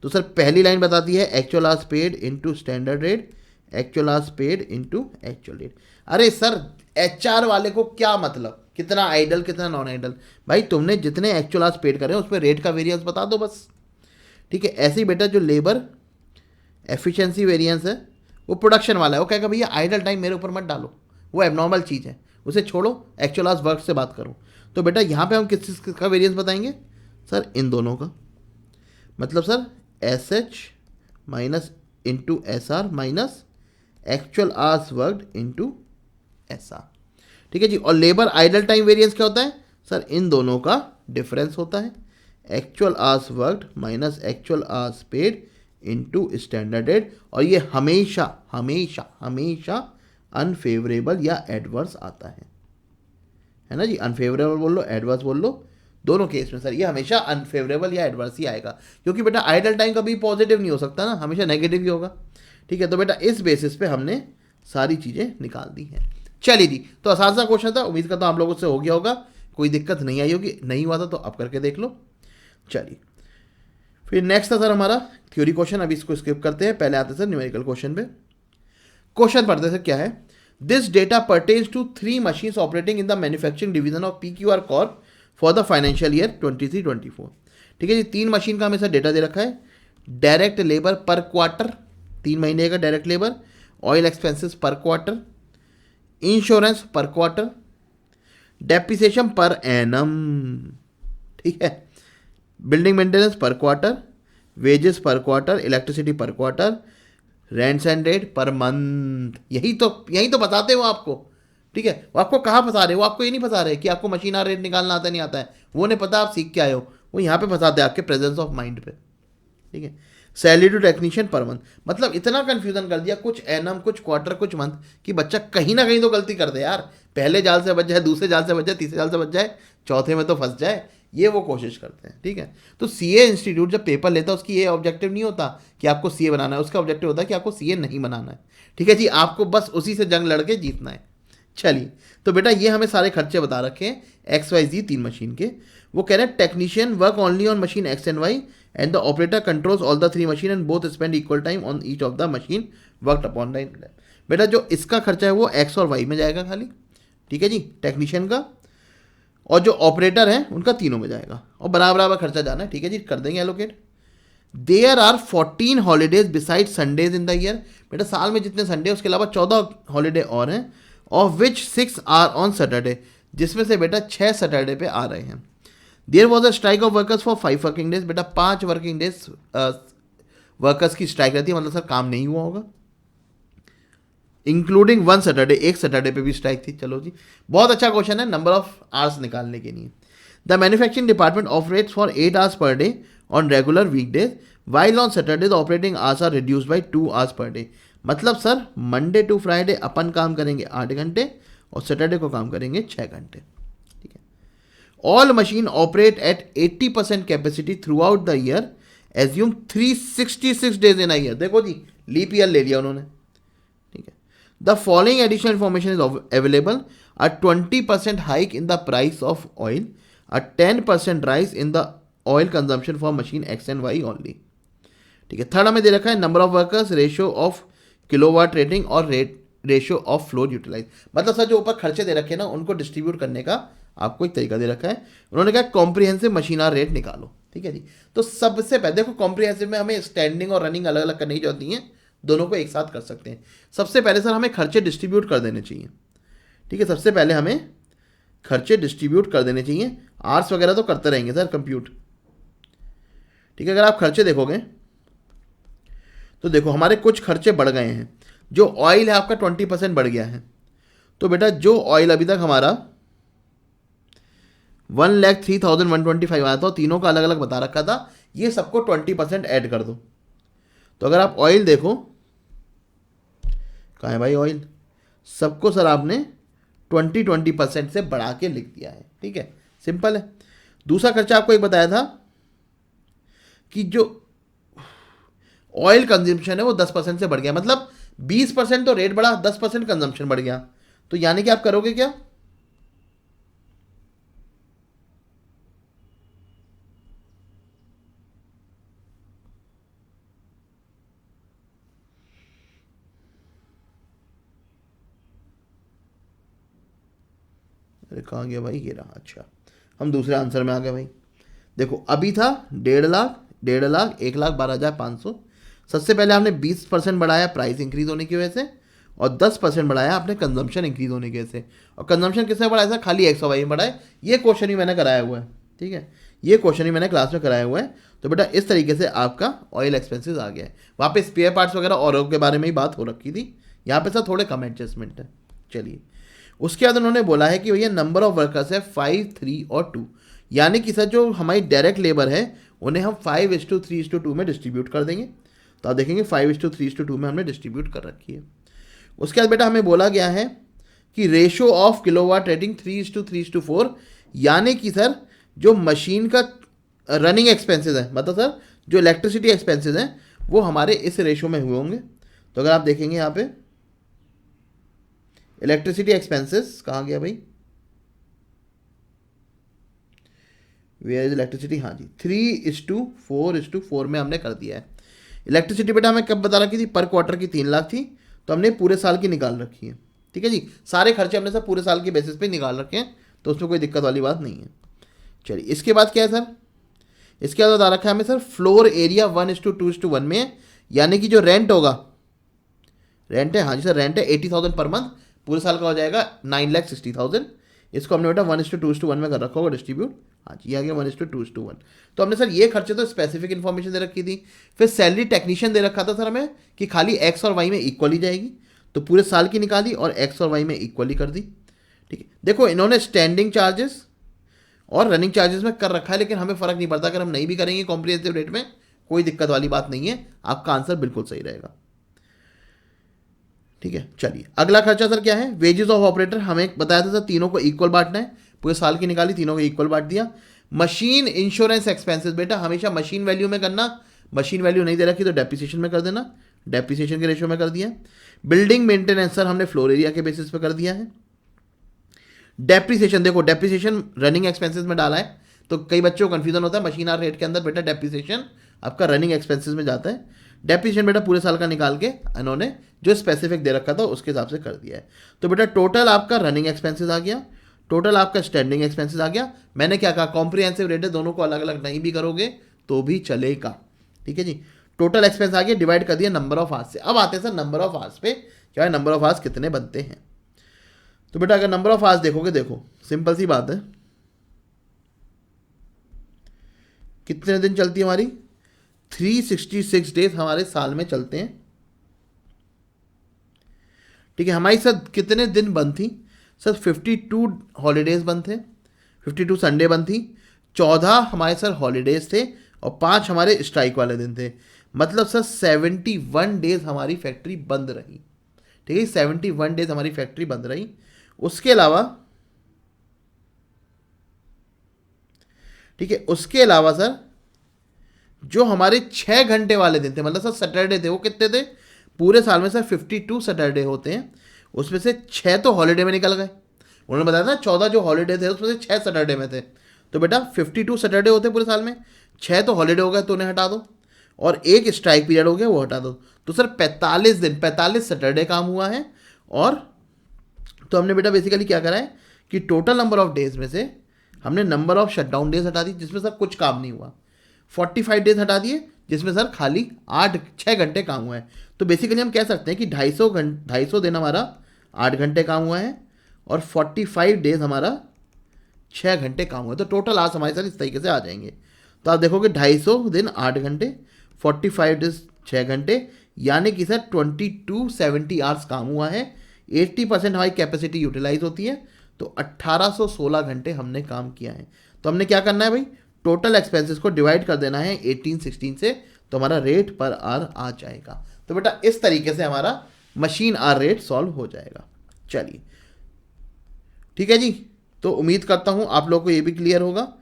तो सर पहली लाइन बताती है actual hours paid into standard rate, actual hours paid into actual rate. अरे सर एचआर वाले को क्या मतलब कितना आइडल कितना नॉन आइडल, भाई तुमने जितने एक्चुअल आवर्स पेड करे उस पर रेट का वेरिएंस बता दो बस। ठीक है। ऐसे ही बेटा जो लेबर एफिशिएंसी वेरिएंस है वो प्रोडक्शन वाला है, वो कहेगा भैया आइडल टाइम मेरे ऊपर मत डालो, वो एबनॉर्मल चीज़ है, उसे छोड़ो, एक्चुअल आवर्स वर्क से बात करो। तो बेटा यहाँ पे हम किस चीज़ का वेरिएंस बताएंगे सर, इन दोनों का। मतलब sir S H minus into S R minus actual hours worked into S are. ठीक है जी। और लेबर आइडल टाइम वेरिएंस क्या होता है सर, इन दोनों का डिफरेंस होता है, actual hours worked minus actual hours paid into standard rate, और ये हमेशा हमेशा हमेशा अनफेवरेबल या एडवर्स आता है ना जी। अनफेवरेबल बोल लो एडवर्स बोल लो, दोनों केस में सर ये हमेशा अनफेवरेबल या एडवर्स ही आएगा, क्योंकि बेटा आइडल टाइम कभी पॉजिटिव नहीं हो सकता ना, हमेशा नेगेटिव ही होगा। ठीक है। तो बेटा इस बेसिस पे हमने सारी चीज़ें निकाल दी हैं। चलिए जी। तो आसान सा क्वेश्चन था, उम्मीद करता हूँ आप लोगों से हो गया होगा, कोई दिक्कत नहीं आई होगी, नहीं हुआ था तो आप करके देख लो। चलिए फिर नेक्स्ट था सर हमारा थ्योरी क्वेश्चन, अभी इसको स्किप करते हैं, पहले आते हैं सर न्यूमेरिकल क्वेश्चन पे। क्वेश्चन पढ़ते सर क्या है, this data pertains to 3 machines operating in the manufacturing division of PQR corp for the financial year 23-24। ठीक है जी। 3 मशीन का हमें सर डेटा दे रखा है, डायरेक्ट लेबर पर क्वार्टर 3 महीने का डायरेक्ट लेबर, ऑयल एक्सपेंसेस पर क्वार्टर, इंश्योरेंस पर क्वार्टर, डेप्रिसिएशन पर एनम। ठीक है। बिल्डिंग मेंटेनेंस पर क्वार्टर, वेजेस पर क्वार्टर, इलेक्ट्रिसिटी पर quarter, rents and rate per month. यही तो बताते हो आपको। ठीक है। वो आपको कहाँ फंसा रहे, वो आपको ये नहीं फंसा रहे कि आपको मशीन रेट निकालना आता नहीं आता है, वो नहीं पता आप सीख के आए हो, वो यहाँ पे फंसाते हैं आपके प्रेजेंस ऑफ माइंड पे। ठीक है। Salary to technician per month, मतलब इतना कंफ्यूजन कर दिया, कुछ एनम कुछ क्वार्टर कुछ मंथ, कि बच्चा कहीं ना कहीं तो गलती कर दे यार, पहले जाल से बच जाए, दूसरे जाल से बच जाए, तीसरे जाल से बच जाए, चौथे में तो फंस जाए, ये वो कोशिश करते हैं। ठीक है। तो सीए इंस्टीट्यूट जब पेपर लेता है उसकी ये ऑब्जेक्टिव नहीं होता कि आपको सीए बनाना है, उसका ऑब्जेक्टिव होता है कि आपको सीए नहीं बनाना है। ठीक है जी। आपको बस उसी से जंग लड़के जीतना है। चलिए तो बेटा ये हमें सारे खर्चे बता रखे हैं XYZ 3 मशीन के। वो कह रहे हैं technician work only on machine X and Y and the operator controls all the 3 machine and both spend equal time on each of the machine worked upon the. बेटा जो इसका खर्चा है वो X और Y में जाएगा खाली। ठीक है जी। टेक्नीशियन का और जो ऑपरेटर हैं उनका तीनों में जाएगा, और बराबर बराबर खर्चा जाना है। ठीक है जी। कर देंगे allocate. There are 14 holidays besides Sundays in the year. बेटा साल में जितने संडे उसके अलावा 14 हॉलीडे और हैं, of which 6 are on Saturday, जिसमें से बेटा 6 सैटरडे पे आ रहे हैं। There was a strike of workers for 5 working days. बेटा 5 वर्किंग डेज वर्कर्स की स्ट्राइक रहती है, मतलब सर काम नहीं हुआ होगा, इंक्लूडिंग 1 सैटरडे, एक सैटरडे पे भी स्ट्राइक थी। चलो जी, बहुत अच्छा क्वेश्चन है नंबर ऑफ आवर्स निकालने के लिए। The manufacturing department operates for 8 hours per day on regular weekdays, while on Saturday the operating hours are reduced by 2 hours per day. मतलब सर मंडे टू फ्राइडे अपन काम करेंगे 8 घंटे और सैटरडे को काम करेंगे 6 घंटे। ठीक है। All machine operate at 80% capacity throughout the year, assume 366 days in a year. देखो जी, लीप ईयर ले लिया उन्होंने, ठीक है। The following additional information is available: a 20% hike in the price of oil, a 10% rise in the oil consumption for machine X and Y only, ठीक है। Third हमें दे रखा है number of workers, ratio of kilowatt rating और ratio of floor utilise. मतलब sir जो ऊपर खर्चे दे रखे हैं ना, उनको डिस्ट्रीब्यूट करने का आपको एक तरीका दे रखा है। उन्होंने कहा कॉम्प्रिहेंसिव मशीनर रेट निकालो, ठीक है जी। तो सबसे पहले देखो, कॉम्प्रिहेंसिव में हमें स्टैंडिंग और रनिंग अलग अलग करनी होती हैं, दोनों को एक साथ कर सकते हैं। सबसे पहले सर हमें खर्चे डिस्ट्रीब्यूट कर देने चाहिए, ठीक है। सबसे पहले हमें खर्चे डिस्ट्रीब्यूट कर देने चाहिए। आर्स वगैरह तो करते रहेंगे सर कंप्यूट, ठीक है। अगर आप खर्चे देखोगे तो देखो हमारे कुछ खर्चे बढ़ गए हैं। जो ऑयल है आपका 20% बढ़ गया है। तो बेटा जो ऑयल अभी तक हमारा 1,03,125 आया था, तीनों का अलग अलग बता रखा था, ये सबको 20% ऐड कर दो। तो अगर आप ऑयल देखो, कहाँ है भाई ऑयल, सबको सर आपने 20% से बढ़ा के लिख दिया है, ठीक है। सिंपल है। दूसरा खर्चा आपको एक बताया था कि जो ऑयल कंजम्पशन है वो 10% से बढ़ गया, मतलब 20% तो रेट बढ़ा, 10% कंजम्पशन बढ़ गया। तो यानी कि आप करोगे क्या, अरे कहाँ गया भाई, ये रहा। अच्छा, हम दूसरे आंसर में आ गए भाई। देखो अभी था 1.5 लाख, 1.5 लाख, 1,12,500। सबसे पहले आपने 20% बढ़ाया प्राइस इंक्रीज होने की वजह से, और 10% बढ़ाया आपने कंजम्पशन इंक्रीज होने की वजह से। और कंजम्पशन किसने बढ़ाया था, खाली एक्स और वाई में बढ़ाए। ये क्वेश्चन ही मैंने कराया हुआ है, ठीक है। ये क्वेश्चन ही मैंने क्लास में कराया हुआ है। तो बेटा इस तरीके से आपका ऑयल एक्सपेंसेस आ गया है। वहाँ पे स्पेयर पार्ट्स वगैरह और के बारे में ही बात हो रखी थी, यहाँ पे सर थोड़े कम एडजस्टमेंट है। चलिए, उसके बाद उन्होंने बोला है कि भैया नंबर ऑफ वर्कर्स है 5, 3 और 2, यानी कि सर जो हमारी डायरेक्ट लेबर है उन्हें हम 5:3:2 में डिस्ट्रीब्यूट कर देंगे। तो आप देखेंगे 5:3:2 में हमने डिस्ट्रीब्यूट कर रखी है। उसके बाद बेटा हमें बोला गया है कि रेशो ऑफ किलोवाट रेटिंग 3:3:4, यानी कि सर जो मशीन का रनिंग एक्सपेंसेस है, मतलब सर जो इलेक्ट्रिसिटी एक्सपेंसेस हैं वो हमारे इस रेशो में हुए होंगे। तो अगर आप देखेंगे यहाँ पे इलेक्ट्रिसिटी एक्सपेंसेस कहाँ गया भाई, वेयर इज इलेक्ट्रिसिटी, हाँ जी 3:4:4 में हमने कर दिया है। इलेक्ट्रिसिटी बेटा हमें कब बता रखी थी, पर क्वार्टर की 3 लाख थी, तो हमने पूरे साल की निकाल रखी है, ठीक है जी। सारे खर्चे हमने सर पूरे साल के बेसिस पे निकाल रखे हैं, तो उसमें कोई दिक्कत वाली बात नहीं है। चलिए, इसके बाद क्या है सर, इसके बाद बता रखा है हमें सर फ्लोर एरिया 1:2:1 में, यानी कि जो रेंट होगा, रेंट है, हाँ जी सर रेंट है 80,000 पर मंथ, पूरे साल का हो जाएगा 9,60,000। इसको हमने बेटा 1:2:1 में कर रखा होगा डिस्ट्रीब्यूट, हाँ जी, आ गया 1:2:1। तो हमने सर ये खर्चे तो स्पेसिफिक इन्फॉर्मेशन दे रखी थी। फिर सैलरी टेक्नीशियन दे रखा था सर हमें कि खाली एक्स और वाई में इक्वली जाएगी, तो पूरे साल की निकाली और एक्स और वाई में इक्वली कर दी, ठीक है। देखो इन्होंने स्टैंडिंग चार्जेस और रनिंग चार्जेस में कर रखा है, लेकिन हमें फ़र्क नहीं पड़ता। अगर हम नहीं भी करेंगे कॉम्प्रिहेंसिव रेट में, कोई दिक्कत वाली बात नहीं है, आपका आंसर बिल्कुल सही रहेगा, ठीक है। चलिए, अगला खर्चा सर क्या है, वेजेस ऑफ ऑपरेटर। हमें बताया था सर तीनों को इक्वल बांटना है, पूरे साल की निकाली, तीनों को इक्वल बांट दिया। मशीन इंश्योरेंस एक्सपेंसेस बेटा हमेशा मशीन वैल्यू में करना, मशीन वैल्यू नहीं दे रखी तो डेप्रिसिएशन में कर देना, डेप्रिसिएशन के रेशियो में कर दिया। बिल्डिंग मेंटेनेंस सर हमने फ्लोर एरिया के बेसिस पे कर दिया है। डेप्रिसिएशन देखो, डेप्रिसिएशन रनिंग एक्सपेंसेस में डाला है, तो कई बच्चों को कंफ्यूजन होता है, मशीन आर रेट के अंदर बेटा डेप्रिसिएशन आपका रनिंग एक्सपेंसेस में जाता है। डेप्रिसिएशन बेटा पूरे साल का निकाल के इन्होंने जो स्पेसिफिक दे रखा था उसके हिसाब से कर दिया है। तो बेटा टोटल आपका रनिंग एक्सपेंसेस आ गया, टोटल आपका स्टैंडिंग एक्सपेंसेस आ गया। मैंने क्या कहा, कॉम्प्रिहेंसिव रेट है, दोनों को अलग अलग नहीं भी करोगे तो भी चलेगा, ठीक है जी। टोटल एक्सपेंस आ गया, डिवाइड कर दिया नंबर ऑफ आवर्स से। अब आते हैं सर नंबर ऑफ आवर्स पे, क्या है नंबर ऑफ आवर्स कितने बनते हैं। तो बेटा अगर नंबर ऑफ आवर्स देखोगे, देखो सिंपल सी बात है, कितने दिन चलती है हमारी, 366 डेज हमारे साल में चलते हैं, ठीक है। हमारी सर कितने दिन बंद थी, सर 52 हॉलीडेज बंद थे, 52 संडे बंद थी, 14 हमारे सर हॉलीडेज थे और 5 हमारे स्ट्राइक वाले दिन थे। मतलब सर 71 डेज हमारी फैक्ट्री बंद रही, ठीक है। 71 डेज हमारी फैक्ट्री बंद रही। उसके अलावा ठीक है, उसके अलावा सर जो हमारे 6 घंटे वाले दिन थे, मतलब सर सैटरडे थे, वो कितने थे? पूरे साल में सर 52 सैटरडे होते हैं, उसमें से 6 तो हॉलीडे में निकल गए। उन्होंने बताया ना 14 जो हॉलीडे थे उसमें से 6 सैटरडे में थे। तो बेटा 52 सैटरडे होते पूरे साल में, 6 तो हॉलीडे हो गए तो उन्हें हटा दो, और एक स्ट्राइक पीरियड हो गया वो हटा दो। तो सर 45 दिन, 45 सैटरडे काम हुआ है। और तो हमने बेटा बेसिकली क्या करा है कि टोटल नंबर ऑफ डेज में से हमने नंबर ऑफ शटडाउन डेज हटा दी जिसमें सर कुछ काम नहीं हुआ, 45 डेज हटा दिए जिसमें सर खाली 6 घंटे काम हुआ है। तो बेसिकली हम कह सकते हैं कि 250 दिन हमारा 8 घंटे काम हुआ है और 45 डेज हमारा 6 घंटे काम हुआ है। तो टोटल आज हमारे सर इस तरीके से आ जाएंगे। तो आप देखोगे 250 दिन 8 घंटे, 45 डेज 6 घंटे, यानी कि सर 2270 आवर्स काम हुआ है। 80% हमारी कैपेसिटी यूटिलाइज होती है, तो 1816 घंटे हमने काम किया है। तो हमने क्या करना है भाई, टोटल एक्सपेंसेस को डिवाइड कर देना है 1816 से, तो हमारा रेट पर आर आ जाएगा। तो बेटा इस तरीके से हमारा मशीन आर रेट सॉल्व हो जाएगा। चलिए ठीक है जी, तो उम्मीद करता हूं आप लोगों को ये भी क्लियर होगा।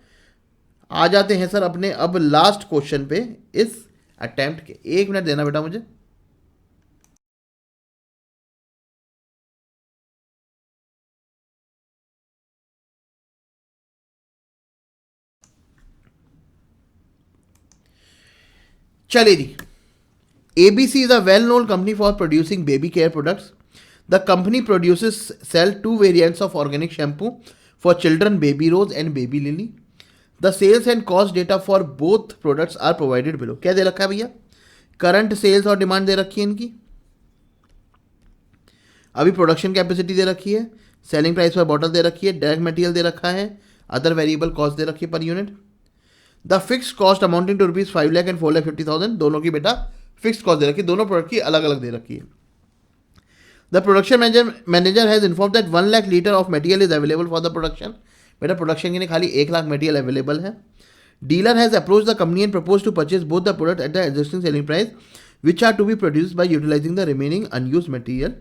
आ जाते हैं सर अपने अब लास्ट क्वेश्चन पे इस अटेम्प्ट के। 1 मिनट देना बेटा मुझे। चलिए जी, ABC is a well-known company for producing baby care products. The company sell two variants of organic shampoo for children, Baby Rose and Baby Lily. The sales and cost data for both products are provided below. क्या दे रखा है भैया? Current sales और demand दे रखी है इनकी, अभी प्रोडक्शन कैपेसिटी दे रखी है, सेलिंग प्राइस पर बॉटल दे रखी है, डायरेक्ट मटेरियल दे रखा है, अदर वेरिएबल कॉस्ट दे रखी है per unit. The fix cost amounting to rupees 5 lakh and 4,50,000, दोनों की बेटा फिक्स कॉस्ट दे रखी है, दोनों प्रोडक्ट की अलग अलग दे रखी है। The production manager has inform that 1 lakh litre of material is available for the production. बेटा प्रोडक्शन के लिए खाली 1 लाख मटेरियल अवेलेबल है। Dealer has approach the company and propose to purchase both the product at the existing selling price which are to be produced by utilizing the remaining unused material.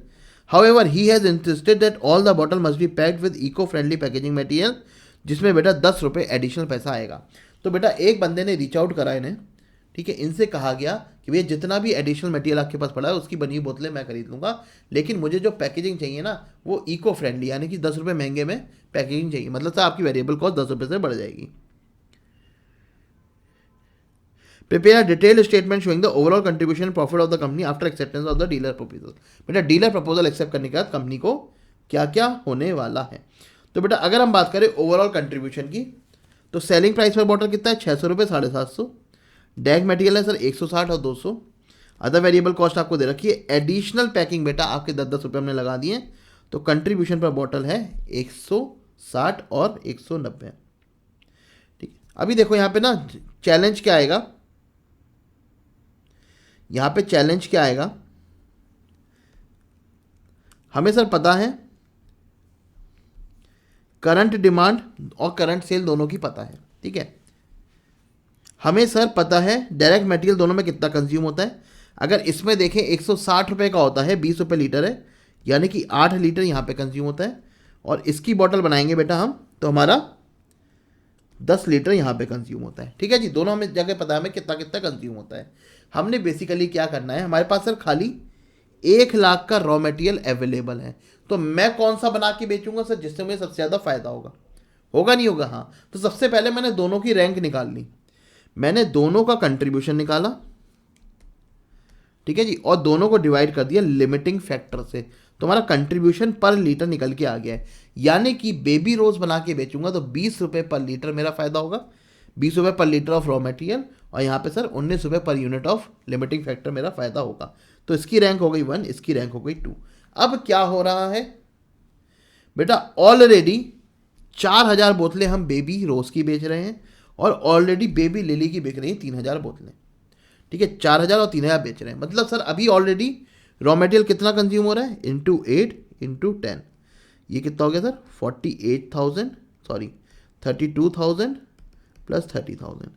However, he has insisted that all the bottle must be packed with eco-friendly packaging material, जिसमें बेटा 10 रुपये additional पैसा आएगा। तो बेटा एक बंदे ने रीच आउट करा इन्हें, ठीक है, इनसे कहा गया कि भैया जितना भी एडिशनल मटेरियल आपके पास पड़ा है उसकी बनी हुई बोतलें मैं खरीद लूँगा, लेकिन मुझे जो पैकेजिंग चाहिए ना वो इको फ्रेंडली, यानी कि 10 रुपये महंगे में पैकेजिंग चाहिए। मतलब सर आपकी वेरिएबल कॉस्ट 10 रुपये से बढ़ जाएगी। Prepare a detailed statement showing the overall contribution and profit of the company after acceptance of the dealer proposal. बेटा डीलर प्रपोजल एक्सेप्ट करने के बाद कंपनी को क्या क्या होने वाला है। तो बेटा अगर हम बात करें ओवरऑल कंट्रीब्यूशन की, तो सेलिंग प्राइस पर बॉटल कितना है? 600 रुपये, 750। डैग मटेरियल है सर 160 और 200। अदर वेरिएबल कॉस्ट आपको दे रखी है। एडिशनल पैकिंग बेटा आपके 10-10 रुपये हमने लगा दिए, तो कंट्रीब्यूशन पर बॉटल है 160 और 190। ठीक, अभी देखो यहाँ पे ना चैलेंज क्या आएगा, यहाँ पे चैलेंज क्या आएगा, हमें सर पता है करंट डिमांड और करंट सेल दोनों की पता है, ठीक है। हमें सर पता है डायरेक्ट मटेरियल दोनों में कितना कंज्यूम होता है। अगर इसमें देखें 160 रुपये का होता है, 20 रुपये लीटर है, यानी कि 8 लीटर यहाँ पे कंज्यूम होता है। और इसकी बॉटल बनाएंगे बेटा हम, तो हमारा 10 लीटर यहाँ पे कंज्यूम होता है, ठीक है जी। दोनों हमें जगह पता है हमें कितना कितना कंज्यूम होता है। हमने बेसिकली क्या करना है, हमारे पास सर खाली 1 लाख का रॉ मटेरियल अवेलेबल है, तो मैं कौन सा बना के बेचूंगा सर जिससे मुझे सबसे ज़्यादा फायदा होगा? होगा नहीं होगा? हाँ। तो सबसे पहले मैंने दोनों की रैंक निकाल ली, मैंने दोनों का कंट्रीब्यूशन निकाला, ठीक है जी, और दोनों को डिवाइड कर दिया लिमिटिंग फैक्टर से, तो हमारा कंट्रीब्यूशन पर लीटर निकल के आ गया है। यानी कि बेबी रोज बना के बेचूंगा तो 20 रुपये पर लीटर मेरा फायदा होगा, 20 रुपये पर लीटर ऑफ रॉ मटेरियल, और यहाँ पे सर 19 रुपये per unit of limiting factor मेरा फायदा होगा। तो इसकी रैंक हो गई 1, इसकी रैंक हो गई 2। अब क्या हो रहा है बेटा, ऑलरेडी 4000 बोतलें हम बेबी रोज की बेच रहे हैं और ऑलरेडी बेबी लिली की बिक रही हैं 3000 बोतलें, ठीक है। 4000 और 3000 बेच रहे हैं, मतलब सर अभी ऑलरेडी रॉ मटेरियल कितना कंज्यूम हो रहा है, इंटू 8 इंटू 10, ये कितना हो गया सर 32,000 प्लस 30,000,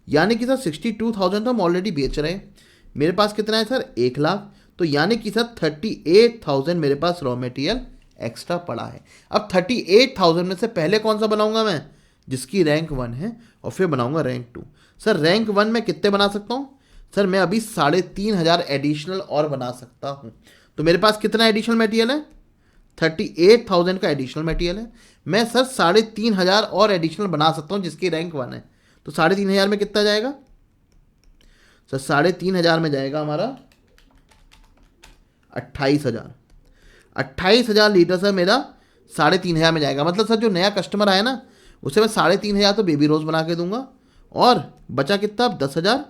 यानी कि सर 62,000 तो हम ऑलरेडी बेच रहे हैं। मेरे पास कितना है सर 1 लाख, तो यानी कि सर 38,000 मेरे पास रॉ मटेरियल एक्स्ट्रा पड़ा है। अब 38,000 में से पहले कौन सा बनाऊंगा मैं, जिसकी रैंक 1 है, और फिर बनाऊंगा रैंक 2। सर रैंक 1 में कितने बना सकता हूँ? सर मैं अभी 3,500 एडिशनल और बना सकता हूँ। तो मेरे पास कितना एडिशनल मटेरियल है? 38,000 का एडिशनल मटेरियल है। मैं सर 3,500 और एडिशनल बना सकता हूँ जिसकी रैंक 1 है। तो 3,500 में कितना जाएगा? सर 3,500 में जाएगा हमारा 28,000। 28,000 लीटर सर मेरा 3,500 में जाएगा। मतलब सर जो नया कस्टमर आया ना, उसे मैं 3,500 तो बेबी रोज़ बना के दूंगा, और बचा कितना? 10,000।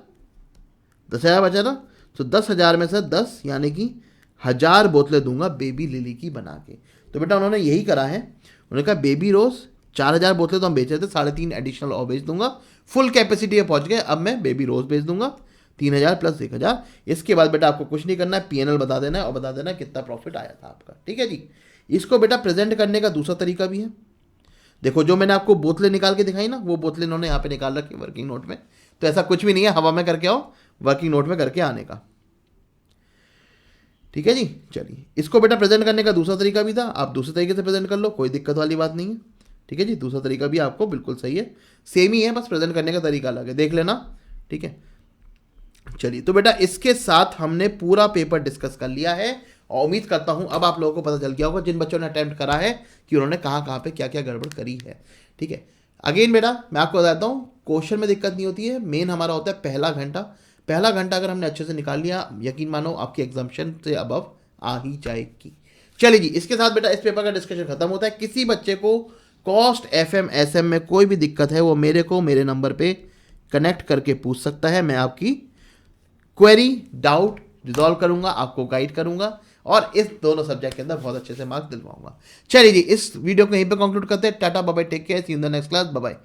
10,000 बचा ना, तो 10,000 में सर 10 यानी कि 1,000 बोतलें दूंगा बेबी लिली की बना के। तो बेटा उन्होंने यही करा है, उन्होंने कहा बेबी रोज़ 4,000 बोतलें तो हम बेच रहे थे, 3.5 एडिशनल और बेच दूंगा, फुल कैपेसिटी पे पहुंच गए। अब मैं बेबी रोज़ बेच दूंगा 3,000 प्लस 1,000। इसके बाद बेटा आपको कुछ नहीं करना है, पीएनएल बता देना है और बता देना है कितना प्रॉफिट आया था आपका। ठीक है जी। इसको बेटा प्रेजेंट करने का दूसरा तरीका भी है। देखो जो मैंने आपको बोतलें निकाल के दिखाई ना, वो बोतलें इन्होंने यहाँ पे निकाल रखी वर्किंग नोट में। तो ऐसा कुछ भी नहीं है हवा में करके आओ, वर्किंग नोट में करके आने का। ठीक है जी। चलिए, इसको बेटा प्रेजेंट करने का दूसरा तरीका भी था, आप दूसरे तरीके से प्रेजेंट कर लो, कोई दिक्कत वाली बात नहीं है। ठीक है जी, दूसरा तरीका भी आपको बिल्कुल सही है, सेम ही है, बस प्रेजेंट करने का तरीका अलग है, देख लेना। ठीक है। चलिए, तो बेटा इसके साथ हमने पूरा पेपर डिस्कस कर लिया है, और उम्मीद करता हूं अब आप लोगों को पता चल गया होगा, जिन बच्चों ने अटेम्प्ट करा है, कि उन्होंने कहाँ कहाँ पे क्या क्या गड़बड़ करी है। ठीक है। अगेन बेटा मैं आपको बताता हूँ, क्वेश्चन में दिक्कत नहीं होती है, मेन हमारा होता है पहला घंटा। पहला घंटा अगर हमने अच्छे से निकाल लिया, यकीन मानो आपकी एग्जाम्पशन से अबव आ ही जाएगी। चलिए जी, इसके साथ बेटा इस पेपर का डिस्कशन खत्म होता है। किसी बच्चे को कॉस्ट FM SM में कोई भी दिक्कत है, वो मेरे नंबर पे कनेक्ट करके पूछ सकता है। मैं आपकी क्वेरी डाउट रिजॉल्व करूंगा, आपको गाइड करूंगा, और इस दोनों सब्जेक्ट के अंदर बहुत अच्छे से मार्क्स दिलवाऊंगा। चलिए जी, इस वीडियो को यहीं पे कंक्लूड करते हैं। Tata bye bye, take care, see you in the next class, bye bye.